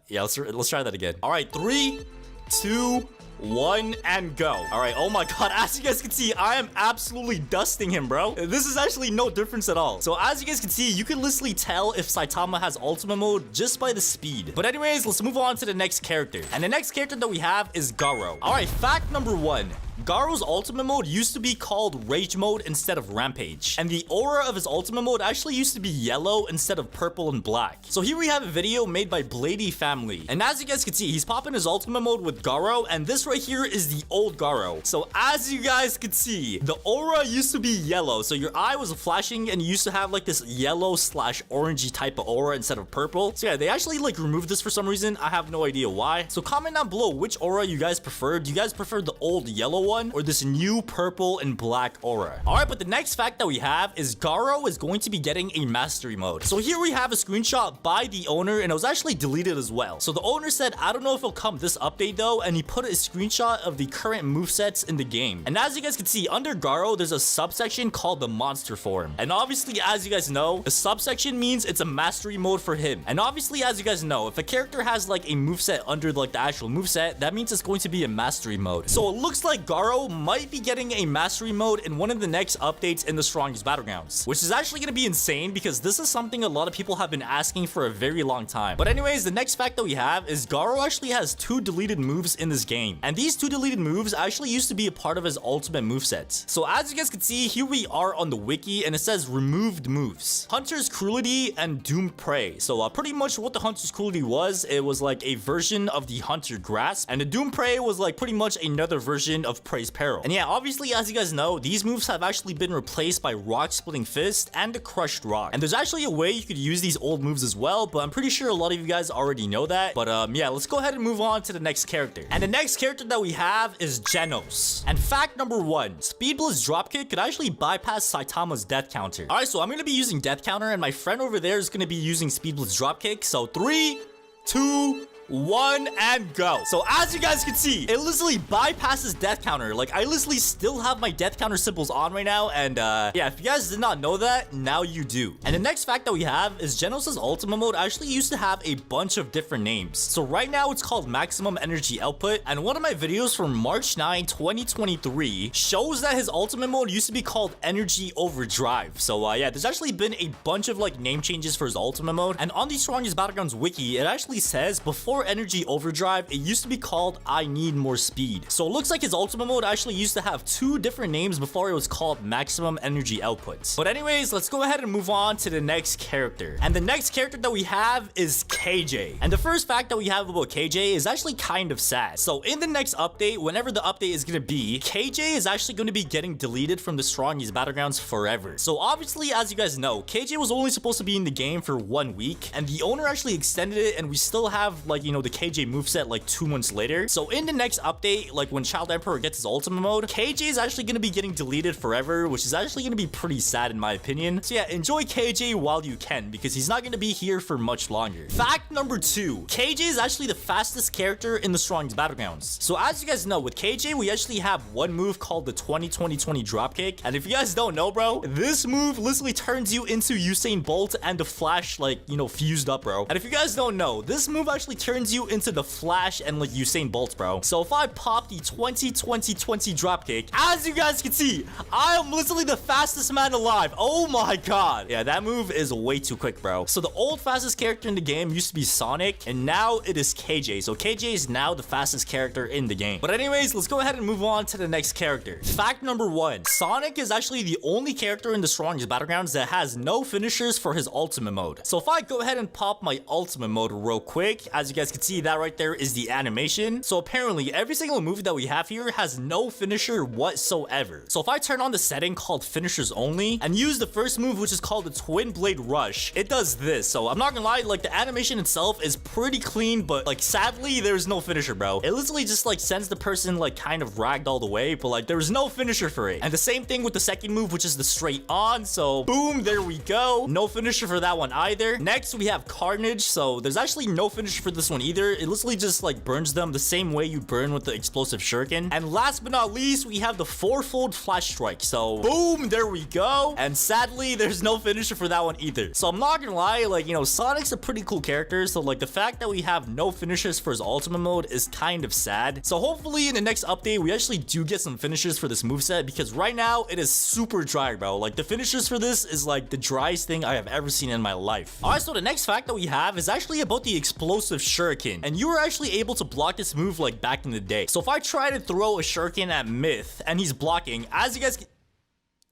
yeah, let's try that again. All right, 3, 2, 1, and go. All right, oh my god, as you guys can see, I am absolutely dusting him, bro. This is actually no difference at all. So as you guys can see, you can literally tell if Saitama has ultimate mode just by the speed. But anyways, let's move on to the next character. And the next character that we have is Garo. All right, fact number 1. Garo's ultimate mode used to be called Rage Mode instead of Rampage. And the aura of his ultimate mode actually used to be yellow instead of purple and black. So here we have a video made by Blady Family. And as you guys can see, he's popping his ultimate mode with Garo, and this right here is the old Garo. So as you guys can see, the aura used to be yellow. So your eye was flashing and you used to have like this yellow / orangey type of aura instead of purple. So yeah, they actually like removed this for some reason. I have no idea why. So comment down below which aura you guys prefer. Do you guys prefer the old yellow one or this new purple and black aura? All right, but the next fact that we have is Garo is going to be getting a mastery mode. So here we have a screenshot by the owner, and it was actually deleted as well. So the owner said, I don't know if it'll come this update though, and he put a screenshot of the current movesets in the game. And as you guys can see, under Garo, there's a subsection called the monster form. And obviously, as you guys know, the subsection means it's a mastery mode for him. And obviously, as you guys know, if a character has like a moveset under like the actual moveset, that means it's going to be a mastery mode. So it looks like Garo might be getting a mastery mode in one of the next updates in the strongest battlegrounds, which is actually going to be insane because this is something a lot of people have been asking for a very long time. But anyways, the next fact that we have is Garo actually has 2 deleted moves in this game, and these 2 deleted moves actually used to be a part of his ultimate moveset. So as you guys can see, here we are on the wiki, and it says removed moves: Hunter's Cruelty and Doomed Prey. So pretty much what the Hunter's Cruelty was, it was like a version of the Hunter Grasp, and the Doomed Prey was like pretty much another version of Prey's Peril. And yeah, obviously, as you guys know, these moves have actually been replaced by Rock Splitting Fist and the Crushed Rock. And there's actually a way you could use these old moves as well, but I'm pretty sure a lot of you guys already know that. But yeah, let's go ahead and move on to the next character. And the next character that we have is Genos. And fact number 1, Speed Blitz Dropkick could actually bypass Saitama's death counter. All right, so I'm going to be using death counter, and my friend over there is going to be using Speed Blitz Dropkick. So 3, 2, 1, and go. So as you guys can see, it literally bypasses death counter. Like, I literally still have my death counter symbols on right now. And yeah, if you guys did not know that, now you do. And the next fact that we have is Genos' ultimate mode actually used to have a bunch of different names. So right now it's called maximum energy output. And one of my videos from March 9, 2023 shows that his ultimate mode used to be called energy overdrive. So yeah, there's actually been a bunch of like name changes for his ultimate mode. And on the strongest Battlegrounds wiki, it actually says before energy overdrive, it used to be called I need more speed. So it looks like his ultimate mode actually used to have 2 different names before it was called maximum energy output. But anyways, let's go ahead and move on to the next character. And the next character that we have is KJ. And the first fact that we have about KJ is actually kind of sad. So in the next update, whenever the update is going to be, KJ is actually going to be getting deleted from the strongest Battlegrounds forever. So obviously, as you guys know, KJ was only supposed to be in the game for 1 week, and the owner actually extended it, and we still have, like, you know, the KJ moveset like 2 months later. So in the next update, like when Child Emperor gets his ultimate mode, KJ is actually going to be getting deleted forever, which is actually going to be pretty sad in my opinion. So yeah, enjoy KJ while you can, because he's not going to be here for much longer. Fact number 2, KJ is actually the fastest character in the strongest Battlegrounds. So as you guys know, with KJ, we actually have one move called the 20-20-20 dropkick. And if you guys don't know, bro, this move literally turns you into Usain Bolt and the Flash, like, you know, fused up, bro. And if you guys don't know, this move actually turns you into the Flash and like Usain Bolt, bro. So if I pop the 20-20-20 dropkick, as you guys can see, I am literally the fastest man alive. Oh my god. Yeah, that move is way too quick, bro. So the old fastest character in the game used to be Sonic, and now it is KJ. So KJ is now the fastest character in the game. But anyways, let's go ahead and move on to the next character. Fact number 1, Sonic is actually the only character in the strongest Battlegrounds that has no finishers for his ultimate mode. So if I go ahead and pop my ultimate mode real quick, as you guys can see, that right there is the animation. So apparently every single move that we have here has no finisher whatsoever. So if I turn on the setting called finishers only and use the first move, which is called the twin blade rush, it does this. So I'm not gonna lie, like the animation itself is pretty clean, but like sadly there's no finisher, bro. It literally just like sends the person like kind of ragdolled away, but like there's no finisher for it. And the same thing with the second move, which is the straight on. So boom, there we go. No finisher for that one either. Next we have Carnage. So there's actually no finisher for this one either. It literally just like burns them the same way you burn with the explosive shuriken. And last but not least, we have the fourfold flash strike. So boom, there we go. And sadly there's no finisher for that one either. So I'm not gonna lie, like, you know, Sonic's a pretty cool character, so like the fact that we have no finishers for his ultimate mode is kind of sad. So hopefully in the next update we actually do get some finishers for this moveset, because right now it is super dry, bro. Like the finishers for this is like the driest thing I have ever seen in my life. Alright, so the next fact that we have is actually about the explosive shuriken, and you were actually able to block this move like back in the day. So if I try to throw a shuriken at Myth and he's blocking, as you guys can...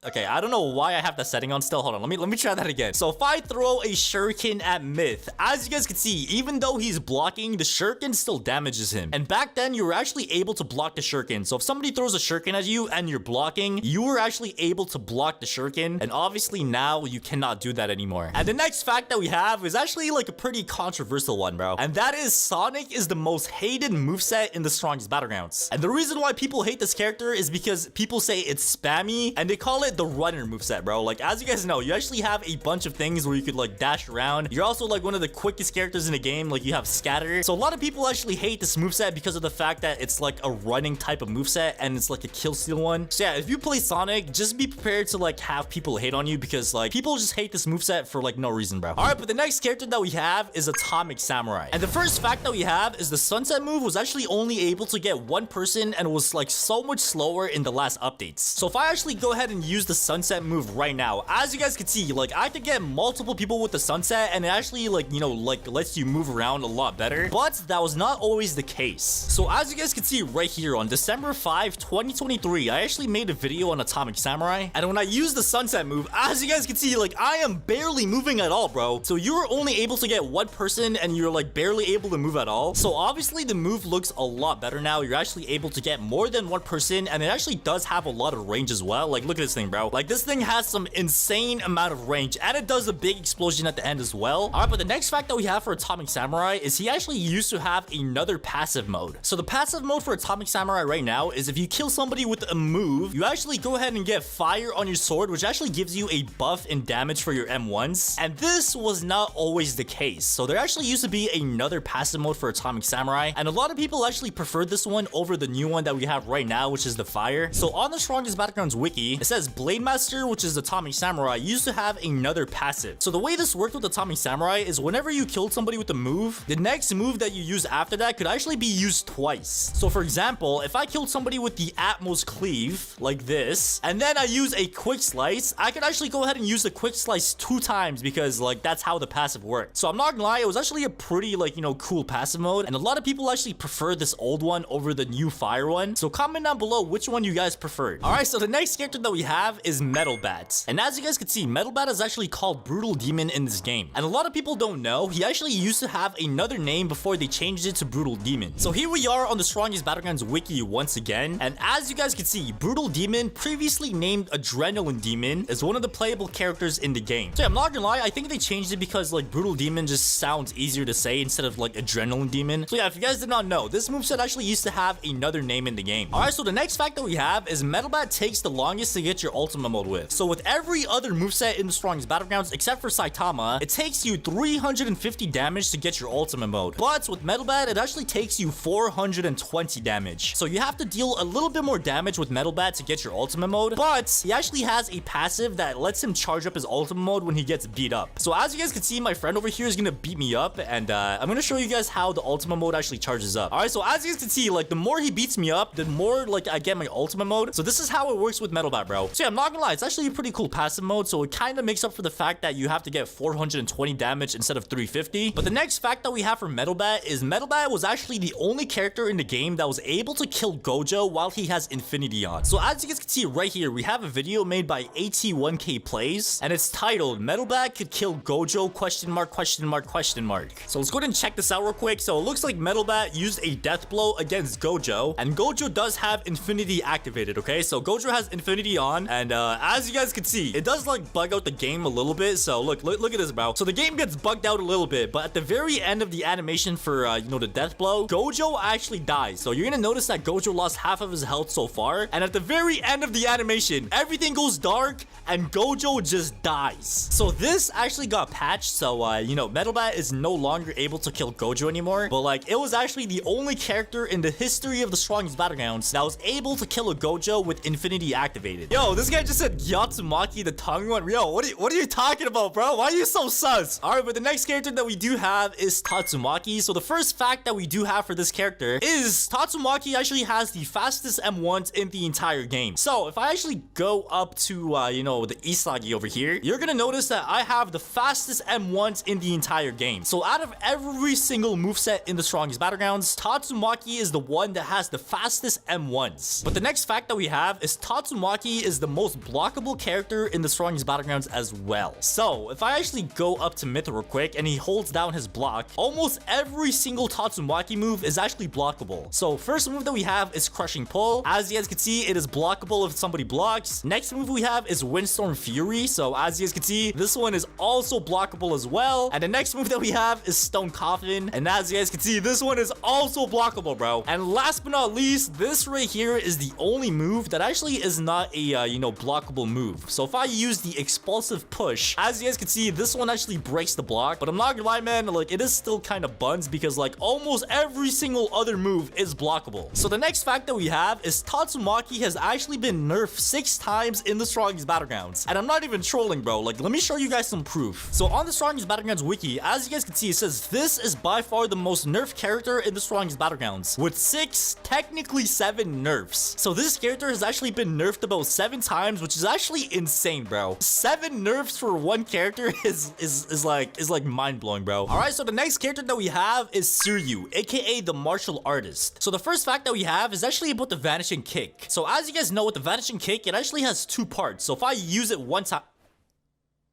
Okay, I don't know why I have that setting on still. Hold on, let me try that again. So if I throw a shuriken at Myth, as you guys can see, even though he's blocking, the shuriken still damages him. And back then, you were actually able to block the shuriken. So if somebody throws a shuriken at you and you're blocking, you were actually able to block the shuriken. And obviously now you cannot do that anymore. And the next fact that we have is actually like a pretty controversial one, bro. And that is Sonic is the most hated moveset in the strongest Battlegrounds. And the reason why people hate this character is because people say it's spammy, and they call it the runner moveset, bro. Like, as you guys know, you actually have a bunch of things where you could like dash around. You're also like one of the quickest characters in the game. Like, you have scatter. So a lot of people actually hate this moveset because of the fact that it's like a running type of moveset and it's like a kill steal one. So yeah, if you play Sonic, just be prepared to like have people hate on you, because like people just hate this moveset for like no reason, bro. All right, but the next character that we have is Atomic Samurai. And the first fact that we have is the sunset move was actually only able to get one person, and it was like so much slower in the last updates. So if I actually go ahead and use the sunset move right now, as you guys can see, like I could get multiple people with the sunset, and it actually like, you know, like lets you move around a lot better. But that was not always the case. So as you guys can see right here, on December 5, 2023, I actually made a video on Atomic Samurai, and when I used the sunset move, as you guys can see, like I am barely moving at all, bro. So you were only able to get one person, and you're like barely able to move at all. So obviously the move looks a lot better now. You're actually able to get more than one person, and it actually does have a lot of range as well. Like, look at this thing, thing, bro. Like, this thing has some insane amount of range, and it does a big explosion at the end as well. All right, but the next fact that we have for Atomic Samurai is he actually used to have another passive mode. So the passive mode for Atomic Samurai right now is if you kill somebody with a move, you actually go ahead and get fire on your sword, which actually gives you a buff in damage for your M1s. And this was not always the case. So there actually used to be another passive mode for Atomic Samurai, and a lot of people actually prefer this one over the new one that we have right now, which is the fire. So on the Strongest Battlegrounds wiki, it says Blade Master, which is Atomic Samurai, used to have another passive. So the way this worked with Atomic Samurai is whenever you killed somebody with a move, the next move that you use after that could actually be used twice. So for example, if I killed somebody with the Atmos Cleave, like this, and then I use a Quick Slice, I could actually go ahead and use the Quick Slice 2 times because, like, that's how the passive worked. So I'm not gonna lie, it was actually a pretty, like, you know, cool passive mode, and a lot of people actually prefer this old one over the new fire one. So comment down below which one you guys preferred. All right, so the next character that we have is Metal Bat. And as you guys can see, Metal Bat is actually called Brutal Demon in this game. And a lot of people don't know, he actually used to have another name before they changed it to Brutal Demon. So here we are on the Strongest Battlegrounds wiki once again. And as you guys can see, Brutal Demon, previously named Adrenaline Demon, is one of the playable characters in the game. So yeah, I'm not gonna lie, I think they changed it because, like, Brutal Demon just sounds easier to say instead of, like, Adrenaline Demon. So yeah, if you guys did not know, this moveset actually used to have another name in the game. Alright, so the next fact that we have is Metal Bat takes the longest to get your ultimate mode with. So with every other moveset in the Strongest Battlegrounds, except for Saitama, it takes you 350 damage to get your ultimate mode. But with Metal Bat, it actually takes you 420 damage. So you have to deal a little bit more damage with Metal Bat to get your ultimate mode, but he actually has a passive that lets him charge up his ultimate mode when he gets beat up. So as you guys can see, my friend over here is gonna beat me up, and I'm gonna show you guys how the ultimate mode actually charges up. All right, so as you guys can see, like, the more he beats me up, the more, like, I get my ultimate mode. So this is how it works with Metal Bat, bro. So yeah, I'm not gonna lie, it's actually a pretty cool passive mode, so it kind of makes up for the fact that you have to get 420 damage instead of 350. But the next fact that we have for Metal Bat is Metal Bat was actually the only character in the game that was able to kill Gojo while he has Infinity on. So as you guys can see right here, we have a video made by AT1K Plays, and it's titled Metal Bat could kill Gojo question mark question mark question mark. So let's go ahead and check this out real quick. So it looks like Metal Bat used a death blow against Gojo, and Gojo does have Infinity activated, okay? So Gojo has Infinity on, and as you guys can see, it does, like, bug out the game a little bit. So look at this, bro. So the game gets bugged out a little bit, but at the very end of the animation for you know, the death blow, Gojo actually dies. So you're gonna notice that Gojo lost half of his health so far, and at the very end of the animation, everything goes dark and Gojo just dies. So this actually got patched, so you know, Metal Bat is no longer able to kill Gojo anymore, but, like, it was actually the only character in the history of the Strongest Battlegrounds that was able to kill a Gojo with Infinity activated. Yo, this guy just said Yatsumaki the tongue one. Yo, what are you talking about, bro? Why are you so sus? All right, but the next character that we do have is Tatsumaki. So the first fact that we do have for this character is Tatsumaki actually has the fastest M1s in the entire game. So if I actually go up to you know, the Isagi over here, you're gonna notice that I have the fastest M1s in the entire game. So out of every single moveset in the Strongest Battlegrounds, Tatsumaki is the one that has the fastest M1s. But the next fact that we have is Tatsumaki is the most blockable character in the Strongest Battlegrounds as well. So if I actually go up to Myth real quick and he holds down his block, almost every single Tatsumaki move is actually blockable. So first move that we have is Crushing Pull. As you guys can see, it is blockable if somebody blocks. Next move we have is Windstorm Fury. So as you guys can see, this one is also blockable as well. And the next move that we have is Stone Coffin. And as you guys can see, this one is also blockable, bro. And last but not least, this right here is the only move that actually is not a, you know, blockable move. So if I use the Explosive Push, as you guys can see, this one actually breaks the block. But I'm not gonna lie, man, like, it is still kind of buns because, like, almost every single other move is blockable. So the next fact that we have is Tatsumaki has actually been nerfed 6 times in the Strongest Battlegrounds. And I'm not even trolling, bro. Like, let me show you guys some proof. So on the Strongest Battlegrounds wiki, as you guys can see, it says this is by far the most nerfed character in the Strongest Battlegrounds, with 6, technically 7 nerfs. So this character has actually been nerfed about 7 times, which is actually insane, bro. 7 nerfs for one character is like mind-blowing, bro. All right, so the next character that we have is Suryu, aka the martial artist. So the first fact that we have is actually about the Vanishing Kick. So as you guys know, with the Vanishing Kick, it actually has 2 parts. So if I use it one time,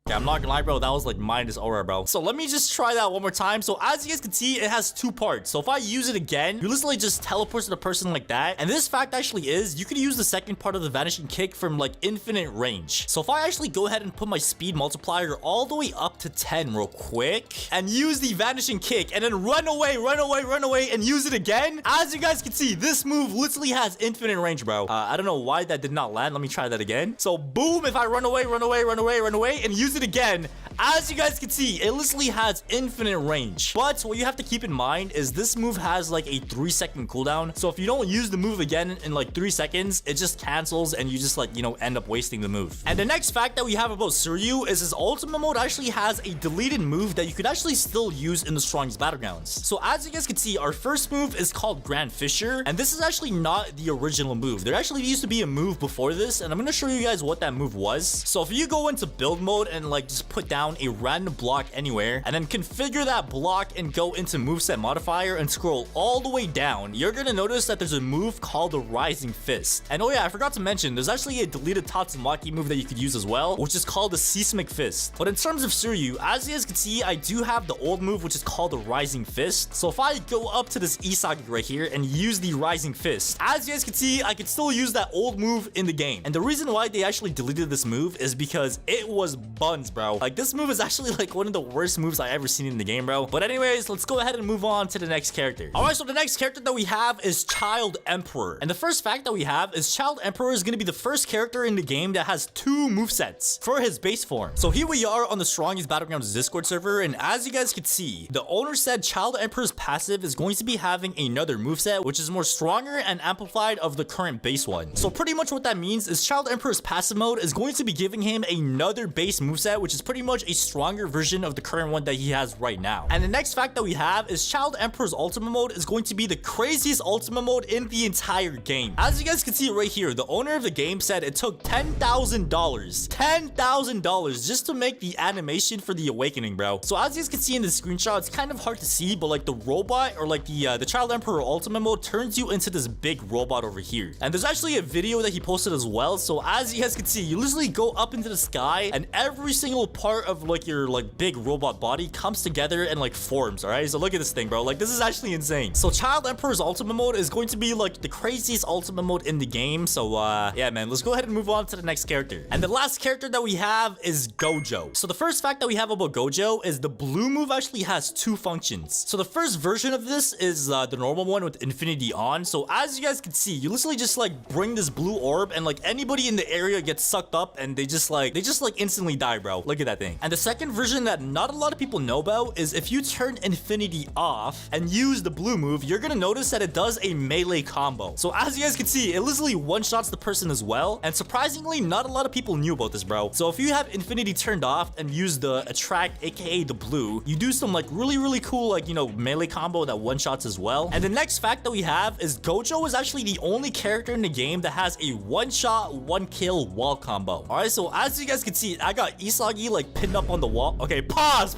Okay, I'm not gonna lie, bro. That was like minus aura, bro. So let me just try that one more time. So as you guys can see, it has 2 parts. So if I use it again, you literally just teleport to the person like that. And this fact actually is, you can use the second part of the vanishing kick from like infinite range. So if I actually go ahead and put my speed multiplier all the way up to 10 real quick and use the vanishing kick and then run away and use it again, as you guys can see, this move literally has infinite range, bro. I don't know why that did not land. Let me try that again. So boom, if I run away and use it again, as you guys can see, it literally has infinite range. But what you have to keep in mind is this move has like a 3-second cooldown. So if you don't use the move again in like 3 seconds, it just cancels and you just like, you know, end up wasting the move. And the next fact that we have about Suryu is his ultimate mode actually has a deleted move that you could actually still use in the strongest battlegrounds. So as you guys can see, our first move is called Grand Fisher, and this is actually not the original move. There actually used to be a move before this, and I'm going to show you guys what that move was. So if you go into build mode and like just put down a random block anywhere and then configure that block and go into moveset modifier and scroll all the way down, you're gonna notice that there's a move called the Rising Fist. And oh yeah, I forgot to mention, there's actually a deleted Tatsumaki move that you could use as well, which is called the Seismic Fist. But in terms of Suryu, as you guys can see, I do have the old move, which is called the Rising Fist. So if I go up to this Isagi right here and use the Rising Fist, as you guys can see, I could still use that old move in the game. And the reason why they actually deleted this move is because it was buns, bro. Like, this move is actually like one of the worst moves I ever seen in the game, bro. But anyways, let's go ahead and move on to the next character. All right, so the next character that we have is Child Emperor. And the first fact that we have is Child Emperor is going to be the first character in the game that has 2 movesets for his base form. So here we are on the strongest Battlegrounds Discord server, and as you guys can see, the owner said Child Emperor's passive is going to be having another moveset, which is more stronger and amplified of the current base one. So pretty much what that means is Child Emperor's passive mode is going to be giving him another base moveset, which is pretty much a stronger version of the current one that he has right now. And the next fact that we have is Child Emperor's ultimate mode is going to be the craziest ultimate mode in the entire game. As you guys can see right here, the owner of the game said it took $10,000 just to make the animation for the awakening, bro. So as you guys can see in the screenshot, it's kind of hard to see, but like the robot or like the Child Emperor ultimate mode turns you into this big robot over here. And there's actually a video that he posted as well. So as you guys can see, you literally go up into the sky and every single part of like your like big robot body comes together and like forms. All right, so look at this thing, bro. Like, this is actually insane. So Child Emperor's ultimate mode is going to be like the craziest ultimate mode in the game. So yeah, man, let's go ahead and move on to the next character. And the last character that we have is Gojo. So the first fact that we have about Gojo is the blue move actually has 2 functions. So the first version of this is the normal one with infinity on. So as you guys can see, you literally just like bring this blue orb and like anybody in the area gets sucked up and they just like instantly die, bro. Look at that thing. And the second version that not a lot of people know about is if you turn infinity off and use the blue move, you're gonna notice that it does a melee combo. So as you guys can see, it literally one-shots the person as well. And surprisingly, not a lot of people knew about this, bro. So if you have infinity turned off and use the attract, aka the blue, you do some like really cool like, you know, melee combo that one-shots as well. And the next fact that we have is Gojo is actually the only character in the game that has a one-shot, one-kill wall combo. All right, so as you guys can see, I got Isagi like pinned up on the wall. Okay, pause.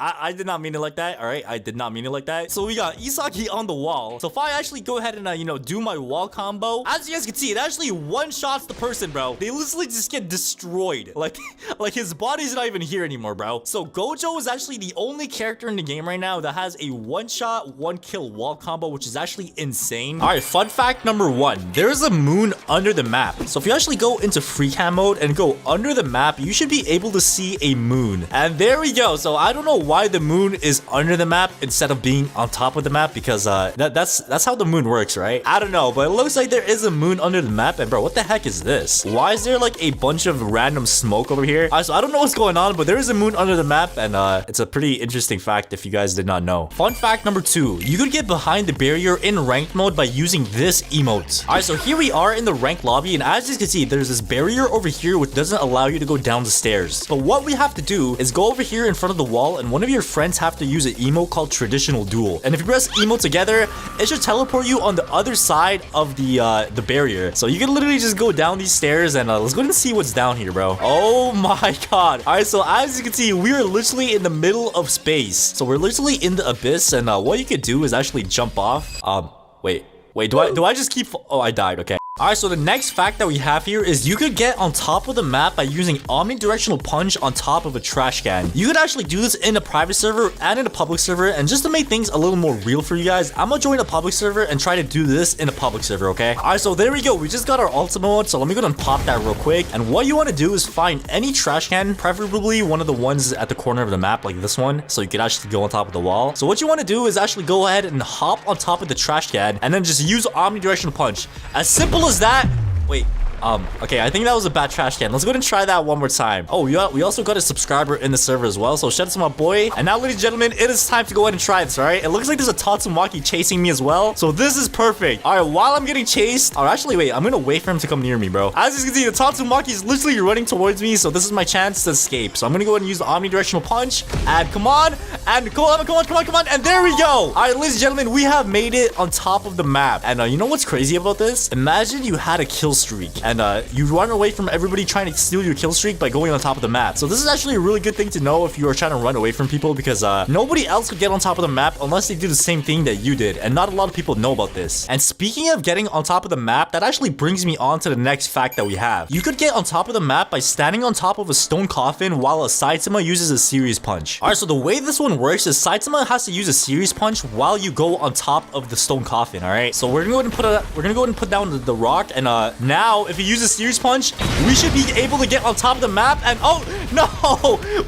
I did not mean it like that. All right, I did not mean it like that. So we got Isagi on the wall. So if I actually go ahead and you know, do my wall combo, as you guys can see, it actually one-shots the person, bro. They literally just get destroyed. Like his body's not even here anymore, bro. So Gojo is actually the only character in the game right now that has a one-shot, one-kill wall combo, which is actually insane. All right, fun fact number 1. There is a moon under the map. So if you actually go into free cam mode and go under the map, you should be able to see a moon. And there we go. So I don't know why the moon is under the map instead of being on top of the map, because that's how the moon works, right? I don't know, but it looks like there is a moon under the map. And bro, what the heck is this? Why is there like a bunch of random smoke over here? So I don't know what's going on, but there is a moon under the map, and it's a pretty interesting fact if you guys did not know. Fun fact number 2, you could get behind the barrier in ranked mode by using this emote. All right, so here we are in the ranked lobby, and as you can see, there's this barrier over here which doesn't allow you to go down the stairs. But what we have to do is go over here in front of the wall, and one of your friends have to use an emote called Traditional Duel. And if you press emote together, it should teleport you on the other side of the barrier. So you can literally just go down these stairs, and let's go and see what's down here, bro. Oh my god. All right, so as you can see, we are literally in the middle of space. So we're literally in the abyss, and what you could do is actually jump off. Wait, do I just keep... Oh, I died. Okay. All right, so the next fact that we have here is you could get on top of the map by using omnidirectional punch on top of a trash can. You could actually do this in a private server and in a public server. And just to make things a little more real for you guys, I'm gonna join a public server and try to do this in a public server, okay? All right, so there we go. We just got our ultimate mode. So let me go and pop that real quick. And what you want to do is find any trash can, preferably one of the ones at the corner of the map like this one, so you can actually go on top of the wall. So what you want to do is actually go ahead and hop on top of the trash can and then just use omnidirectional punch. As simple as that. Wait. Okay, I think that was a bad trash can. Let's go ahead and try that one more time. Oh, we also got a subscriber in the server as well. So shout out to my boy. And now, ladies and gentlemen, it is time to go ahead and try this, all right? It looks like there's a Tatsumaki chasing me as well. So this is perfect. All right, while I'm getting chased, or actually, wait, I'm gonna wait for him to come near me, bro. As you can see, the Tatsumaki is literally running towards me. So this is my chance to escape. So I'm gonna go ahead and use the omnidirectional punch. And come on. And come on. And there we go. All right, ladies and gentlemen, we have made it on top of the map. And you know what's crazy about this? Imagine you had a kill streak and you run away from everybody trying to steal your kill streak by going on top of the map. So this is actually a really good thing to know if you are trying to run away from people, because nobody else could get on top of the map unless they do the same thing that you did, and not a lot of people know about this. And speaking of getting on top of the map, that actually brings me on to the next fact that we have. You could get on top of the map by standing on top of a stone coffin while a Saitama uses a serious punch. All right, so the way this one works is Saitama has to use a serious punch while you go on top of the stone coffin. All right, so we're gonna go ahead and put down the rock, and now if you use a serious punch, we should be able to get on top of the map. And oh no,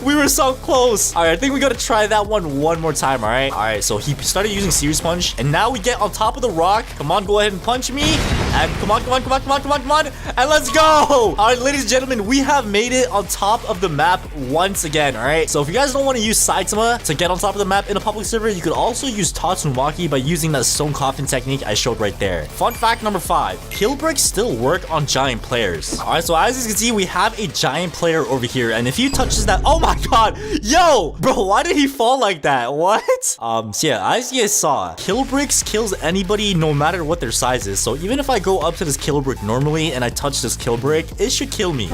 we were so close. All right, I think we gotta try that one more time. All right, so he started using serious punch, and now we get on top of the rock. Come on, go ahead and punch me, and come on, and let's go. All right, ladies and gentlemen, we have made it on top of the map once again. All right, so if you guys don't want to use Saitama to get on top of the map in a public server, you could also use Tatsumaki by using that stone coffin technique I showed right there. Fun fact number 5, kill bricks still work on giant players. All right, so as you can see, we have a giant player over here, and if he touches that, oh my god, yo, bro, why did he fall like that? What? So yeah, as you guys saw, kill bricks kills anybody no matter what their size is. So even if I go up to this kill brick normally and I touch this kill brick, it should kill me.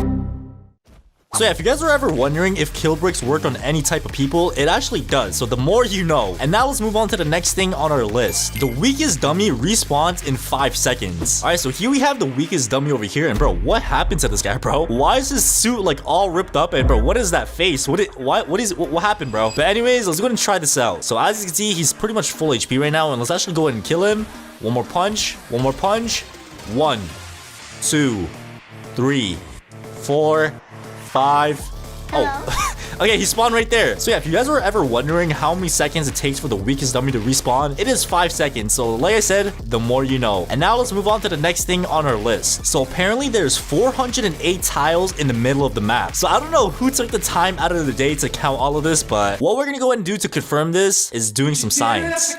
So yeah, if you guys are ever wondering if kill bricks work on any type of people, it actually does. So the more you know. And now let's move on to the next thing on our list. The weakest dummy respawns in 5 seconds. All right, so here we have the weakest dummy over here. And bro, what happened to this guy, bro? Why is his suit like all ripped up? And bro, what is that face? What happened, bro? But anyways, let's go ahead and try this out. So as you can see, he's pretty much full HP right now. And let's actually go ahead and kill him. One more punch. 1, 2, 3, 4, 5. Oh, okay, he spawned right there. So yeah, if you guys were ever wondering how many seconds it takes for the weakest dummy to respawn, it is 5 seconds. So like I said, the more you know. And now let's move on to the next thing on our list. So apparently there's 408 tiles in the middle of the map. So I don't know who took the time out of the day to count all of this, but what we're gonna go ahead and do to confirm this is doing some science.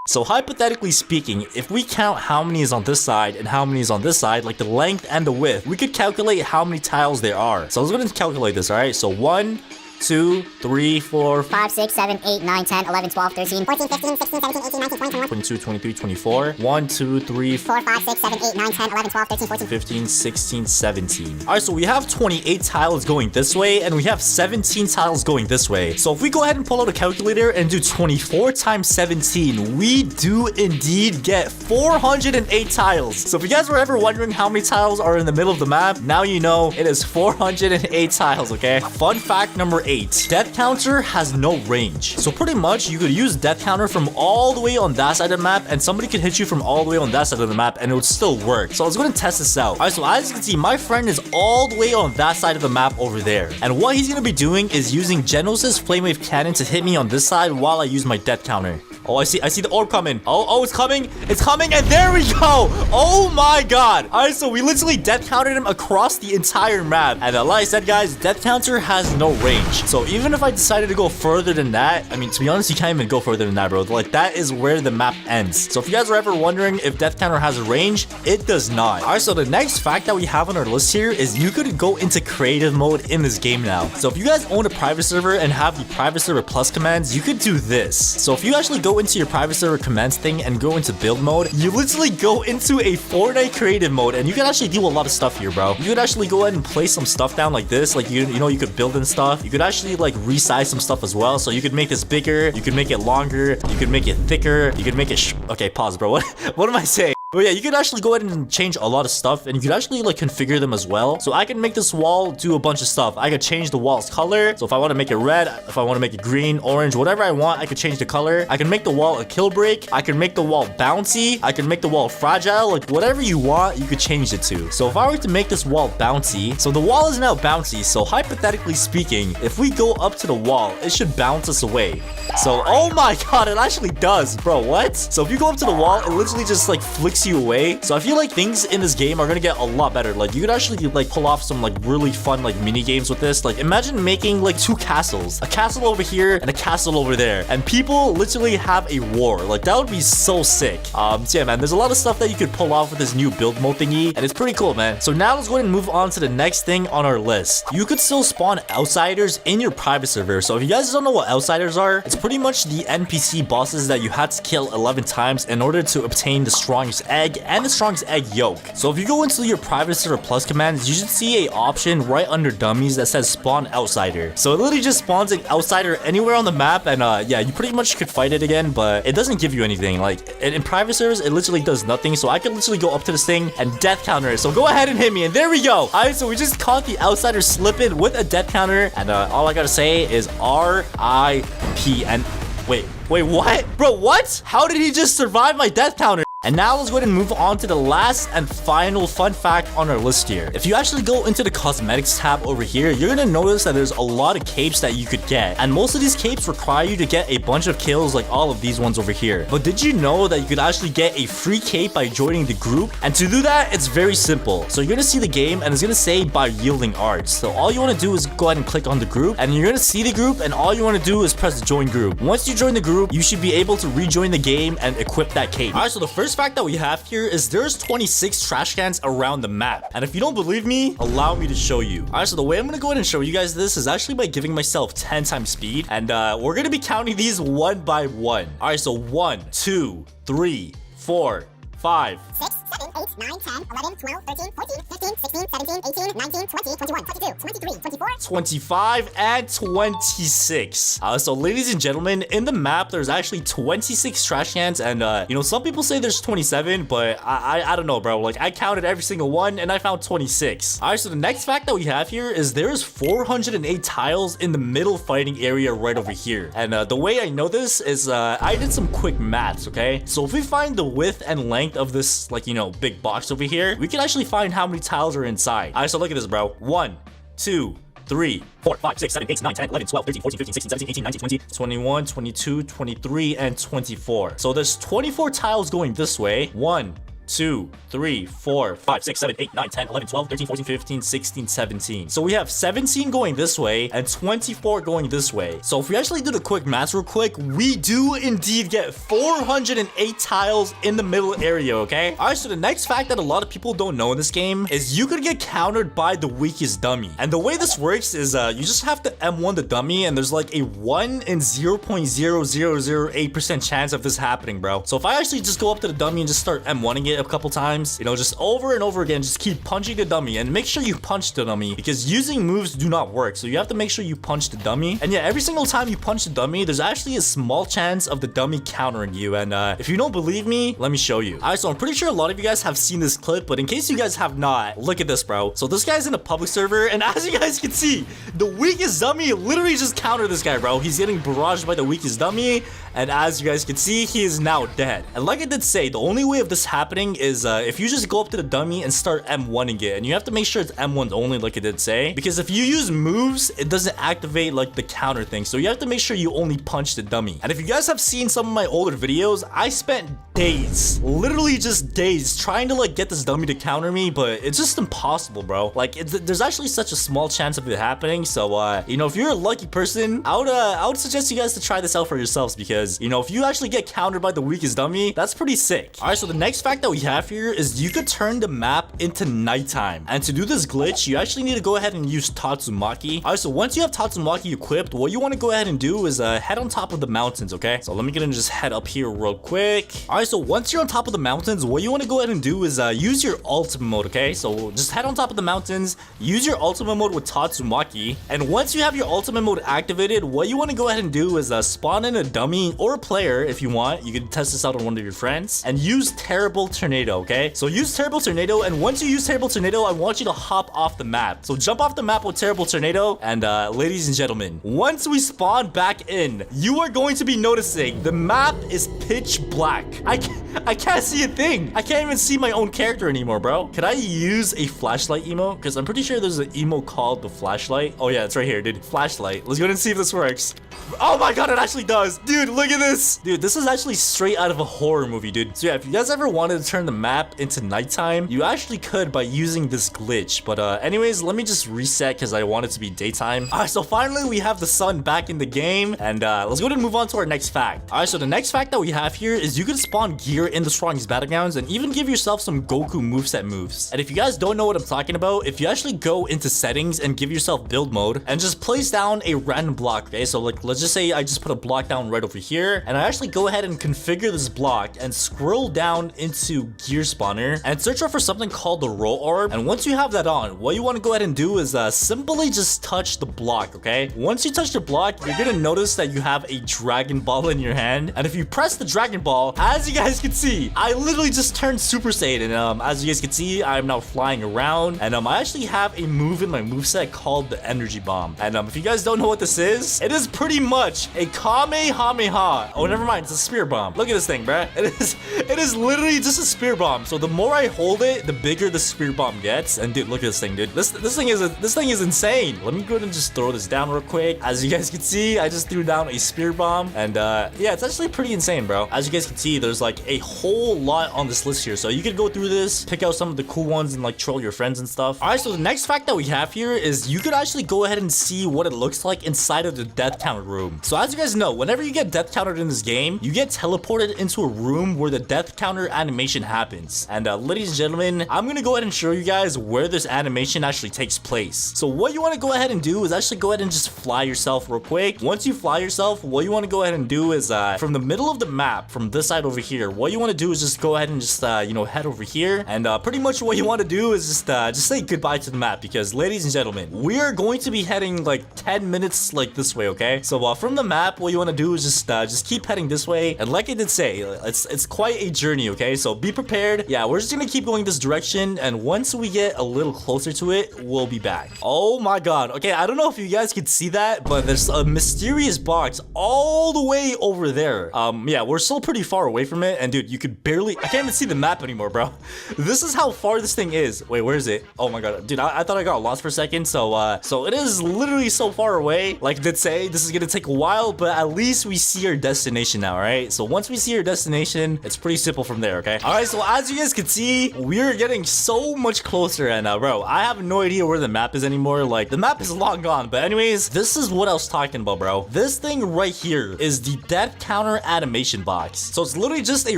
So hypothetically speaking, if we count how many is on this side and how many is on this side, like the length and the width, we could calculate how many tiles there are. So let's go ahead and calculate this, all right? So 1, 2, 3, 4, 5, 6, 7, 8, 9, 10, 11, 12, 13, 14, 15, 16, 17, 18, 19, 20, 21, 22, 23, 24. 1, 2, 3, 4, 5, 6, 7, 8, 9, 10, 11, 12, 13, 14, 15, 16, 17. All right, so we have 28 tiles going this way, and we have 17 tiles going this way. So if we go ahead and pull out a calculator and do 24 times 17, we do indeed get 408 tiles. So if you guys were ever wondering how many tiles are in the middle of the map, now you know it is 408 tiles, okay? Fun fact number 8. Death counter has no range. So pretty much you could use death counter from all the way on that side of the map, and somebody could hit you from all the way on that side of the map and it would still work. So let's go and test this out. All right, so as you can see, my friend is all the way on that side of the map over there. And what he's gonna be doing is using Genos' flame wave cannon to hit me on this side while I use my death counter. Oh, I see the orb coming. Oh, it's coming, and there we go. Oh my god. All right, so we literally death countered him across the entire map. And like I said, guys, death counter has no range. So even if I decided to go further than that, I mean, to be honest, you can't even go further than that, bro. Like, that is where the map ends. So if you guys are ever wondering if death counter has a range, it does not. All right, so the next fact that we have on our list here is you could go into creative mode in this game now. So if you guys own a private server and have the private server plus commands, you could do this. So if you actually go into your private server commands thing and go into build mode, you literally go into a Fortnite creative mode, and you can actually do a lot of stuff here, bro. You could actually go ahead and place some stuff down like this, like you know, you could build and stuff. You could actually like resize some stuff as well. So you could make this bigger, you could make it longer, you could make it thicker, you could make it okay, pause, bro. What am I saying? But yeah, you could actually go ahead and change a lot of stuff, and you could actually like configure them as well. So I can make this wall do a bunch of stuff. I could change the wall's color. So if I want to make it red, if I want to make it green, orange, whatever I want, I could change the color. I can make the wall a kill break. I can make the wall bouncy. I can make the wall fragile. Like whatever you want, you could change it to. So if I were to make this wall bouncy, so the wall is now bouncy. So hypothetically speaking, if we go up to the wall, it should bounce us away. So, oh my god, it actually does, bro. What? So if you go up to the wall, it literally just like flicks you away. So I feel like things in this game are gonna get a lot better. Like you could actually like pull off some like really fun like mini games with this. Like imagine making like two castles, a castle over here and a castle over there, and people literally have a war. Like that would be so sick. So yeah, man, there's a lot of stuff that you could pull off with this new build mode thingy, and it's pretty cool, man. So now let's go ahead and move on to the next thing on our list. You could still spawn outsiders in your private server. So if you guys don't know what outsiders are, it's pretty much the NPC bosses that you had to kill 11 times in order to obtain the strongest egg and the strongest egg yolk. So if you go into your private server plus commands, you should see a option right under dummies that says spawn outsider. So it literally just spawns an outsider anywhere on the map, and yeah, you pretty much could fight it again, but it doesn't give you anything. Like in private servers, it literally does nothing. So I can literally go up to this thing and death counter it. So go ahead and hit me, and there we go. Alright, so we just caught the outsider slipping with a death counter, and all I gotta say is RIP. And wait, what? Bro, what? How did he just survive my death counter? And now let's go ahead and move on to the last and final fun fact on our list here. If you actually go into the cosmetics tab over here, you're gonna notice that there's a lot of capes that you could get. And most of these capes require you to get a bunch of kills like all of these ones over here. But did you know that you could actually get a free cape by joining the group? And to do that, it's very simple. So you're gonna see the game and it's gonna say by yielding arts. So all you wanna do is go ahead and click on the group, and you're gonna see the group, and all you wanna do is press join group. Once you join the group, you should be able to rejoin the game and equip that cape. Alright, so the first fact that we have here is there's 26 trash cans around the map, and if you don't believe me, allow me to show you. All right, so the way I'm gonna go ahead and show you guys this is actually by giving myself 10 times speed, and we're gonna be counting these one by one. All right, so 1 2 3 4 5 6, 7, 8, 9, 10, 11, 12, 13, 14, 15, 16, 17, 18, 19, 20, 21, 22, 23, 24, 25, and 26. So ladies and gentlemen, in the map, there's actually 26 trash cans, and you know, some people say there's 27, but I don't know, bro. Like, I counted every single one, and I found 26. All right, so the next fact that we have here is there's 408 tiles in the middle fighting area right over here. And the way I know this is I did some quick maths, okay? So if we find the width and length of this, like, you know, big box over here, we can actually find how many tiles are inside. All right, so look at this, bro. 1 2 3 4 5 6 7 8 9 10 11 12 13 14 15 16 17 18 19 20 21 22 23 and 24. So there's 24 tiles going this way. 1 2 3 4 5 6 7 8 9 10 11 12 13 14 15 16 17. So we have 17 going this way and 24 going this way. So if we actually do the quick math real quick, we do indeed get 408 tiles in the middle area, okay? All right, so the next fact that a lot of people don't know in this game is you could get countered by the weakest dummy. And the way this works is you just have to M1 the dummy, and there's like a 1 in 0.0008% chance of this happening, bro. So if I actually just go up to the dummy and just start M1ing it a couple times, you know, just over and over again, just keep punching the dummy, and make sure you punch the dummy, because using moves do not work. So you have to make sure you punch the dummy. And yeah, every single time you punch the dummy, there's actually a small chance of the dummy countering you. And if you don't believe me, let me show you. All right, so I'm pretty sure a lot of you guys have seen this clip, but in case you guys have not, look at this, bro. So this guy's in a public server, and as you guys can see, the weakest dummy literally just countered this guy, bro. He's getting barraged by the weakest dummy, and as you guys can see, he is now dead. And like I did say, the only way of this happening is if you just go up to the dummy and start M1ing it, and you have to make sure it's M1 only, like I did say, because if you use moves, it doesn't activate like the counter thing. So you have to make sure you only punch the dummy. And if you guys have seen some of my older videos, I spent days, literally just days, trying to like get this dummy to counter me, but it's just impossible, bro. Like there's actually such a small chance of it happening. So you know, if you're a lucky person, I would suggest you guys to try this out for yourselves, because you know, if you actually get countered by the weakest dummy, that's pretty sick. All right, so the next fact that we have here is you could turn the map into nighttime, and to do this glitch, you actually need to go ahead and use Tatsumaki. All right, so once you have Tatsumaki equipped, what you want to go ahead and do is head on top of the mountains, okay? So let me get in and just head up here real quick. All right, so once you're on top of the mountains, what you want to go ahead and do is use your ultimate mode, okay? So just head on top of the mountains, use your ultimate mode with Tatsumaki, and once you have your ultimate mode activated, what you want to go ahead and do is spawn in a dummy or player, if you want, you can test this out on one of your friends, and use Terrible Tornado, okay? So use Terrible Tornado, and once you use Terrible Tornado, I want you to hop off the map. So jump off the map with Terrible Tornado, and ladies and gentlemen, once we spawn back in, you are going to be noticing the map is pitch black. I can't see a thing. I can't even see my own character anymore, bro. Could I use a flashlight emote? Because I'm pretty sure there's an emote called the flashlight. Oh yeah, it's right here, dude. Flashlight. Let's go ahead and see if this works. Oh my god, it actually does. Dude, look at this. Dude, this is actually straight out of a horror movie, dude. So yeah, if you guys ever wanted to turn the map into nighttime, you actually could by using this glitch. But anyways, let me just reset because I want it to be daytime. All right, so finally we have the sun back in the game. And let's go ahead and move on to our next fact. All right, so the next fact that we have here is you can spawn gear in the strongest battlegrounds and even give yourself some Goku moveset moves. And if you guys don't know what I'm talking about, if you actually go into settings and give yourself build mode and just place down a random block, okay? So like, let's just say I just put a block down right over here, and I actually go ahead and configure this block and scroll down into gear spawner and search for something called the roll orb. And once you have that on, what you want to go ahead and do is simply just touch the block, okay? Once you touch the block, you're gonna notice that you have a Dragon Ball in your hand, and if you press the Dragon Ball, as you guys can see, I literally just turned Super Saiyan, and as you guys can see, I'm now flying around, and I actually have a move in my moveset called the Energy Bomb. And if you guys don't know what this is, it is pretty much a Kamehameha. Oh, never mind, it's a spear bomb. Look at this thing, bruh. It is literally just a spear bomb. So the more I hold it, the bigger the spear bomb gets. And dude, look at this thing, dude. This thing is insane. Let me go ahead and just throw this down real quick. As you guys can see, I just threw down a spear bomb, and yeah, it's actually pretty insane, bro. As you guys can see, there's like a whole lot on this list here, so you could go through this, pick out some of the cool ones, and like troll your friends and stuff. All right, so the next fact that we have here is you could actually go ahead and see what it looks like inside of the death counter room. So as you guys know, whenever you get death countered in this game, you get teleported into a room where the death counter animation happens. And ladies and gentlemen, I'm gonna go ahead and show you guys where this animation actually takes place. So what you want to go ahead and do is actually go ahead and just fly yourself real quick. Once you fly yourself, what you want to go ahead and do is from the middle of the map, from this side over here, what you want to do is just go ahead and just you know, head over here, and pretty much what you want to do is just say goodbye to the map, because ladies and gentlemen, we are going to be heading like 10 minutes like this way, okay? So from the map, what you want to do is just keep heading this way, and like I did say, it's quite a journey, okay? So be prepared. Yeah, we're just gonna keep going this direction, and once we get a little closer to it, we'll be back. Oh my god. Okay, I don't know if you guys can see that, but there's a mysterious box all the way over there. Yeah, we're still pretty far away from it, and dude, you could barely, I can't even see the map anymore, bro. This is how far this thing is. Wait, where is it? Oh my god, dude, I thought I got lost for a second. So it is literally so far away. Like I did say, this is gonna take a while, but at least we see our destination now, right? So once we see our destination, it's pretty simple from there, okay? All right, so as you guys can see, we're getting so much closer, and bro, I have no idea where the map is anymore. Like, the map is long gone, but anyways, this is what I was talking about, bro. This thing right here is the death counter animation box. So it's literally just a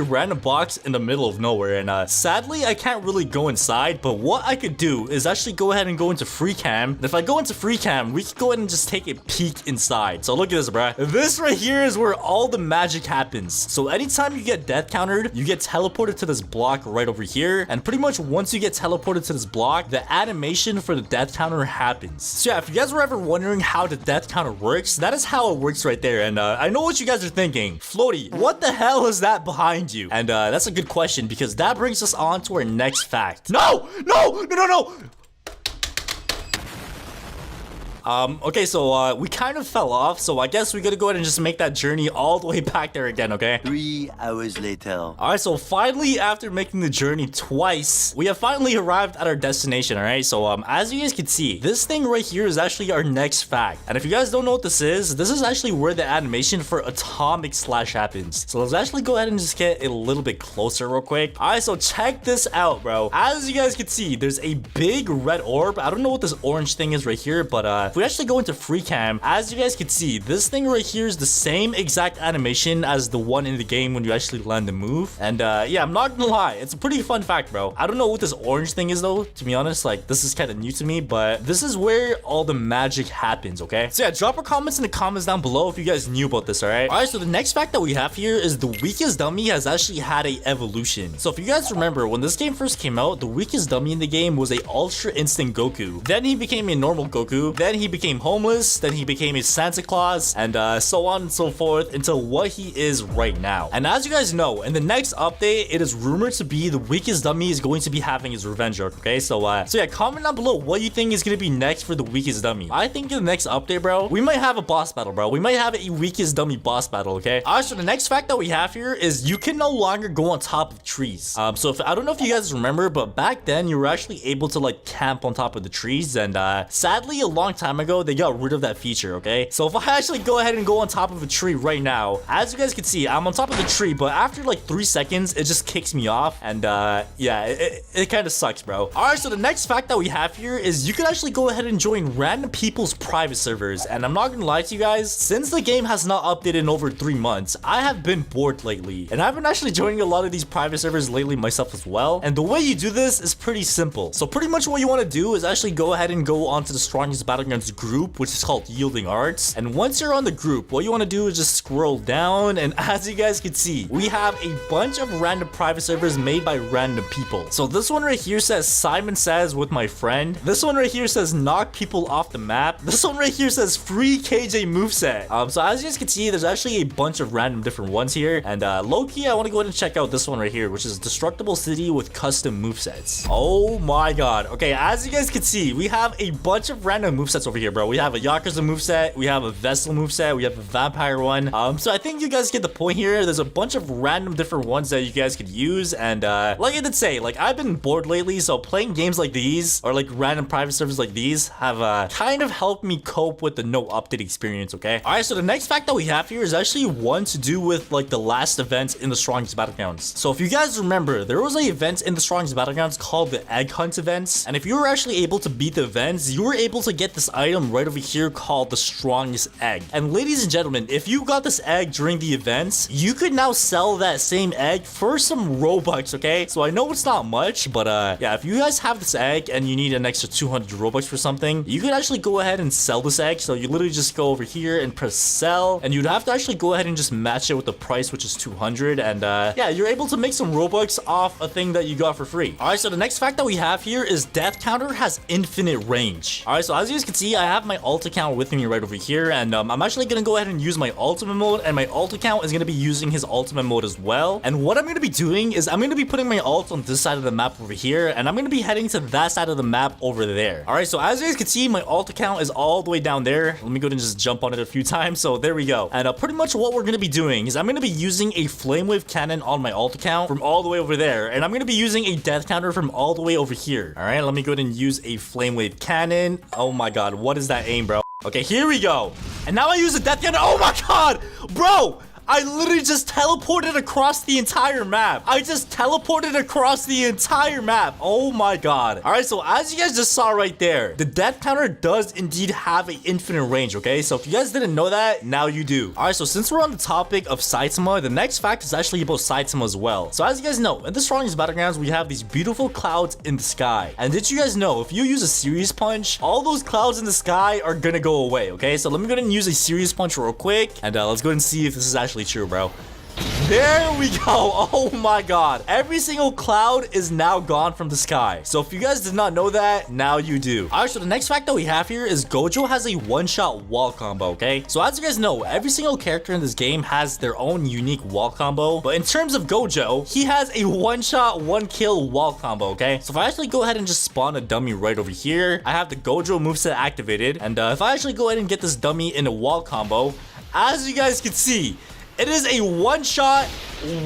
random box in the middle of nowhere, and sadly, I can't really go inside, but what I could do is actually go ahead and go into free cam. And if I go into free cam, we can go ahead and just take a peek inside. So look at this, bruh. This right here is where all the magic happens. So anytime you get death countered, you get teleported to this block right over here, and pretty much once you get teleported to this block, the animation for the death counter happens. So yeah, if you guys were ever wondering how the death counter works, that is how it works right there. And I know what you guys are thinking. Floaty, what the hell is that behind you? And that's a good question, because that brings us on to our next fact. No! Okay, so we kind of fell off, so I guess we gotta go ahead and just make that journey all the way back there again, okay? 3 hours later. Alright, so finally, after making the journey twice, we have finally arrived at our destination, alright? So as you guys can see, this thing right here is actually our next fact. And if you guys don't know what this is actually where the animation for atomic slash happens. So let's actually go ahead and just get a little bit closer real quick. Alright, so check this out, bro. As you guys can see, there's a big red orb. I don't know what this orange thing is right here, but if we actually go into free cam, as you guys can see, this thing right here is the same exact animation as the one in the game when you actually land the move. And yeah, I'm not gonna lie, it's a pretty fun fact, bro. I don't know what this orange thing is though, to be honest. Like, this is kind of new to me, but this is where all the magic happens, okay? So yeah, drop your comments in the comments down below if you guys knew about this, alright? Alright, so the next fact that we have here is the weakest dummy has actually had a evolution. So if you guys remember, when this game first came out, the weakest dummy in the game was a Ultra Instinct Goku. Then he became a normal Goku. Then he he became homeless, then he became a Santa Claus, and so on and so forth until what he is right now. And as you guys know, in the next update, it is rumored to be the weakest dummy is going to be having his revenge arc, okay? So yeah, comment down below what you think is going to be next for the weakest dummy. I think in the next update, bro, we might have a boss battle, bro. We might have a weakest dummy boss battle, okay? Alright, so the next fact that we have here is you can no longer go on top of trees. So if I don't know if you guys remember, but back then you were actually able to like camp on top of the trees, and sadly a long time ago they got rid of that feature, okay? So if I actually go ahead and go on top of a tree right now, as you guys can see, I'm on top of the tree, but after like 3 seconds it just kicks me off, and yeah, it kind of sucks, bro. Alright, so the next fact that we have here is you can actually go ahead and join random people's private servers, and I'm not gonna lie to you guys, since the game has not updated in over 3 months, I have been bored lately, and I've been actually joining a lot of these private servers lately myself as well. And the way you do this is pretty simple. So pretty much what you want to do is actually go ahead and go onto the strongest Battlegrounds group, which is called Yielding Arts. And once you're on the group, what you want to do is just scroll down, and as you guys can see, we have a bunch of random private servers made by random people. So this one right here says Simon Says with my friend. This one right here says knock people off the map. This one right here says free KJ moveset. So as you guys can see, there's actually a bunch of random different ones here, and low-key I want to go ahead and check out this one right here, which is Destructible City with custom movesets. Oh my god. Okay, as you guys can see, we have a bunch of random movesets over here, bro. We have a Yakuza moveset, we have a Vessel moveset, we have a Vampire one. So I think you guys get the point here. There's a bunch of random different ones that you guys could use, and like I did say, like I've been bored lately, so playing games like these or like random private servers like these have kind of helped me cope with the no update experience, okay? Alright, so the next fact that we have here is actually one to do with like the last event in the strongest Battlegrounds. So if you guys remember, there was an event in the strongest Battlegrounds called the Egg Hunt events, and if you were actually able to beat the events, you were able to get this item right over here called the strongest egg. And ladies and gentlemen, if you got this egg during the events, you could now sell that same egg for some robux, okay? So I know it's not much, but yeah, if you guys have this egg and you need an extra 200 robux for something, you could actually go ahead and sell this egg. So you literally just go over here and press sell, and you'd have to actually go ahead and just match it with the price, which is 200, and yeah, you're able to make some robux off a thing that you got for free. All right, so the next fact that we have here is death counter has infinite range. All right, so as you guys can see, I have my ult account with me right over here, and I'm actually gonna go ahead and use my ultimate mode, and my ult account is gonna be using his ultimate mode as well. And what I'm gonna be doing is I'm gonna be putting my ult on this side of the map over here, and I'm gonna be heading to that side of the map over there. All right, so as you guys can see, my ult account is all the way down there. Let me go ahead and just jump on it a few times. So there we go. And pretty much what we're gonna be doing is I'm gonna be using a flame wave cannon on my ult account from all the way over there, and I'm gonna be using a death counter from all the way over here. All right, let me go ahead and use a flame wave cannon. Oh my god, what is that aim, bro? Okay, here we go. And now I use a death counter. Oh my god, bro, I literally just teleported across the entire map. I just teleported across the entire map. Oh my god. All right, so as you guys just saw right there, the death counter does indeed have an infinite range, okay? So if you guys didn't know that, now you do. All right, so since we're on the topic of Saitama, the next fact is actually about Saitama as well. So as you guys know, in the strongest Battlegrounds, we have these beautiful clouds in the sky. And did you guys know, if you use a serious punch, all those clouds in the sky are gonna go away, okay? So let me go ahead and use a serious punch real quick, and let's go ahead and see if this is actually true, bro. There we go. Oh my god. Every single cloud is now gone from the sky. So if you guys did not know that, now you do. Alright, so the next fact that we have here is Gojo has a one-shot wall combo, okay? So as you guys know, every single character in this game has their own unique wall combo. But in terms of Gojo, he has a one-shot, one-kill wall combo, okay? So if I actually go ahead and just spawn a dummy right over here, I have the Gojo moveset activated. And if I actually go ahead and get this dummy in a wall combo, as you guys can see, it is a one-shot,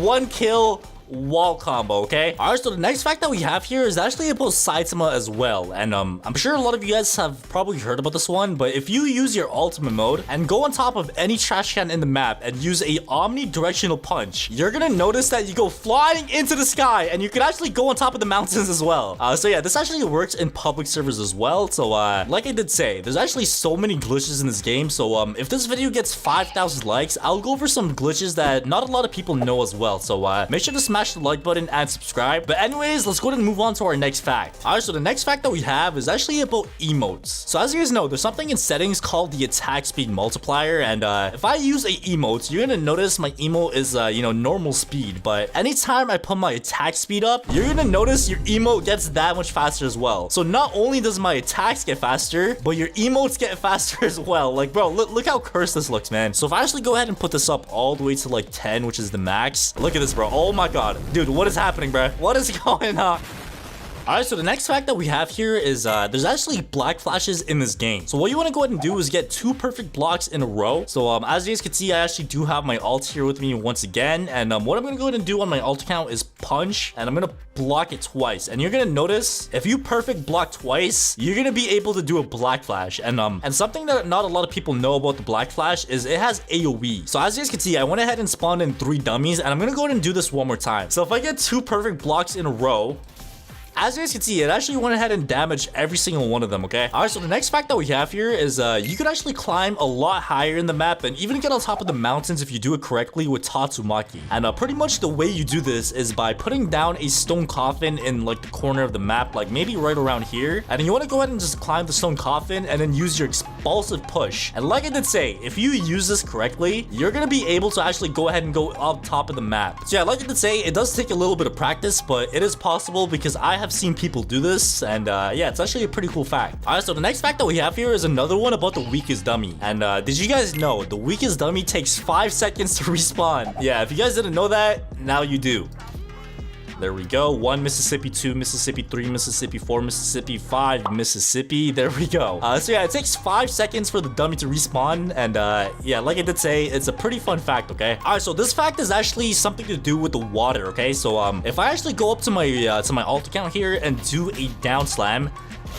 one-kill wall combo, okay? All right, so the next fact that we have here is actually about Saitama as well. And I'm sure a lot of you guys have probably heard about this one, but if you use your ultimate mode and go on top of any trash can in the map and use a omnidirectional punch, you're gonna notice that you go flying into the sky, and you can actually go on top of the mountains as well. So yeah, this actually works in public servers as well. So like I did say, there's actually so many glitches in this game. So if this video gets 5,000 likes, I'll go over some glitches that not a lot of people know as well. So make sure to smash smash the like button and subscribe. But anyways, let's go ahead and move on to our next fact. All right, so the next fact that we have is actually about emotes. So as you guys know, there's something in settings called the attack speed multiplier, and if I use a emote, you're gonna notice my emote is normal speed, but anytime I put my attack speed up, you're gonna notice your emote gets that much faster as well. So not only does my attacks get faster, but your emotes get faster as well. Like, bro, look how cursed this looks, man. So if I actually go ahead and put this up all the way to like 10, which is the max, look at this, bro. Oh my god, dude, what is happening, bro? What is going on? Alright, so the next fact that we have here is there's actually black flashes in this game. So what you want to go ahead and do is get 2 perfect blocks in a row. So as you guys can see, I actually do have my ult here with me once again. And what I'm going to go ahead and do on my ult account is punch, and I'm going to block it twice. And you're going to notice if you perfect block twice, you're going to be able to do a black flash. And something that not a lot of people know about the black flash is it has AoE. So as you guys can see, I went ahead and spawned in 3 dummies, and I'm going to go ahead and do this one more time. So if I get 2 perfect blocks in a row, as you guys can see, it actually went ahead and damaged every single one of them, okay? All right, so the next fact that we have here is you could actually climb a lot higher in the map and even get on top of the mountains if you do it correctly with Tatsumaki. And pretty much the way you do this is by putting down a stone coffin in like the corner of the map, like maybe right around here. And then you want to go ahead and just climb the stone coffin and then use your explosive push. And like I did say, if you use this correctly, you're going to be able to actually go ahead and go up top of the map. So yeah, like I did say, it does take a little bit of practice, but it is possible because I have seen people do this, and yeah, it's actually a pretty cool fact. All right, so the next fact that we have here is another one about the weakest dummy. And did you guys know the weakest dummy takes 5 seconds to respawn? Yeah, if you guys didn't know that, now you do. There we go. 1 Mississippi, 2 Mississippi, 3 Mississippi, 4 Mississippi, 5 Mississippi. There we go. So yeah, it takes 5 seconds for the dummy to respawn. And yeah, like I did say, it's a pretty fun fact, okay? All right, so this fact is actually something to do with the water, okay? So if I actually go up to my alt account here and do a down slam,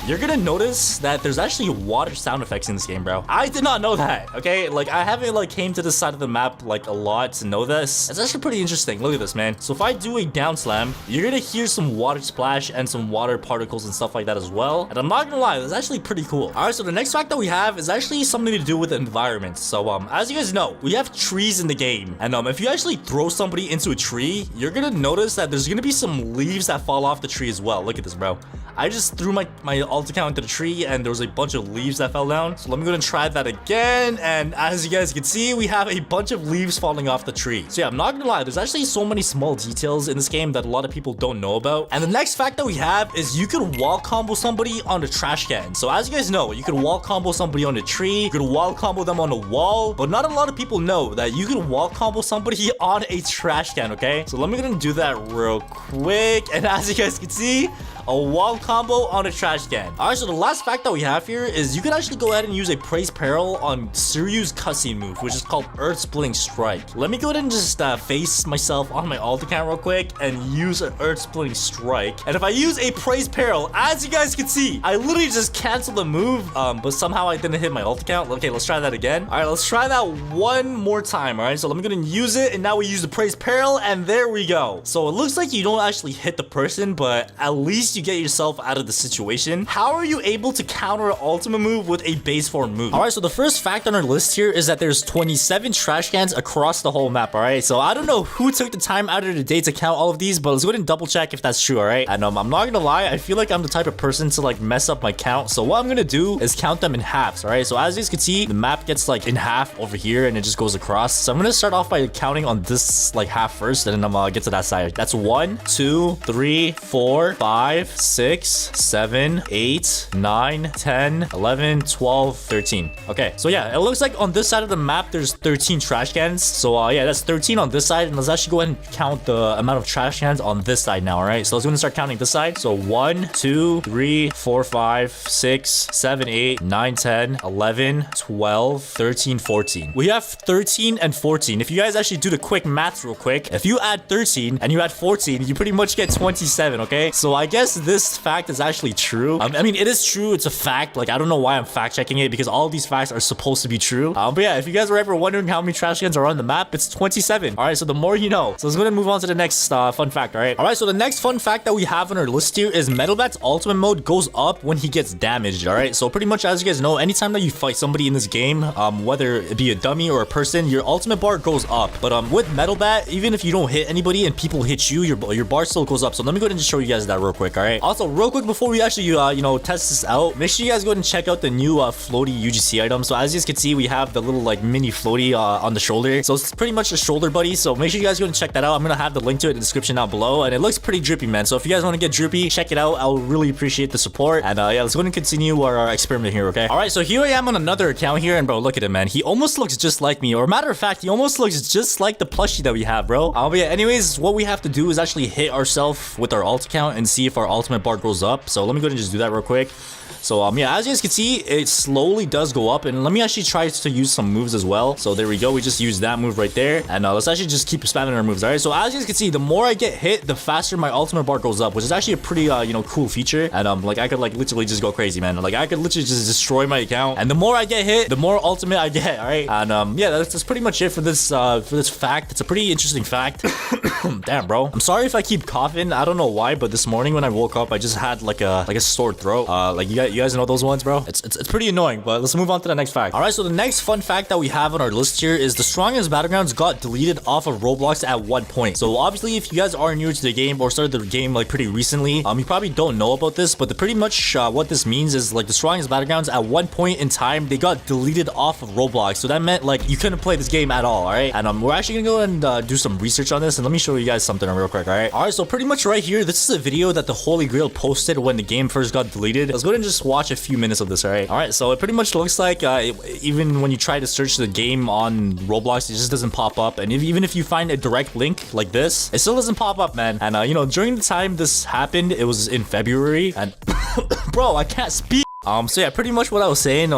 you're gonna notice that there's actually water sound effects in this game, bro. I did not know that, okay? Like, I haven't like came to this side of the map like a lot to know this. It's actually pretty interesting. Look at this, man. So if I do a down slam, you're gonna hear some water splash and some water particles and stuff like that as well. And I'm not gonna lie, that's actually pretty cool. All right, so the next fact that we have is actually something to do with the environment. So as you guys know, we have trees in the game. And if you actually throw somebody into a tree, you're gonna notice that there's gonna be some leaves that fall off the tree as well. Look at this, bro. I just threw my alt account into the tree and there was a bunch of leaves that fell down. So let me go and try that again. And as you guys can see, we have a bunch of leaves falling off the tree. So yeah, I'm not gonna lie, there's actually so many small details in this game that a lot of people don't know about. And the next fact that we have is you can wall combo somebody on the trash can. So as you guys know, you can wall combo somebody on the tree, you can wall combo them on the wall, but not a lot of people know that you can wall combo somebody on a trash can, okay? So let me go and do that real quick. And as you guys can see, a wall combo on a trash can. All right, so the last fact that we have here is you can actually go ahead and use a praise peril on Suryu's cutscene move, which is called Earth Splitting Strike. Let me go ahead and just face myself on my alt account real quick and use an Earth Splitting Strike. And if I use a praise peril, as you guys can see, I literally just canceled the move, but somehow I didn't hit my alt account. Okay, let's try that again. All right, let's try that one more time. All right, so let me go ahead and use it, and now we use the praise peril, and there we go. So it looks like you don't actually hit the person, but at least you get yourself out of the situation. How are you able to counter an ultimate move with a base form move? All right, so the first fact on our list here is that there's 27 trash cans across the whole map. All right, so I don't know who took the time out of the day to count all of these, but let's go ahead and double check if that's true. All right, and I'm not gonna lie, I feel like I'm the type of person to like mess up my count. So what I'm gonna do is count them in halves. All right, so as you guys can see, the map gets like in half over here and it just goes across. So I'm gonna start off by counting on this like half first, and then I'm gonna get to that side. That's 1 2 3 4 5 6 7 8 9 10 11 12 13. Okay, so yeah, it looks like on this side of the map there's 13 trash cans. So yeah, that's 13 on this side, and let's actually go ahead and count the amount of trash cans on this side now. All right, so let's go ahead and start counting this side. So 1 2 3 4 5 6 7 8 9 10 11 12 13 14. We have 13 and 14. If you guys actually do the quick math real quick, if you add 13 and you add 14, you pretty much get 27. Okay, so I guess guess this fact is actually true. I mean, it is true. It's a fact. Like, I don't know why I'm fact checking it because all of these facts are supposed to be true. But yeah, if you guys were ever wondering how many trash cans are on the map, it's 27. All right, so the more you know. So let's go ahead and move on to the next fun fact. All right, so the next fun fact that we have on our list here is Metalbat's ultimate mode goes up when he gets damaged. All right, so pretty much as you guys know, anytime that you fight somebody in this game, whether it be a dummy or a person, your ultimate bar goes up. But with Metalbat, even if you don't hit anybody and people hit you, your bar still goes up. So let me go ahead and just show you guys that real quick. All right, also real quick before we actually test this out, make sure you guys go ahead and check out the new floaty UGC item. So as you guys can see, we have the little like mini floaty on the shoulder. So it's pretty much a shoulder buddy. So make sure you guys go and check that out. I'm gonna have the link to it in the description down below, and it looks pretty drippy, man. So if you guys want to get drippy, check it out. I'll really appreciate the support. And yeah, let's go and continue our experiment here, okay? All right, so here I am on another account here, and bro, look at him, man. He almost looks just like me, or matter of fact, he almost looks just like the plushie that we have, bro. But yeah, anyways, what we have to do is actually hit ourselves with our alt account and see if our ultimate bar goes up. So let me go ahead and just do that real quick. So yeah, as you guys can see, it slowly does go up, and let me actually try to use some moves as well. So there we go, we just used that move right there, and let's actually just keep spamming our moves. All right, so as you guys can see, the more I get hit, the faster my ultimate bar goes up, which is actually a pretty cool feature. And like I could like literally just go crazy, man. Like I could literally just destroy my account, and the more I get hit, the more ultimate I get. All right, and yeah, that's pretty much it for this fact. It's a pretty interesting fact. Damn, bro, I'm sorry if I keep coughing. I don't know why, but this morning when I woke up, I just had like a sore throat. Like you guys know those ones, bro. It's pretty annoying. But let's move on to the next fact. All right, so the next fun fact that we have on our list here is the strongest Battlegrounds got deleted off of Roblox at one point. So obviously, if you guys are new to the game or started the game like pretty recently, you probably don't know about this. But pretty much what this means is like the strongest Battlegrounds at one point in time, they got deleted off of Roblox. So that meant like you couldn't play this game at all. All right, and we're actually gonna go and do some research on this, and let me show you guys something real quick. All right, so pretty much right here, this is a video that the Holy Grail posted when the game first got deleted. Let's go ahead and just watch a few minutes of this. All right, so it pretty much looks like even when you try to search the game on Roblox, it just doesn't pop up. And even if you find a direct link like this, it still doesn't pop up, man. And during the time this happened, it was in February, and bro, I can't speak. So yeah, pretty much what I was saying,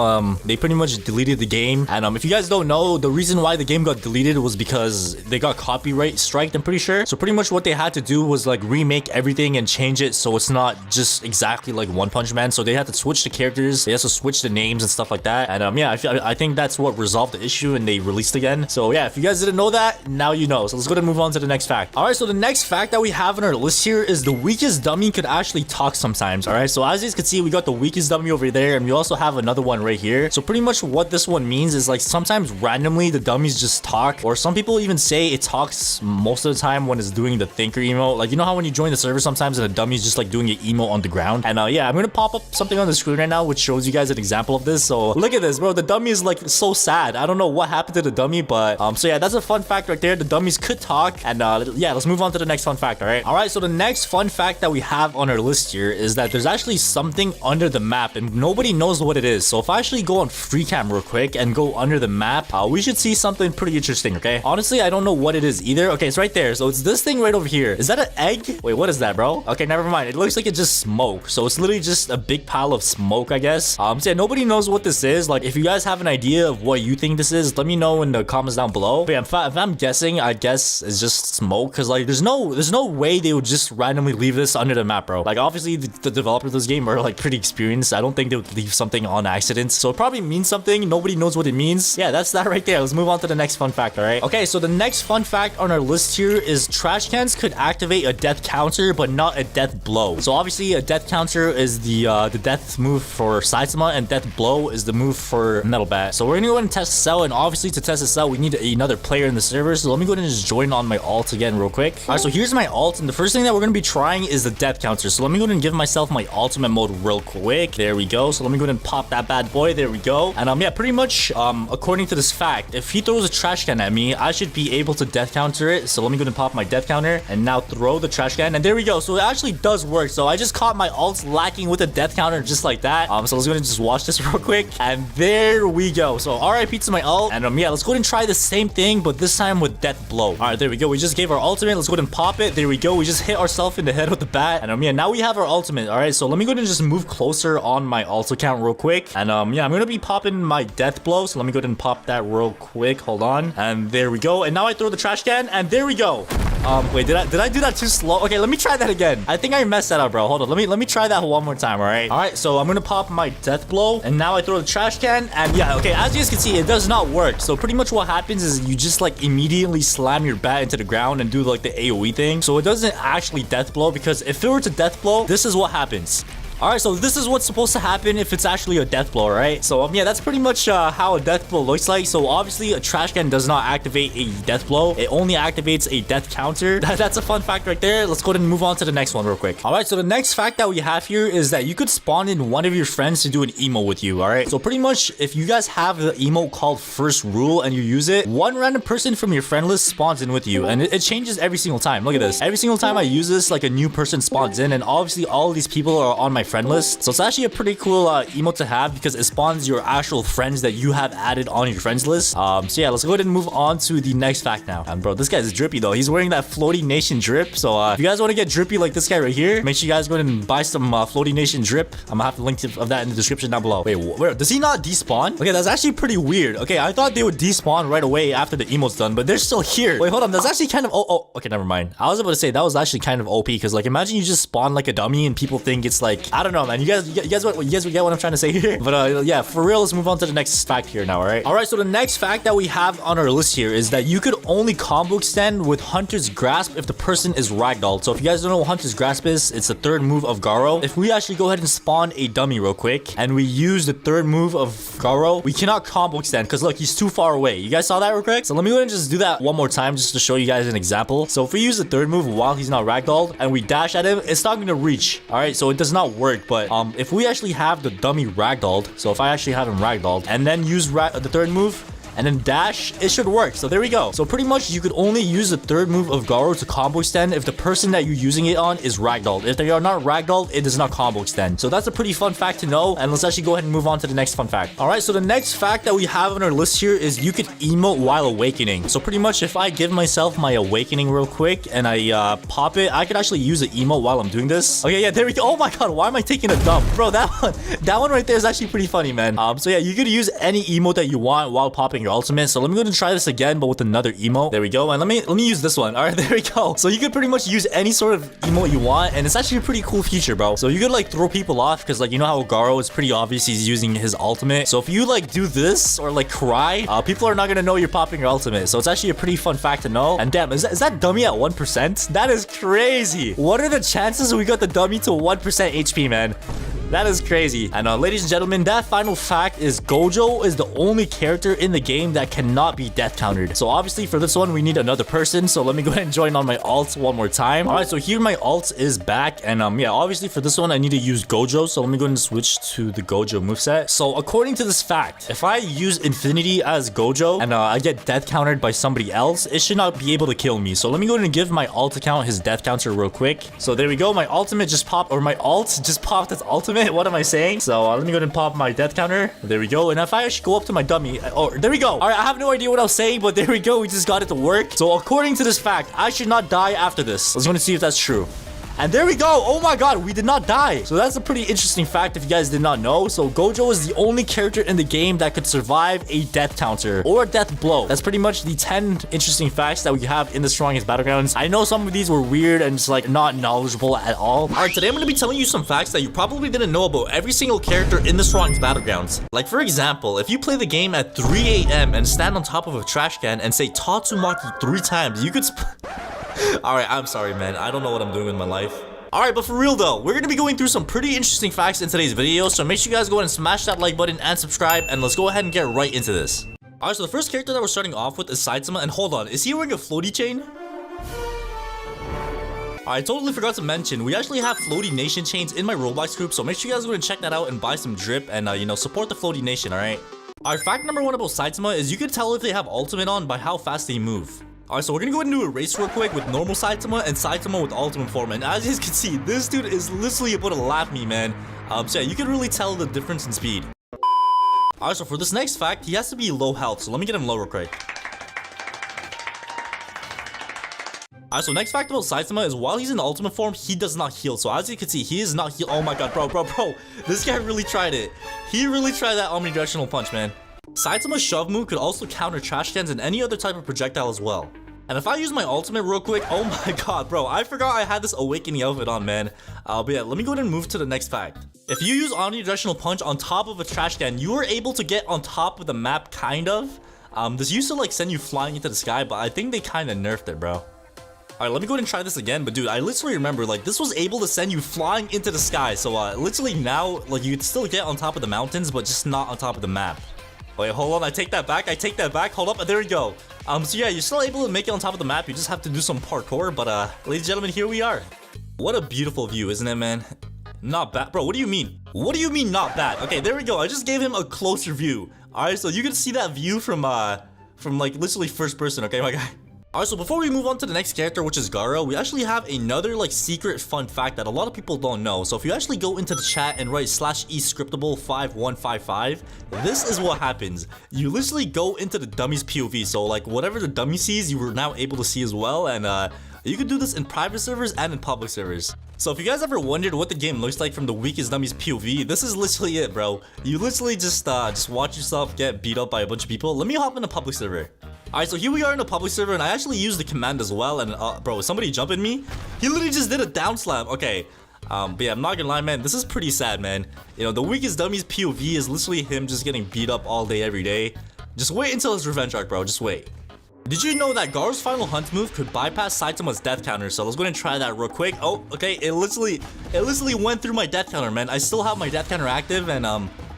they pretty much deleted the game. And if you guys don't know, the reason why the game got deleted was because they got copyright striked, I'm pretty sure. So pretty much what they had to do was like remake everything and change it so it's not just exactly like One Punch Man. So they had to switch the characters, they had to switch the names and stuff like that. And yeah, I think that's what resolved the issue, and they released again. So yeah, if you guys didn't know that, now you know. So let's go ahead and move on to the next fact. All right, so the next fact that we have on our list here is the weakest dummy could actually talk sometimes. All right, so as you guys can see, we got the weakest dummy over there, and we also have another one right here. So pretty much what this one means is like sometimes randomly the dummies just talk, or some people even say it talks most of the time when it's doing the thinker emote. Like, you know how when you join the server sometimes and the dummy's just like doing an emote on the ground. And yeah, I'm gonna pop up something on the screen right now which shows you guys an example of this. So look at this, bro. The dummy is like so sad. I don't know what happened to the dummy, but so yeah, that's a fun fact right there. The dummies could talk. And yeah, let's move on to the next fun fact. All right, so the next fun fact that we have on our list here is that there's actually something under the map, and nobody knows what it is. So if I actually go on free cam real quick and go under the map, we should see something pretty interesting. Okay, honestly, I don't know what it is either. Okay, it's right there. So it's this thing right over here. Is that an egg? Wait, what is that, bro? Okay, never mind. It looks like it's just smoke. So it's literally just a big pile of smoke, I guess. So yeah, nobody knows what this is. Like, if you guys have an idea of what you think this is, let me know in the comments down below. But yeah, if I'm guessing, I guess it's just smoke, because like there's no way they would just randomly leave this under the map, bro. Like, obviously the developers of this game are like pretty experienced. I don't think they would leave something on accident. So it probably means something. Nobody knows what it means. Yeah, that's that right there. Let's move on to the next fun fact. All right, okay, so the next fun fact on our list here is trash cans could activate a death counter but not a death blow. So obviously a death counter is the death move for Saitama, and death blow is the move for Metalbat. So we're gonna go ahead and test this out, and obviously to test this out we need another player in the server. So let me go ahead and just join on my alt again real quick. All right, so here's my alt, and the first thing that we're gonna be trying is the death counter. So let me go ahead and give myself my ultimate mode real quick. There we go. So let me go ahead and pop that bad boy. There we go. And yeah, pretty much according to this fact, if he throws a trash can at me, I should be able to death counter it. So let me go ahead and pop my death counter and now throw the trash can, and there we go. So it actually does work. So I just caught my alt lacking with a death counter just like that. So let's go ahead and just watch this real quick, and there we go. So RIP to my alt, and yeah, let's go ahead and try the same thing, but this time with death blow. All right, there we go. We just gave our ultimate. Let's go ahead and pop it. There we go. We just hit ourselves in the head with the bat, and yeah, now we have our ultimate. All right, so let me go ahead and just move closer on my alt account real quick, and yeah, I'm gonna be popping my death blow. So let me go ahead and pop that real quick. Hold on, and there we go. And now I throw the trash can, and there we go. Wait, did I do that too slow? Okay, let me try that again. I think I messed that up, bro. Hold on. Let me try that one more time, all right? All right, so I'm gonna pop my death blow, and now I throw the trash can, and yeah, okay, as you guys can see, it does not work. So pretty much what happens is you just like immediately slam your bat into the ground and do like the AoE thing. So it doesn't actually death blow, because if it were to death blow, this is what happens. All right, so this is what's supposed to happen if it's actually a death blow, right? So yeah, that's pretty much how a death blow looks like. So obviously a trash can does not activate a death blow. It only activates a death counter. That's a fun fact right there. Let's go ahead and move on to the next one real quick. All right, so the next fact that we have here is that you could spawn in one of your friends to do an emote with you, all right? So pretty much if you guys have the emote called First Rule and you use it, one random person from your friend list spawns in with you, and it changes every single time. Look at this. Every single time I use this, like a new person spawns in, and obviously all of these people are on my friend list. So it's actually a pretty cool emote to have, because it spawns your actual friends that you have added on your friends list. So yeah, let's go ahead and move on to the next fact now. And bro, this guy's drippy though. He's wearing that Floaty Nation drip. So if you guys want to get drippy like this guy right here, make sure you guys go ahead and buy some Floaty Nation drip. I'm gonna have the link of that in the description down below. Wait, where does he not despawn? Okay, that's actually pretty weird. Okay, I thought they would despawn right away after the emote's done, but they're still here. Wait, hold on. That's actually kind of okay, never mind. I was about to say that was actually kind of OP, because like imagine you just spawn like a dummy and people think it's like, I don't know, man. You guys get what I'm trying to say here. But yeah, for real, let's move on to the next fact here now, all right? All right, so the next fact that we have on our list here is that you could only combo extend with Hunter's Grasp if the person is ragdolled. So if you guys don't know what Hunter's Grasp is, it's the third move of Garo. If we actually go ahead and spawn a dummy real quick and we use the third move of Garo, we cannot combo extend, because look, he's too far away. You guys saw that real quick? So let me go ahead and just do that one more time just to show you guys an example. So if we use the third move while he's not ragdolled and we dash at him, it's not going to reach. All right, so it does not work. But if we actually have the dummy ragdolled, so if I actually have him ragdolled and then use the third move and then dash, it should work. So there we go. So pretty much you could only use the third move of Garo to combo extend if the person that you're using it on is ragdolled. If they are not ragdolled, it does not combo extend. So that's a pretty fun fact to know, and let's actually go ahead and move on to the next fun fact. All right, so the next fact that we have on our list here is you could emote while awakening. So pretty much if I give myself my awakening real quick and I pop it, I could actually use an emote while I'm doing this. Okay, yeah, there we go. Oh my god, why am I taking a dump? Bro, that one right there is actually pretty funny, man. So yeah, you could use any emote that you want while popping your ultimate. So let me go and try this again, but with another emote. There we go. And let me use this one. All right, there we go. So you could pretty much use any sort of emote you want, and it's actually a pretty cool feature, bro. So you could like throw people off, because like you know how Garo is pretty obvious he's using his ultimate. So if you like do this or like cry, people are not gonna know you're popping your ultimate. So it's actually a pretty fun fact to know. And damn, is that dummy at 1%? That is crazy. What are the chances we got the dummy to 1% HP, man? That is crazy. And ladies and gentlemen, that final fact is Gojo is the only character in the game that cannot be death countered. So obviously for this one, we need another person. So let me go ahead and join on my ult one more time. All right, so here my ult is back. And yeah, obviously for this one, I need to use Gojo. So let me go ahead and switch to the Gojo moveset. So according to this fact, if I use Infinity as Gojo and I get death countered by somebody else, it should not be able to kill me. So let me go ahead and give my ult account his death counter real quick. So there we go. My ultimate just popped, or my ult just popped its ultimate. What am I saying? So let me go ahead and pop my death counter. There we go. And if I actually go up to my dummy, oh, there we go. All right, I have no idea what I was saying, but there we go. We just got it to work. So according to this fact, I should not die after this. Let's go and see if that's true. And there we go. Oh my god, we did not die. So that's a pretty interesting fact if you guys did not know. So Gojo is the only character in the game that could survive a death counter or a death blow. That's pretty much the 10 interesting facts that we have in the strongest battlegrounds. I know some of these were weird and just like not knowledgeable at all. All right, today I'm going to be telling you some facts that you probably didn't know about every single character in the strongest battlegrounds. Like for example, if you play the game at 3 a.m. and stand on top of a trash can and say Tatsumaki 3 times, you could Alright, I'm sorry, man. I don't know what I'm doing with my life. Alright, but for real though, we're gonna be going through some pretty interesting facts in today's video, so make sure you guys go ahead and smash that like button and subscribe, and let's go ahead and get right into this. Alright, so the first character that we're starting off with is Saitama, and hold on, is he wearing a floaty chain? I totally forgot to mention, we actually have Floaty Nation chains in my Roblox group, so make sure you guys go and check that out and buy some drip and, you know, support the Floaty Nation, alright? Alright, fact number 1 about Saitama is you can tell if they have ultimate on by how fast they move. Alright, so we're gonna go ahead and do a race real quick with normal Saitama and Saitama with ultimate form. And as you guys can see, this dude is literally about to lap me, man. So yeah, you can really tell the difference in speed. Alright, so for this next fact, he has to be low health. So let me get him low real quick. Alright, so next fact about Saitama is while he's in ultimate form, he does not heal. So as you can see, he is not heal. Oh my god, bro. This guy really tried it. He really tried that omnidirectional punch, man. Saitama's shove move could also counter trash cans and any other type of projectile as well. And if I use my ultimate real quick, oh my god, bro, I forgot I had this awakening outfit on, man. But yeah, let me go ahead and move to the next fact. If you use omnidirectional punch on top of a trash can, you are able to get on top of the map, kind of. This used to like send you flying into the sky, but I think they kind of nerfed it, bro. Alright, let me go ahead and try this again, but dude, I literally remember, like, this was able to send you flying into the sky, so, literally now, like, you could still get on top of the mountains, but just not on top of the map. Wait, hold on, I take that back, hold up, there we go. So yeah, you're still able to make it on top of the map, you just have to do some parkour, but, ladies and gentlemen, here we are. What a beautiful view, isn't it, man? Not bad, bro, what do you mean? What do you mean, not bad? Okay, there we go, I just gave him a closer view. Alright, so you can see that view from, like, literally first person, okay, my guy? Alright, so before we move on to the next character, which is Garo, we actually have another like secret fun fact that a lot of people don't know. So if you actually go into the chat and write /escriptable5155, this is what happens. You literally go into the dummy's POV, so like whatever the dummy sees, you were now able to see as well, and you can do this in private servers and in public servers. So if you guys ever wondered what the game looks like from the weakest dummy's POV, this is literally it, bro. You literally just watch yourself get beat up by a bunch of people. Let me hop in a public server. Alright, so here we are in a public server, and I actually used the command as well, and bro, somebody jumping me? He literally just did a down slam. Okay, but yeah, I'm not gonna lie, man, this is pretty sad, man. You know, the weakest dummy's POV is literally him just getting beat up all day, every day. Just wait until his revenge arc, bro, just wait. Did you know that Garo's final hunt move could bypass Saitama's death counter? So let's go ahead and try that real quick. Oh, okay, it literally went through my death counter, man. I still have my death counter active, and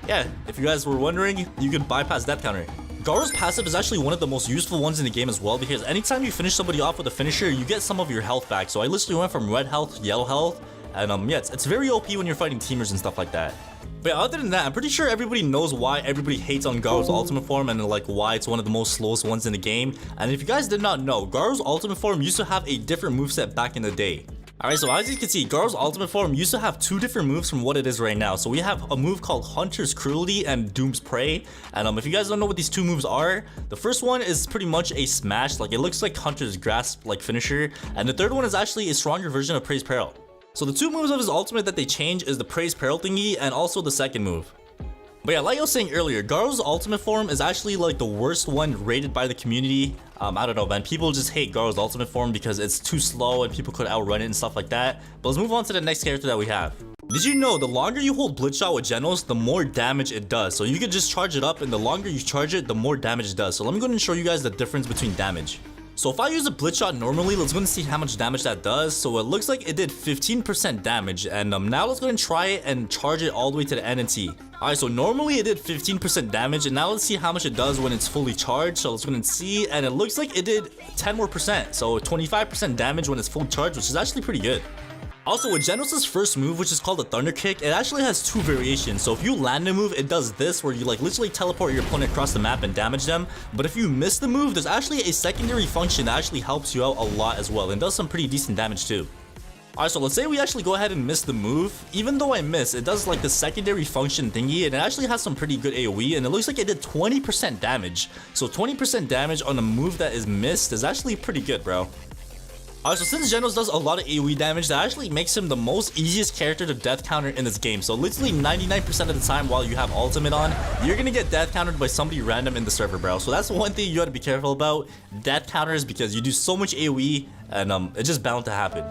yeah, if you guys were wondering, you could bypass death counter. Garo's passive is actually one of the most useful ones in the game as well, because anytime you finish somebody off with a finisher, you get some of your health back. So I literally went from red health to yellow health, and yeah, it's very OP when you're fighting teamers and stuff like that. But yeah, other than that, I'm pretty sure everybody knows why everybody hates on Garo's ultimate form and like why it's one of the most slowest ones in the game. And if you guys did not know, Garo's ultimate form used to have a different moveset back in the day. Alright, so as you can see, Garo's ultimate form used to have two different moves from what it is right now. So we have a move called Hunter's Cruelty and Doom's Prey. And if you guys don't know what these two moves are, the first one is pretty much a smash, like it looks like Hunter's Grasp like finisher. And the third one is actually a stronger version of Praise Peril. So the two moves of his ultimate that they change is the Praise Peril thingy and also the second move. But yeah, like I was saying earlier, Garo's ultimate form is actually like the worst one rated by the community. I don't know, man. People just hate Garo's ultimate form because it's too slow and people could outrun it and stuff like that. But let's move on to the next character that we have. Did you know the longer you hold Blitzshot with Genos, the more damage it does? So you could just charge it up, and the longer you charge it, the more damage it does. So let me go ahead and show you guys the difference between damage. So if I use a Blitzshot normally, let's go and see how much damage that does. So it looks like it did 15% damage, and now let's go and try it and charge it all the way to the NNT. Alright, so normally it did 15% damage, and now let's see how much it does when it's fully charged. So let's go and see, and it looks like it did 10 more percent, so 25% damage when it's full charged, which is actually pretty good. Also, with Genos' first move, which is called the Thunder Kick, it actually has two variations. So if you land a move, it does this, where you like literally teleport your opponent across the map and damage them. But if you miss the move, there's actually a secondary function that actually helps you out a lot as well, and does some pretty decent damage too. Alright, so let's say we actually go ahead and miss the move. Even though I miss, it does like the secondary function thingy, and it actually has some pretty good AoE, and it looks like it did 20% damage. So 20% damage on a move that is missed is actually pretty good, bro. Alright, so since Genos does a lot of AoE damage, that actually makes him the most easiest character to death counter in this game. So literally 99% of the time while you have ultimate on, you're gonna get death countered by somebody random in the server, bro. So that's one thing you gotta be careful about, death counters, because you do so much AoE, and it's just bound to happen.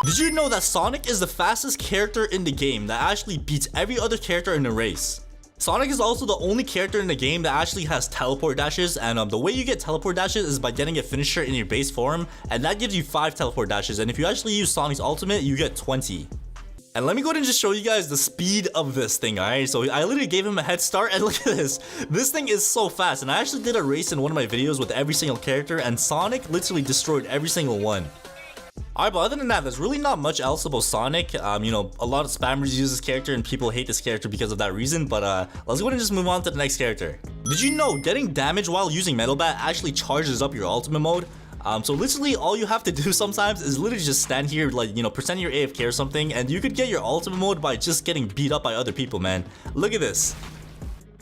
Did you know that Sonic is the fastest character in the game that actually beats every other character in the race? Sonic is also the only character in the game that actually has teleport dashes, and the way you get teleport dashes is by getting a finisher in your base form, and that gives you 5 teleport dashes, and if you actually use Sonic's ultimate, you get 20. And let me go ahead and just show you guys the speed of this thing, alright? So I literally gave him a head start, and look at this. This thing is so fast, and I actually did a race in one of my videos with every single character, and Sonic literally destroyed every single one. Alright, but other than that, there's really not much else about Sonic. You know, a lot of spammers use this character and people hate this character because of that reason, but let's go ahead and just move on to the next character. Did you know getting damage while using Metal Bat actually charges up your ultimate mode? So literally all you have to do sometimes is literally just stand here, like, you know, pretend you're AFK or something, and you could get your ultimate mode by just getting beat up by other people, man. Look at this.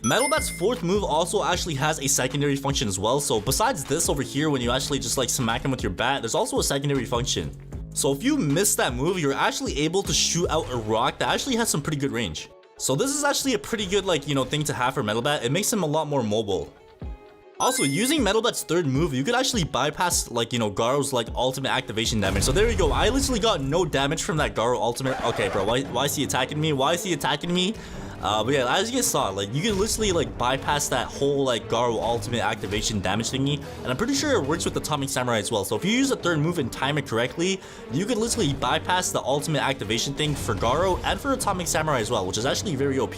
Metal Bat's fourth move also actually has a secondary function as well. So besides this over here, when you actually just like smack him with your bat, there's also a secondary function. So if you miss that move, you're actually able to shoot out a rock that actually has some pretty good range. So this is actually a pretty good, like, you know, thing to have for Metal Bat. It makes him a lot more mobile. Also, using Metal Bat's third move, you could actually bypass, like, you know, Garo's, like, ultimate activation damage. So there you go. I literally got no damage from that Garo ultimate. Okay, bro, why is he attacking me? Why is he attacking me? But yeah, as you guys saw, like, you can literally, like, bypass that whole, like, Garo ultimate activation damage thingy. And I'm pretty sure it works with Atomic Samurai as well. So if you use the third move and time it correctly, you can literally bypass the ultimate activation thing for Garo and for Atomic Samurai as well, which is actually very OP.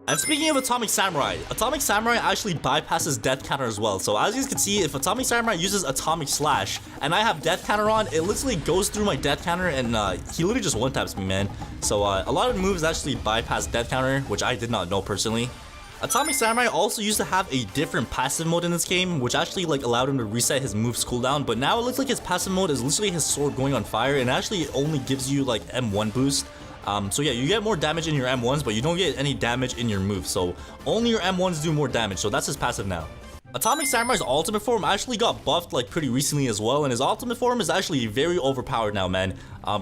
And speaking of Atomic Samurai actually bypasses Death Counter as well. So as you guys can see, if Atomic Samurai uses Atomic Slash and I have Death Counter on, it literally goes through my Death Counter and he literally just one-taps me, man. So a lot of moves actually bypass Death Counter, which I did not know personally. Atomic Samurai also used to have a different passive mode in this game, which actually like allowed him to reset his moves cooldown, but now it looks like his passive mode is literally his sword going on fire, and actually only gives you like M1 boost. So yeah, you get more damage in your M1s, but you don't get any damage in your moves. So only your M1s do more damage. So that's his passive now. Atomic Samurai's ultimate form actually got buffed like pretty recently as well, and his ultimate form is actually very overpowered now, man.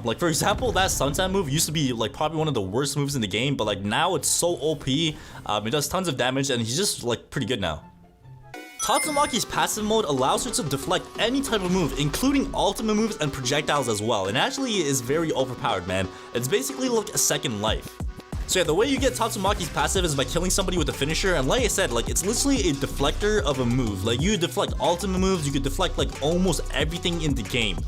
Like for example, that sunset move used to be like probably one of the worst moves in the game, but like now it's so OP. It does tons of damage, and he's just like pretty good now. Tatsumaki's passive mode allows her to deflect any type of move, including ultimate moves and projectiles as well, and actually is very overpowered, man. It's basically like a second life. So yeah, the way you get Tatsumaki's passive is by killing somebody with a finisher, and like I said, like it's literally a deflector of a move. Like you deflect ultimate moves, you could deflect like almost everything in the game.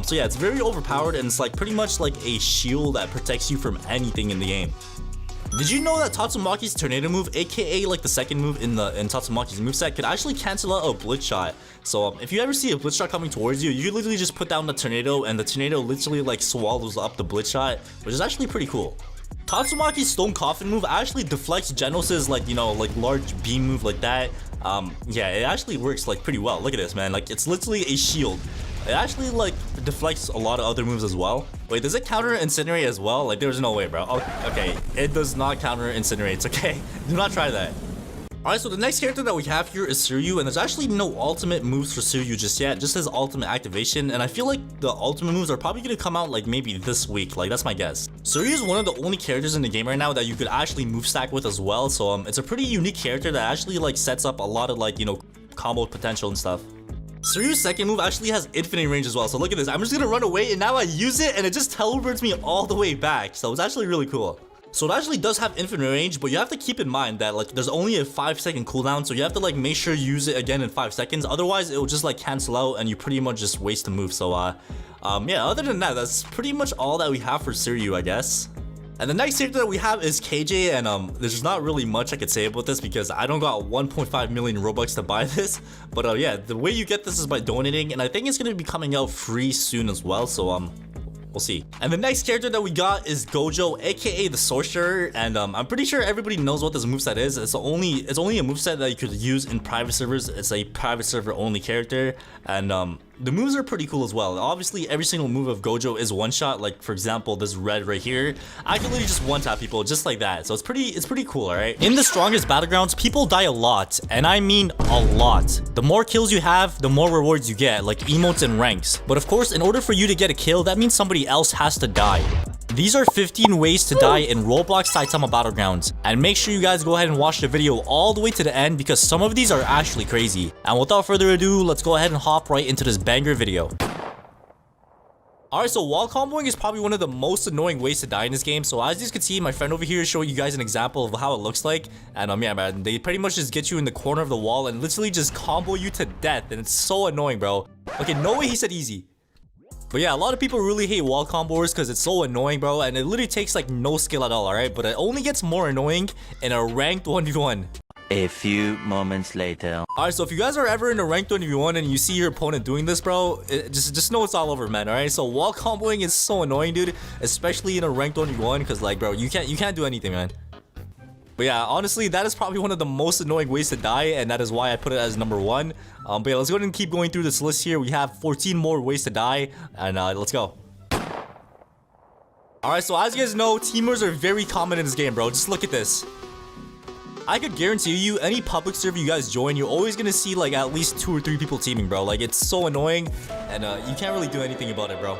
So yeah, it's very overpowered, and it's like pretty much like a shield that protects you from anything in the game. Did you know that Tatsumaki's tornado move, aka like the second move in Tatsumaki's moveset, could actually cancel out a blitz shot? So if you ever see a blitz shot coming towards you, you literally just put down the tornado, and the tornado literally like swallows up the blitz shot, which is actually pretty cool. Tatsumaki's Stone Coffin move actually deflects Genos's like, you know, like large beam move like that. Yeah, it actually works like pretty well. Look at this, man. Like it's literally a shield. It actually like deflects a lot of other moves as well. Wait, does it counter Incinerate as well? Like there's no way, bro. Oh, okay, it does not counter Incinerates, okay? Do not try that. Alright, so the next character that we have here is Suryu, and there's actually no ultimate moves for Suryu just yet, just his ultimate activation, and I feel like the ultimate moves are probably going to come out like maybe this week, like that's my guess. Suryu is one of the only characters in the game right now that you could actually move stack with as well, so it's a pretty unique character that actually like sets up a lot of like, you know, combo potential and stuff. Suryu's second move actually has infinite range as well, so look at this. I'm just gonna run away, and now I use it and it just teleports me all the way back, so it's actually really cool. So it actually does have infinite range, but you have to keep in mind that like there's only a 5-second cooldown, so you have to like make sure you use it again in 5 seconds, otherwise it will just like cancel out and you pretty much just waste the move. So yeah, other than that, that's pretty much all that we have for Suryu, I guess. And the next character that we have is KJ, and there's not really much I could say about this because I don't got 1.5 million Robux to buy this. But yeah, the way you get this is by donating, and I think it's gonna be coming out free soon as well, so we'll see. And the next character that we got is Gojo, aka the Sorcerer, and I'm pretty sure everybody knows what this moveset is. It's only a moveset that you could use in private servers. It's a private server only character, and the moves are pretty cool as well. Obviously, every single move of Gojo is one shot. Like for example, this red right here, I can literally just one tap people just like that. So it's pretty cool, alright? In the strongest battlegrounds, people die a lot, and I mean a lot. The more kills you have, the more rewards you get, like emotes and ranks. But of course, in order for you to get a kill, that means somebody else has to die. These are 15 ways to die in Roblox Saitama Battlegrounds, and make sure you guys go ahead and watch the video all the way to the end because some of these are actually crazy. And without further ado, let's go ahead and hop right into this banger video. Alright, so wall comboing is probably one of the most annoying ways to die in this game. So as you can see, my friend over here is showing you guys an example of how it looks like. And yeah, man, they pretty much just get you in the corner of the wall and literally just combo you to death, and it's so annoying, bro. Okay, no way he said easy. But yeah, a lot of people really hate wall combos because it's so annoying, bro, and it literally takes like no skill at all, alright? But it only gets more annoying in a ranked 1v1. A few moments later. Alright, so if you guys are ever in a ranked 1v1 and you see your opponent doing this, bro, just know it's all over, man, alright? So wall comboing is so annoying, dude, especially in a ranked 1v1 because like, bro, you can't do anything, man. But yeah, honestly, that is probably one of the most annoying ways to die, and that is why I put it as number 1. But yeah, let's go ahead and keep going through this list here. We have 14 more ways to die, and let's go. Alright, so as you guys know, teamers are very common in this game, bro. Just look at this. I could guarantee you, any public server you guys join, you're always gonna see like at least 2 or 3 people teaming, bro. Like, it's so annoying, and you can't really do anything about it, bro.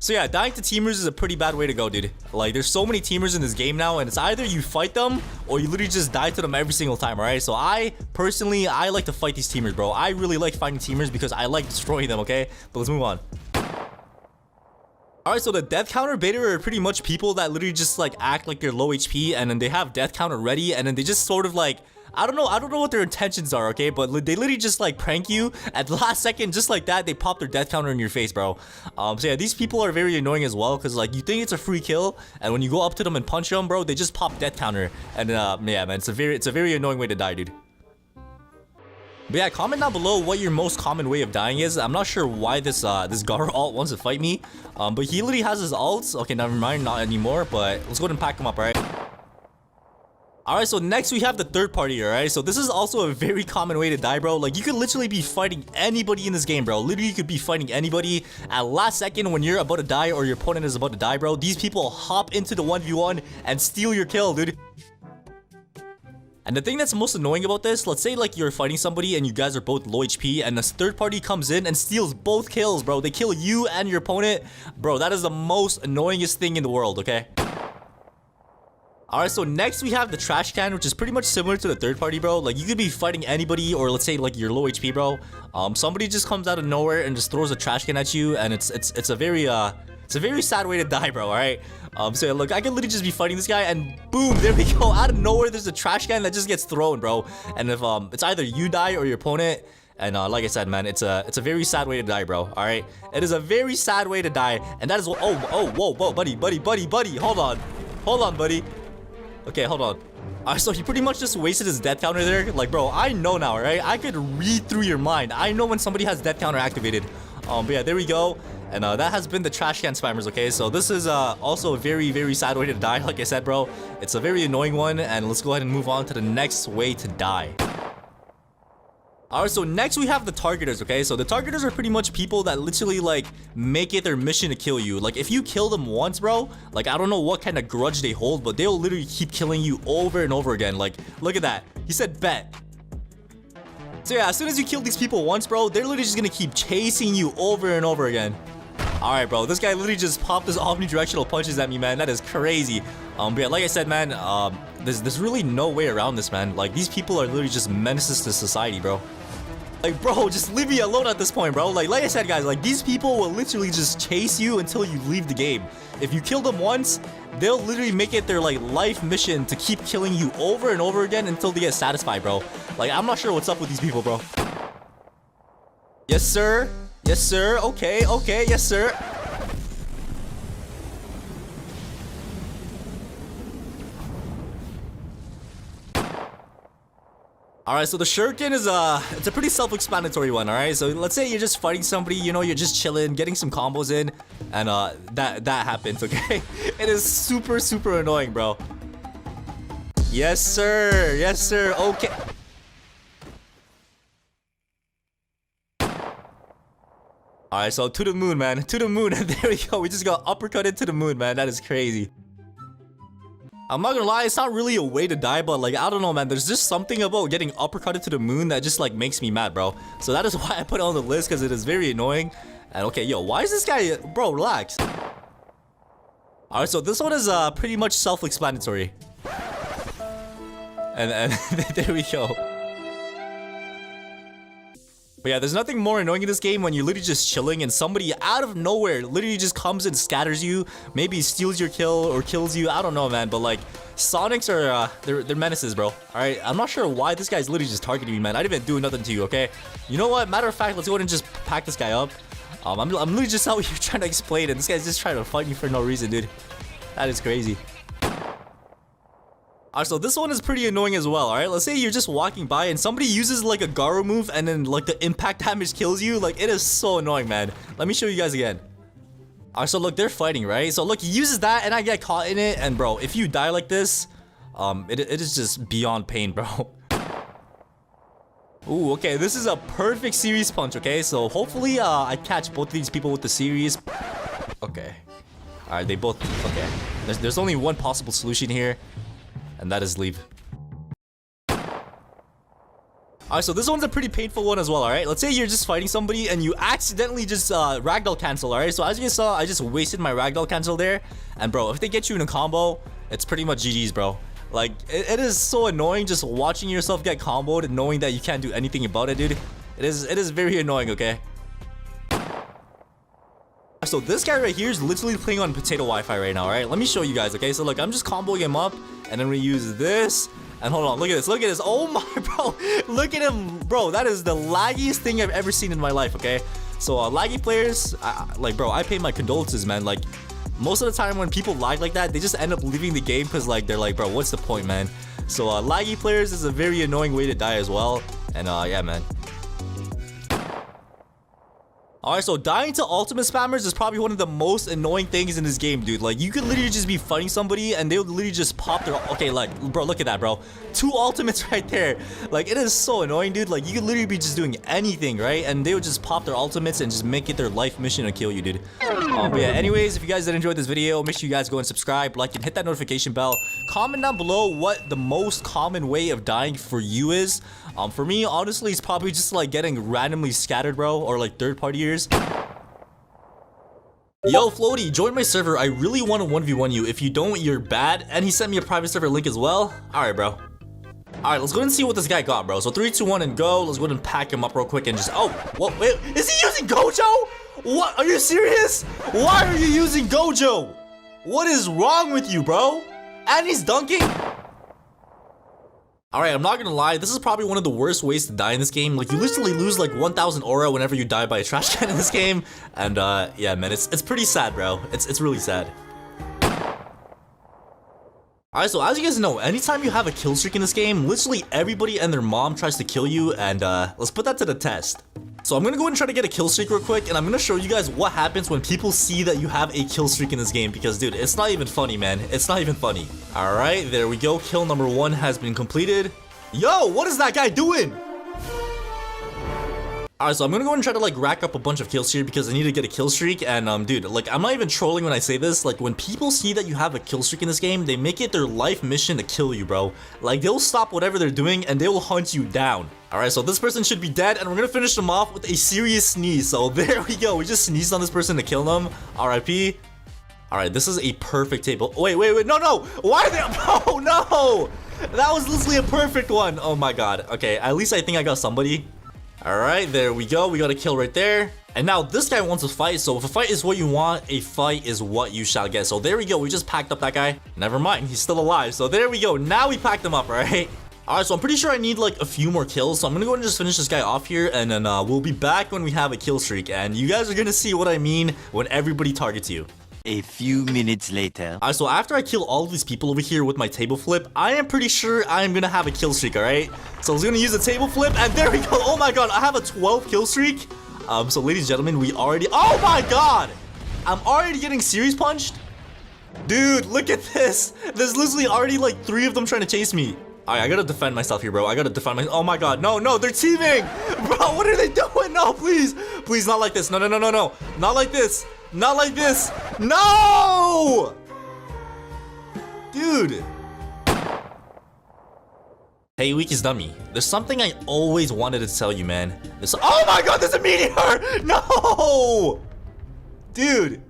So yeah, dying to teamers is a pretty bad way to go, dude. Like, there's so many teamers in this game now, and it's either you fight them or you literally just die to them every single time, alright? So I like to fight these teamers, bro. I really like fighting teamers because I like destroying them, okay? But let's move on. Alright, so the death counter beta are pretty much people that literally just like act like they're low HP, and then they have death counter ready, and then they just sort of like, I don't know what their intentions are, okay? But they literally just like prank you at the last second, just like that. They pop their death counter in your face, bro. So yeah, these people are very annoying as well, because like you think it's a free kill, and when you go up to them and punch them, bro, they just pop death counter. And yeah, man, it's a very annoying way to die, dude. But yeah, comment down below what your most common way of dying is. I'm not sure why this Gar alt wants to fight me, but he literally has his ults. Okay, never mind, not anymore. But let's go ahead and pack him up, alright? Alright, so next we have the third party, alright? So this is also a very common way to die, bro. Like, you could literally be fighting anybody in this game, bro. Literally, you could be fighting anybody at last second when you're about to die or your opponent is about to die, bro. These people hop into the 1v1 and steal your kill, dude. And the thing that's most annoying about this, let's say like you're fighting somebody and you guys are both low HP, and this third party comes in and steals both kills, bro. They kill you and your opponent. Bro, that is the most annoyingest thing in the world, okay? Alright, so next we have the trash can, which is pretty much similar to the third party, bro. Like, you could be fighting anybody, or let's say like you're low HP, bro. Somebody just comes out of nowhere and just throws a trash can at you, and it's a very sad way to die, bro. Alright. So yeah, look, I can literally just be fighting this guy, and boom, there we go. Out of nowhere, there's a trash can that just gets thrown, bro. And if it's either you die or your opponent. And like I said, man, it's a very sad way to die, bro. All right, it is a very sad way to die, and that is what. Whoa, buddy, hold on, buddy. Okay, hold on. Alright, so he pretty much just wasted his death counter there. Like, bro, I know now, right? I could read through your mind. I know when somebody has death counter activated. But yeah, there we go. And that has been the trash can spammers, okay? So this is also a very sad way to die. Like I said, bro, it's a very annoying one. And let's go ahead and move on to the next way to die. Alright, so next we have the targeters, okay? So the targeters are pretty much people that literally like make it their mission to kill you. Like, if you kill them once, bro, like, I don't know what kind of grudge they hold, but they'll literally keep killing you over and over again. Like, look at that. He said bet. So yeah, as soon as you kill these people once, bro, they're literally just gonna keep chasing you over and over again. Alright, bro, this guy literally just popped his omnidirectional punches at me, man. That is crazy. But yeah, like I said, man, there's really no way around this, man. Like, these people are literally just menaces to society, bro. Like, bro, just leave me alone at this point, bro. Like I said, guys, like, these people will literally just chase you until you leave the game. If you kill them once, they'll literally make it their, like, life mission to keep killing you over and over again until they get satisfied, bro. Like, I'm not sure what's up with these people, bro. Yes, sir. Yes, sir. Okay, yes, sir. Alright, so the shuriken is it's a pretty self-explanatory one, alright? So let's say you're just fighting somebody, you know, you're just chilling, getting some combos in, and that happens, okay? It is super annoying, bro. Yes, sir. Yes, sir. Okay. Alright, so to the moon, man. To the moon. There we go. We just got uppercutted to the moon, man. That is crazy. I'm not gonna lie, it's not really a way to die, but like, I don't know, man. There's just something about getting uppercutted to the moon that just like makes me mad, bro. So that is why I put it on the list, because it is very annoying. And okay, yo, why is this guy... Bro, relax. Alright, so this one is pretty much self-explanatory. And there we go. But yeah, there's nothing more annoying in this game when you're literally just chilling and somebody out of nowhere literally just comes and scatters you, maybe steals your kill or kills you. I don't know, man, but like, Sonics are they're menaces, bro. All right, I'm not sure why this guy's literally just targeting me, man. I didn't even do nothing to you, okay? You know what? Matter of fact, let's go ahead and just pack this guy up. I'm literally just out here trying to explain, and this guy's just trying to fight me for no reason, dude. That is crazy. Alright, so this one is pretty annoying as well, alright? Let's say you're just walking by and somebody uses like a Garo move and then like the impact damage kills you. Like, it is so annoying, man. Let me show you guys again. Alright, so look, they're fighting, right? So look, he uses that and I get caught in it, and bro, if you die like this, it is just beyond pain, bro. Ooh, okay, this is a perfect series punch, okay? So hopefully I catch both of these people with the series. Okay. Alright, they both... Okay. There's only one possible solution here, and that is leave. Alright, so this one's a pretty painful one as well, alright? Let's say you're just fighting somebody and you accidentally just ragdoll cancel, alright? So as you saw, I just wasted my ragdoll cancel there. And bro, if they get you in a combo, it's pretty much GG's, bro. Like, it is so annoying just watching yourself get comboed and knowing that you can't do anything about it, dude. It is very annoying, okay? So this guy right here is literally playing on potato Wi-Fi right now, alright? Let me show you guys, okay? So look, I'm just comboing him up, and then we use this. And hold on, look at this, look at this. Oh my, bro, look at him, bro. That is the laggiest thing I've ever seen in my life, okay? So laggy players, like, bro, I pay my condolences, man. Like, most of the time when people lag like that, they just end up leaving the game because, like, they're like, bro, what's the point, man? So laggy players is a very annoying way to die as well. And yeah, man. Alright, so dying to ultimate spammers is probably one of the most annoying things in this game, dude. Like, you could literally just be fighting somebody and they would literally just pop their... Okay, like, bro, look at that, bro. 2 ultimates right there. Like, it is so annoying, dude. Like, you could literally be just doing anything, right? And they would just pop their ultimates and just make it their life mission to kill you, dude. But yeah, anyways, if you guys did enjoy this video, make sure you guys go and subscribe, like, and hit that notification bell. Comment down below what the most common way of dying for you is. For me, honestly, it's probably just like getting randomly scattered, bro, or like third-party ears. Yo, Floaty, join my server. I really want to 1v1 you. If you don't, you're bad. And he sent me a private server link as well. Alright, bro. Alright, let's go and see what this guy got, bro. So 3, 2, 1, and go. Let's go ahead and pack him up real quick and just... Oh, what? Wait, is he using Gojo? What? Are you serious? Why are you using Gojo? What is wrong with you, bro? And he's dunking? Alright, I'm not gonna lie, this is probably one of the worst ways to die in this game. Like, you literally lose like 1,000 aura whenever you die by a trash can in this game. And yeah, man, it's pretty sad, bro. It's really sad. Alright, so as you guys know, anytime you have a kill streak in this game, literally everybody and their mom tries to kill you, and let's put that to the test. So I'm gonna go ahead and try to get a kill streak real quick, and I'm gonna show you guys what happens when people see that you have a kill streak in this game, because dude, it's not even funny, man. It's not even funny. Alright, there we go. Kill number 1 has been completed. Yo, what is that guy doing? Alright, so I'm gonna go and try to like rack up a bunch of kills here because I need to get a kill streak. And dude, like, I'm not even trolling when I say this. Like, when people see that you have a kill streak in this game, they make it their life mission to kill you, bro. Like, they'll stop whatever they're doing and they will hunt you down. Alright, so this person should be dead, and we're gonna finish them off with a serious sneeze. So there we go. We just sneezed on this person to kill them. RIP. Alright, this is a perfect table. Wait, no. Why are they? Oh, no. That was literally a perfect one. Oh my god. Okay, at least I think I got somebody. Alright, there we go. We got a kill right there. And now this guy wants to fight. So if a fight is what you want, a fight is what you shall get. So there we go. We just packed up that guy. Never mind. He's still alive. So there we go. Now we packed him up, right? Alright, so I'm pretty sure I need like a few more kills. So I'm gonna go ahead and just finish this guy off here. And then we'll be back when we have a kill streak. And you guys are gonna see what I mean when everybody targets you. A few minutes later. Alright, so after I kill all of these people over here with my table flip, I am pretty sure I am gonna have a kill streak, alright? So I was gonna use a table flip, and there we go. Oh my god, I have a 12 kill streak. So ladies and gentlemen, we already... Oh my god! I'm already getting series punched? Dude, look at this. There's literally already like 3 of them trying to chase me. Alright, I gotta defend myself here, bro. I gotta defend myself. Oh my god, no, they're teaming! Bro, what are they doing? No, please. Please, not like this. No. Not like this. Not like this. No! Dude. Hey, weakest dummy. There's something I always wanted to tell you, man. Oh my god, there's a meteor! No! Dude.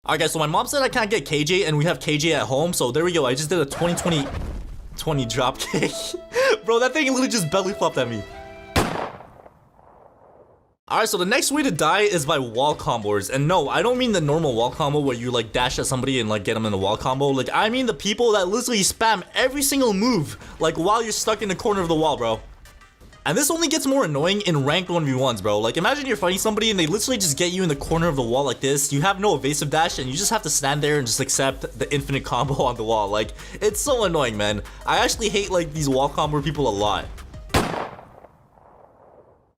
Alright, guys, so my mom said I can't get KJ, and we have KJ at home. So there we go. I just did a 20 drop kick. Bro, that thing literally just belly flopped at me. Alright, so the next way to die is by wall combos. And no, I don't mean the normal wall combo where you like dash at somebody and like get them in a wall combo. Like, I mean the people that literally spam every single move, like while you're stuck in the corner of the wall, bro. And this only gets more annoying in ranked 1v1s, bro. Like, imagine you're fighting somebody and they literally just get you in the corner of the wall like this. You have no evasive dash and you just have to stand there and just accept the infinite combo on the wall. Like, it's so annoying, man. I actually hate like these wall combo people a lot.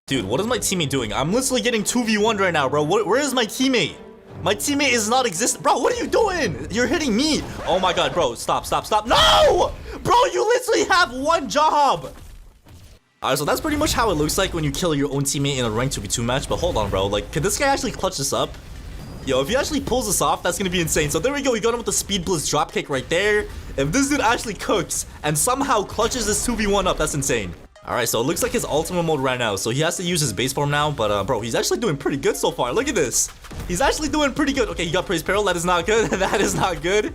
Dude, what is my teammate doing? I'm literally getting 2v1 right now, bro. Where is my teammate? My teammate is not existent. Bro, what are you doing? You're hitting me. Oh my god, bro. Stop. No! Bro, you literally have one job. Alright, so that's pretty much how it looks like when you kill your own teammate in a ranked 2v2 match. But hold on, bro. Like, could this guy actually clutch this up? Yo, if he actually pulls this off, that's gonna be insane. So there we go. We got him with the speed blitz drop kick right there. If this dude actually cooks and somehow clutches this 2v1 up, that's insane. All right, so it looks like his ultimate mode right now. So he has to use his base form now. But bro, he's actually doing pretty good so far. Look at this. He's actually doing pretty good. Okay, he got praise peril. That is not good. That is not good.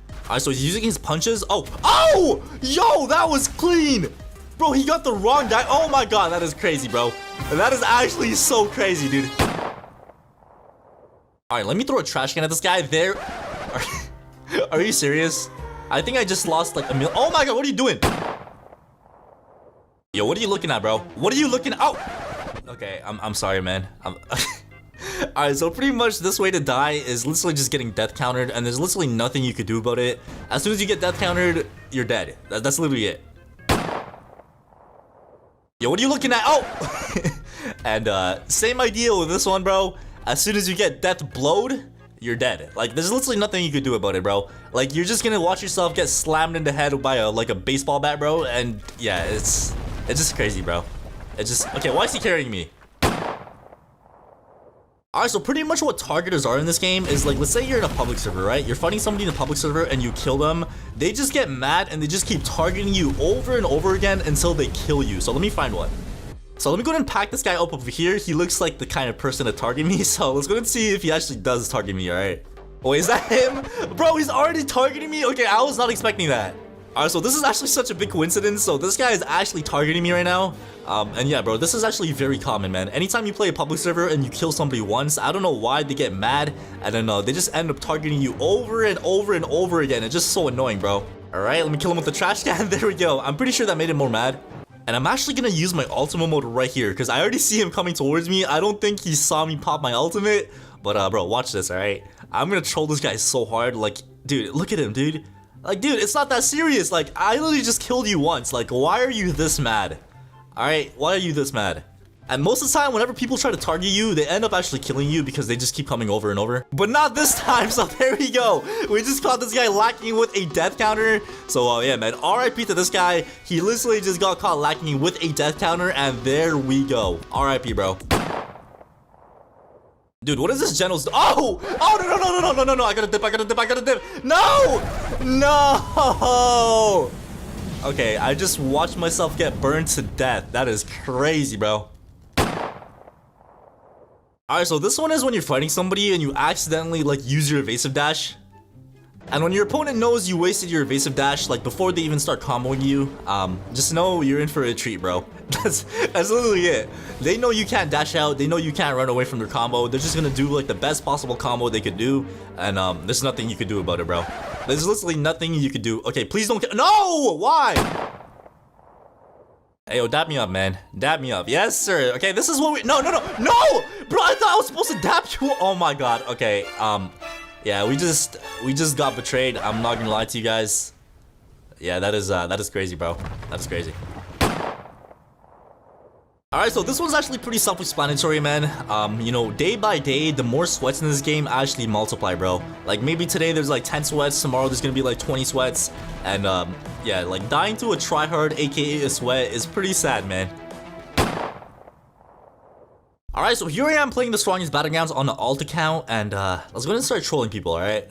All right, so he's using his punches. Oh, yo, that was clean. Bro, he got the wrong guy. Oh my god, that is crazy, bro. That is actually so crazy, dude. All right, let me throw a trash can at this guy. There. Are you serious? I think I just lost like a million. Oh my god, what are you doing? Yo, what are you looking at, bro? What are you looking at? Oh! Okay, I'm sorry, man. Alright, so pretty much this way to die is literally just getting death countered, and there's literally nothing you could do about it. As soon as you get death countered, you're dead. That's literally it. Yo, what are you looking at? Oh! And same idea with this one, bro. As soon as you get death blowed, you're dead. Like, there's literally nothing you could do about it, bro. Like, you're just gonna watch yourself get slammed in the head by a baseball bat, bro. And yeah, it's just crazy, bro. It's just... Okay, why is he carrying me? Alright, so pretty much what targeters are in this game is like, let's say you're in a public server, right? You're fighting somebody in a public server and you kill them. They just get mad and they just keep targeting you over and over again until they kill you. So let me find one. So let me go ahead and pack this guy up over here. He looks like the kind of person to target me. So let's go ahead and see if he actually does target me, alright? Wait, is that him? Bro, he's already targeting me? Okay, I was not expecting that. Alright, so this is actually such a big coincidence. So this guy is actually targeting me right now. And yeah, bro, this is actually very common, man. Anytime you play a public server and you kill somebody once, I don't know why they get mad. And then they just end up targeting you over and over and over again. It's just so annoying, bro. Alright, let me kill him with the trash can. There we go. I'm pretty sure that made him more mad. And I'm actually gonna use my ultimate mode right here because I already see him coming towards me. I don't think he saw me pop my ultimate. But bro, watch this, alright? I'm gonna troll this guy so hard. Like, dude, look at him, dude. Like, dude, it's not that serious. Like, I literally just killed you once. Like, why are you this mad? Alright, why are you this mad? And most of the time, whenever people try to target you, they end up actually killing you because they just keep coming over and over. But not this time, so there we go. We just caught this guy lacking with a death counter. So, yeah, man, RIP to this guy. He literally just got caught lacking with a death counter, and there we go. RIP, bro. Dude, what is this general's? Oh! Oh, no, I gotta dip. No! Okay, I just watched myself get burned to death. That is crazy, bro. Alright, so this one is when you're fighting somebody and you accidentally, like, use your evasive dash. And when your opponent knows you wasted your evasive dash, like, before they even start comboing you, just know you're in for a treat, bro. That's literally it. They know you can't dash out. They know you can't run away from their combo. They're just gonna do, like, the best possible combo they could do. And, there's nothing you could do about it, bro. There's literally nothing you could do. Okay, please don't No! Why? Hey, yo, dap me up, man. Dap me up. Yes, sir. Okay, this is what we... No! Bro, I thought I was supposed to dap you. Oh, my God. Okay, yeah, we just got betrayed. I'm not gonna lie to you guys. Yeah, that is crazy, bro. That is crazy. Alright, so this one's actually pretty self-explanatory, man. You know, day by day, the more sweats in this game actually multiply, bro. Like, maybe today there's like 10 sweats, tomorrow there's gonna be like 20 sweats. And, yeah, like, dying to a tryhard, aka a sweat, is pretty sad, man. Alright, so here I am playing the strongest Battlegrounds on the alt account, and, let's go ahead and start trolling people, alright?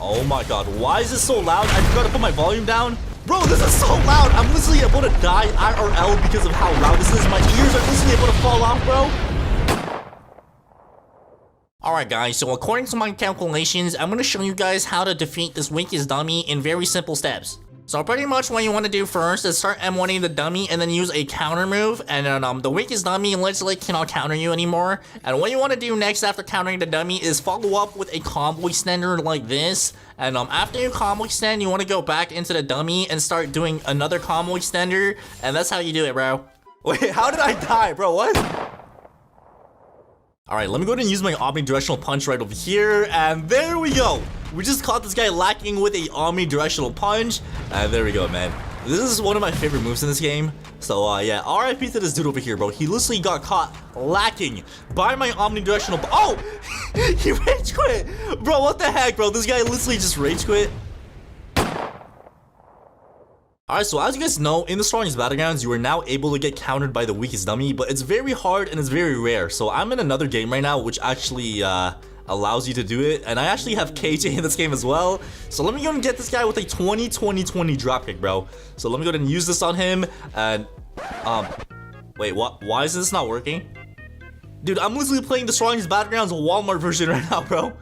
Oh my god, why is this so loud? I forgot to put my volume down. Bro, this is so loud! I'm literally about to die IRL because of how loud this is. My ears are literally able to fall off, bro. Alright guys, so according to my calculations, I'm gonna show you guys how to defeat this weakest dummy in very simple steps. So pretty much what you want to do first is start M1ing the dummy and then use a counter move, and then the weakest dummy literally cannot counter you anymore. And what you want to do next after countering the dummy is follow up with a combo extender like this. And after you combo extend, you want to go back into the dummy and start doing another combo extender, and that's how you do it, bro. Wait, how did I die, bro? What? Alright, let me go ahead and use my omnidirectional punch right over here, and there we go! We just caught this guy lacking with a omnidirectional punch, and there we go, man. This is one of my favorite moves in this game. So, yeah, RIP to this dude over here, bro. He literally got caught lacking by my omnidirectional... Oh! He rage quit! Bro, what the heck, bro? This guy literally just rage quit. Alright, so as you guys know, in the strongest Battlegrounds, you are now able to get countered by the weakest dummy, but it's very hard and it's very rare. So I'm in another game right now, which actually allows you to do it. And I actually have KJ in this game as well. So let me go and get this guy with a 20-20-20 dropkick, bro. So let me go ahead and use this on him. And wait, what? Why is this not working? Dude, I'm literally playing the strongest Battlegrounds Walmart version right now, bro.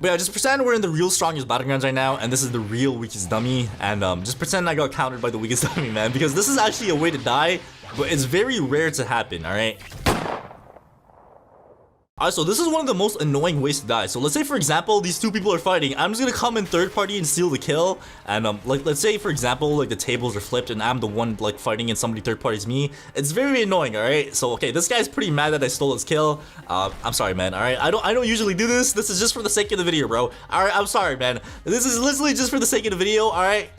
But yeah, just pretend we're in the real strongest Battlegrounds right now, and this is the real weakest dummy, and just pretend I got countered by the weakest dummy, man, because this is actually a way to die, but it's very rare to happen, alright? Alright, so this is one of the most annoying ways to die. So let's say, for example, these two people are fighting. I'm just gonna come in third party and steal the kill. And like, let's say, for example, like the tables are flipped and I'm the one like fighting and somebody third party is me. It's very annoying, alright? So okay, this guy's pretty mad that I stole his kill. I'm sorry, man, alright? I don't usually do this. This is just for the sake of the video, bro. Alright, I'm sorry, man. This is literally just for the sake of the video, alright?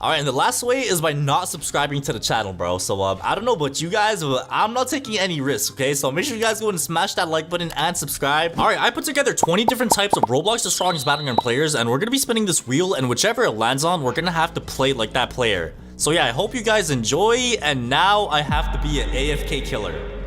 Alright, and the last way is by not subscribing to the channel, bro. So, I don't know about you guys, but I'm not taking any risks, okay? So make sure you guys go and smash that like button and subscribe. Alright, I put together 20 different types of Roblox the strongest Battleground players, and we're gonna be spinning this wheel, and whichever it lands on, we're gonna have to play like that player. So yeah, I hope you guys enjoy, and now I have to be an AFK killer.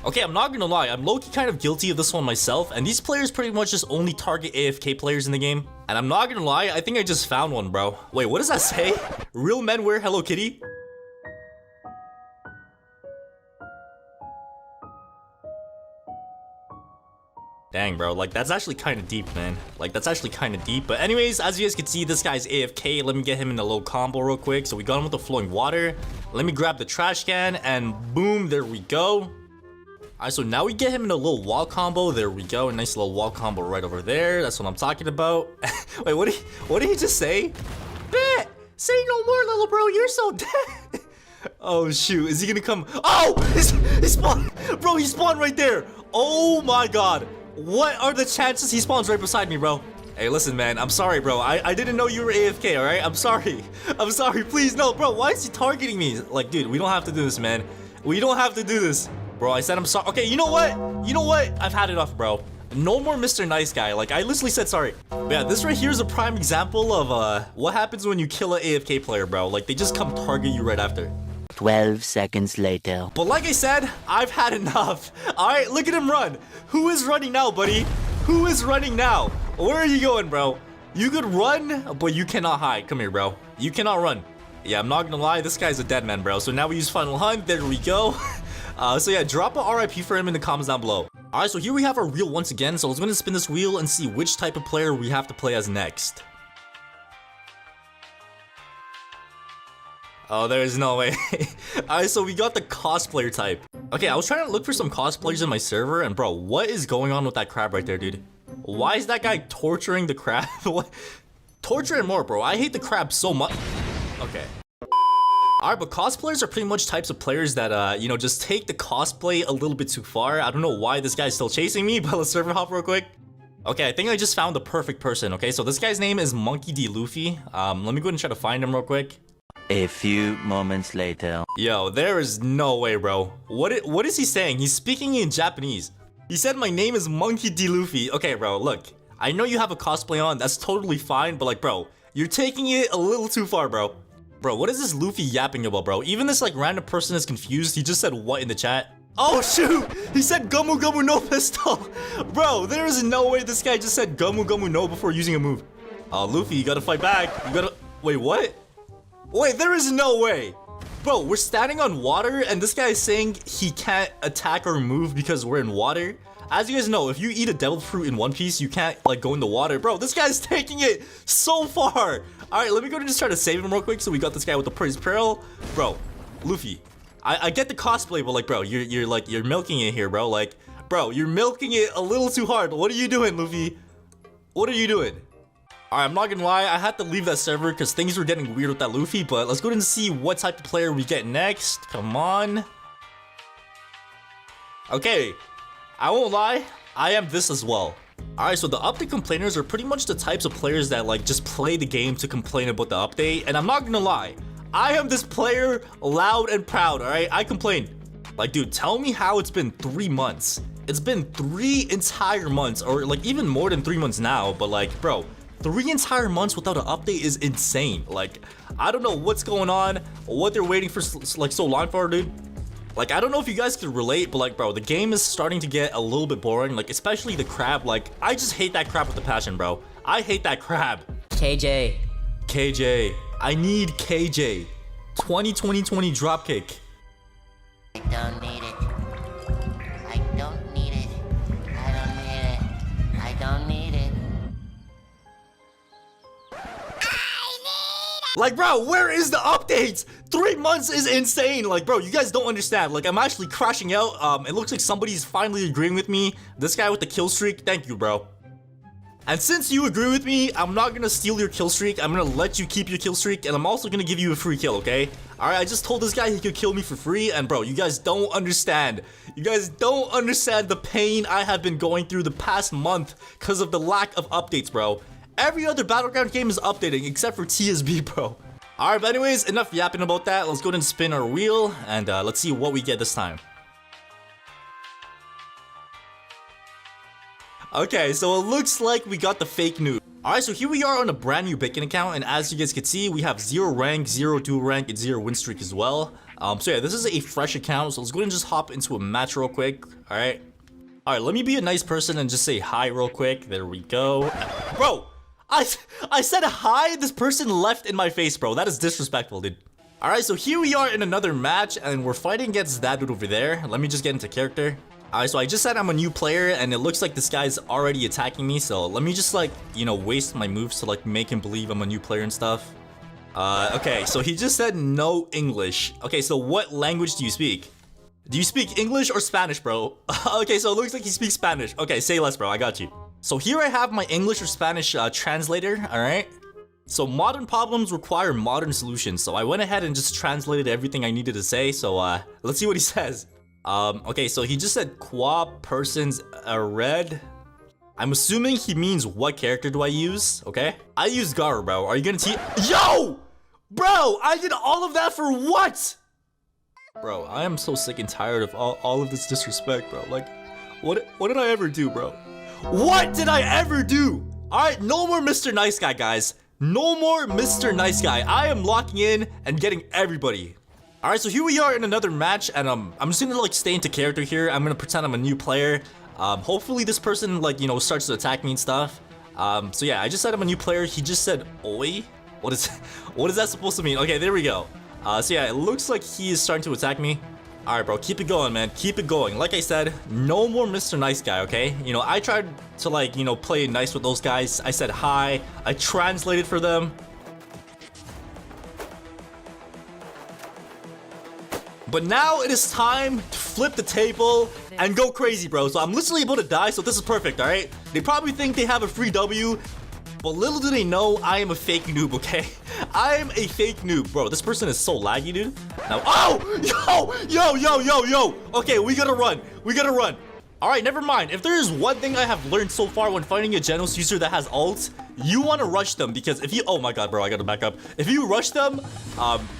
Okay, I'm not gonna lie, I'm low-key kind of guilty of this one myself, and these players pretty much just only target AFK players in the game. And I'm not gonna lie, I think I just found one, bro. Wait, what does that say? Real men wear Hello Kitty? Dang, bro, like that's actually kind of deep, man. Like that's actually kind of deep. But anyways, as you guys can see, this guy's AFK. Let me get him in a low combo real quick. So we got him with the flowing water. Let me grab the trash can, and boom, there we go. Alright, so now we get him in a little wall combo. There we go. A nice little wall combo right over there. That's what I'm talking about. Wait, what did he just say? Bet! Say no more, little bro. You're so dead. Oh, shoot. Is he gonna come? Oh! He spawned! Bro, he spawned right there. Oh, my God. What are the chances he spawns right beside me, bro? Hey, listen, man. I'm sorry, bro. I didn't know you were AFK, alright? I'm sorry. I'm sorry. Please, no. Bro, why is he targeting me? Like, dude, we don't have to do this, man. We don't have to do this. Bro, I said I'm sorry. Okay, you know what? You know what? I've had it off, bro. No more Mr. Nice Guy. Like, I literally said sorry. But yeah, this right here is a prime example of what happens when you kill an AFK player, bro. Like, they just come target you right after. 12 seconds later. But like I said, I've had enough. Alright, look at him run. Who is running now, buddy? Who is running now? Where are you going, bro? You could run, but you cannot hide. Come here, bro. You cannot run. Yeah, I'm not gonna lie. This guy's a dead man, bro. So now we use Final Hunt. There we go. So yeah, drop a RIP for him in the comments down below. Alright, so here we have our wheel once again. So let's go ahead and spin this wheel and see which type of player we have to play as next. Oh, there's no way. Alright, so we got the cosplayer type. Okay, I was trying to look for some cosplayers in my server, and bro, what is going on with that crab right there, dude? Why is that guy torturing the crab? What? Torture him more, bro. I hate the crab so much. Okay. Alright, but cosplayers are pretty much types of players that, you know, just take the cosplay a little bit too far. I don't know why this guy's still chasing me, but let's server hop real quick. Okay, I think I just found the perfect person, okay? So this guy's name is Monkey D. Luffy. Let me go ahead and try to find him real quick. A few moments later. Yo, there is no way, bro. What is he saying? He's speaking in Japanese. He said my name is Monkey D. Luffy. Okay, bro, look. I know you have a cosplay on. That's totally fine, but like, bro, you're taking it a little too far, bro. Bro, what is this Luffy yapping about, bro? Even this like random person is confused. He just said what in the chat? Oh shoot! He said Gumu Gumu no pistol! Bro, there is no way this guy just said Gumu Gumu no before using a move. Luffy, you gotta fight back. You gotta... Wait, what? Wait, there is no way! Bro, we're standing on water and this guy is saying he can't attack or move because we're in water. As you guys know, if you eat a devil fruit in One Piece, you can't like go in the water. Bro, this guy's taking it so far! Alright, let me go and just try to save him real quick. So we got this guy with the Betrayal. Bro, Luffy, I get the cosplay, but like, bro, you're milking it here, bro. Like, bro, you're milking it a little too hard. What are you doing, Luffy? What are you doing? Alright, I'm not gonna lie, I had to leave that server because things were getting weird with that Luffy, but let's go ahead and see what type of player we get next. Come on. Okay, I won't lie, I am this as well. Alright, so the update complainers are pretty much the types of players that like just play the game to complain about the update, and I'm not gonna lie, I am this player loud and proud, alright? I complain. Like, dude, tell me how it's been 3 months. It's been 3 entire months, or like even more than 3 months now, but like, bro, 3 entire months without an update is insane. Like, I don't know what's going on, what they're waiting for like so long for, dude. Like, I don't know if you guys could relate, but like, bro, the game is starting to get a little bit boring. Like, especially the crab. Like, I just hate that crab with a passion, bro. I hate that crab. KJ. KJ. I need KJ. 20-20-20 dropkick. I don't need it. I don't need it. I don't need it. I don't need it. Like, bro, where is the updates? 3 months is insane. Like, bro, you guys don't understand. Like, I'm actually crashing out. It looks like somebody's finally agreeing with me. This guy with the kill streak, thank you, bro. And since you agree with me, I'm not gonna steal your kill streak. I'm gonna let you keep your kill streak, and I'm also gonna give you a free kill, okay? Alright, I just told this guy he could kill me for free, and bro, you guys don't understand. You guys don't understand the pain I have been going through the past month because of the lack of updates, bro. Every other Battleground game is updating except for TSB, bro. Alright, but anyways, enough yapping about that. Let's go ahead and spin our wheel, and let's see what we get this time. Okay, so it looks like we got the fake noob. Alright, so here we are on a brand new bacon account, and as you guys can see, we have 0 rank, 0 duel rank, and 0 win streak as well. So yeah, this is a fresh account, so let's go ahead and just hop into a match real quick. Alright, let me be a nice person and just say hi real quick. There we go. Bro, I said hi, this person left in my face, bro. That is disrespectful, dude. Alright, so here we are in another match, and we're fighting against that dude over there. Let me just get into character. Alright, so I just said I'm a new player, and it looks like this guy's already attacking me, so let me just, like, you know, waste my moves to, like, make him believe I'm a new player and stuff. Okay, so he just said no English. Okay, so what language do you speak? Do you speak English or Spanish, bro? Okay, so it looks like he speaks Spanish. Okay, say less, bro, I got you. So here I have my English or Spanish translator, alright? So modern problems require modern solutions, so I went ahead and just translated everything I needed to say, so let's see what he says. Okay, so he just said qua persons red. I'm assuming he means what character do I use, okay? I use Gar, bro. Are you gonna Yo! Bro, I did all of that for what? Bro, I am so sick and tired of all of this disrespect, bro. Like, what did I ever do, bro? What did I ever do? Alright, no more Mr. Nice Guy, guys. No more Mr. Nice Guy. I am locking in and getting everybody. Alright, so here we are in another match, and I'm just gonna like stay into character here. I'm gonna pretend I'm a new player. Hopefully this person, like, you know, starts to attack me and stuff. So yeah, I just said I'm a new player. He just said oi. What is that supposed to mean? Okay, there we go. So yeah, it looks like he is starting to attack me. Alright, bro, keep it going, man. Keep it going. Like I said, no more Mr. Nice Guy, okay? You know, I tried to, like, you know, play nice with those guys. I said hi. I translated for them. But now it is time to flip the table and go crazy, bro. So I'm literally able to die, so this is perfect, alright? They probably think they have a free W, but little do they know I am a fake noob, okay? I am a fake noob. Bro, this person is so laggy, dude. Now, yo! Okay, we gotta run. We gotta run. Alright, never mind. If there is one thing I have learned so far when fighting a Genos user that has ult, you want to rush them, because if you... Oh my god, bro, I gotta back up. If you rush them,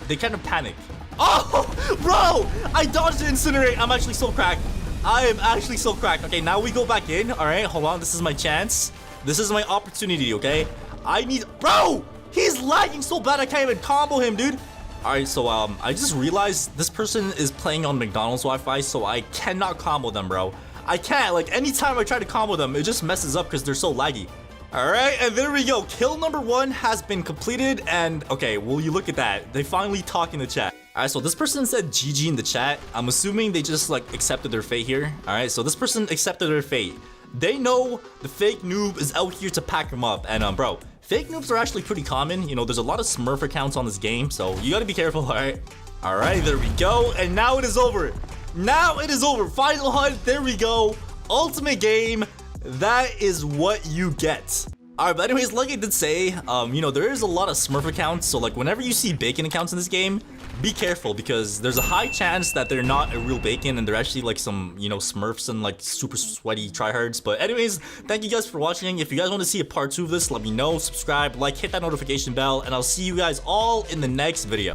they kind of panic. Oh, bro! I dodged the incinerate. I'm actually so cracked. I am actually so cracked. Okay, now we go back in. Alright, hold on. This is my chance. This is my opportunity, okay? I need... Bro! He's lagging so bad I can't even combo him, dude. Alright, so I just realized this person is playing on McDonald's Wi-Fi, so I cannot combo them, bro. I can't. Like, anytime I try to combo them, it just messes up because they're so laggy. Alright, and there we go. Kill number 1 has been completed, and okay, will you look at that? They finally talk in the chat. Alright, so this person said GG in the chat. I'm assuming they just, like, accepted their fate here. Alright, so this person accepted their fate. They know the fake noob is out here to pack them up, and bro, fake noobs are actually pretty common. You know, there's a lot of Smurf accounts on this game, so you gotta be careful, alright? Alright, there we go, and now it is over. Now it is over. Final hunt, there we go. Ultimate game. That is what you get. Alright, but anyways, like I did say, you know, there is a lot of Smurf accounts, so like whenever you see bacon accounts in this game, be careful, because there's a high chance that they're not a real bacon and they're actually like some, you know, Smurfs and like super sweaty tryhards. But anyways, thank you guys for watching. If you guys want to see a part 2 of this, let me know, subscribe, like, hit that notification bell, and I'll see you guys all in the next video.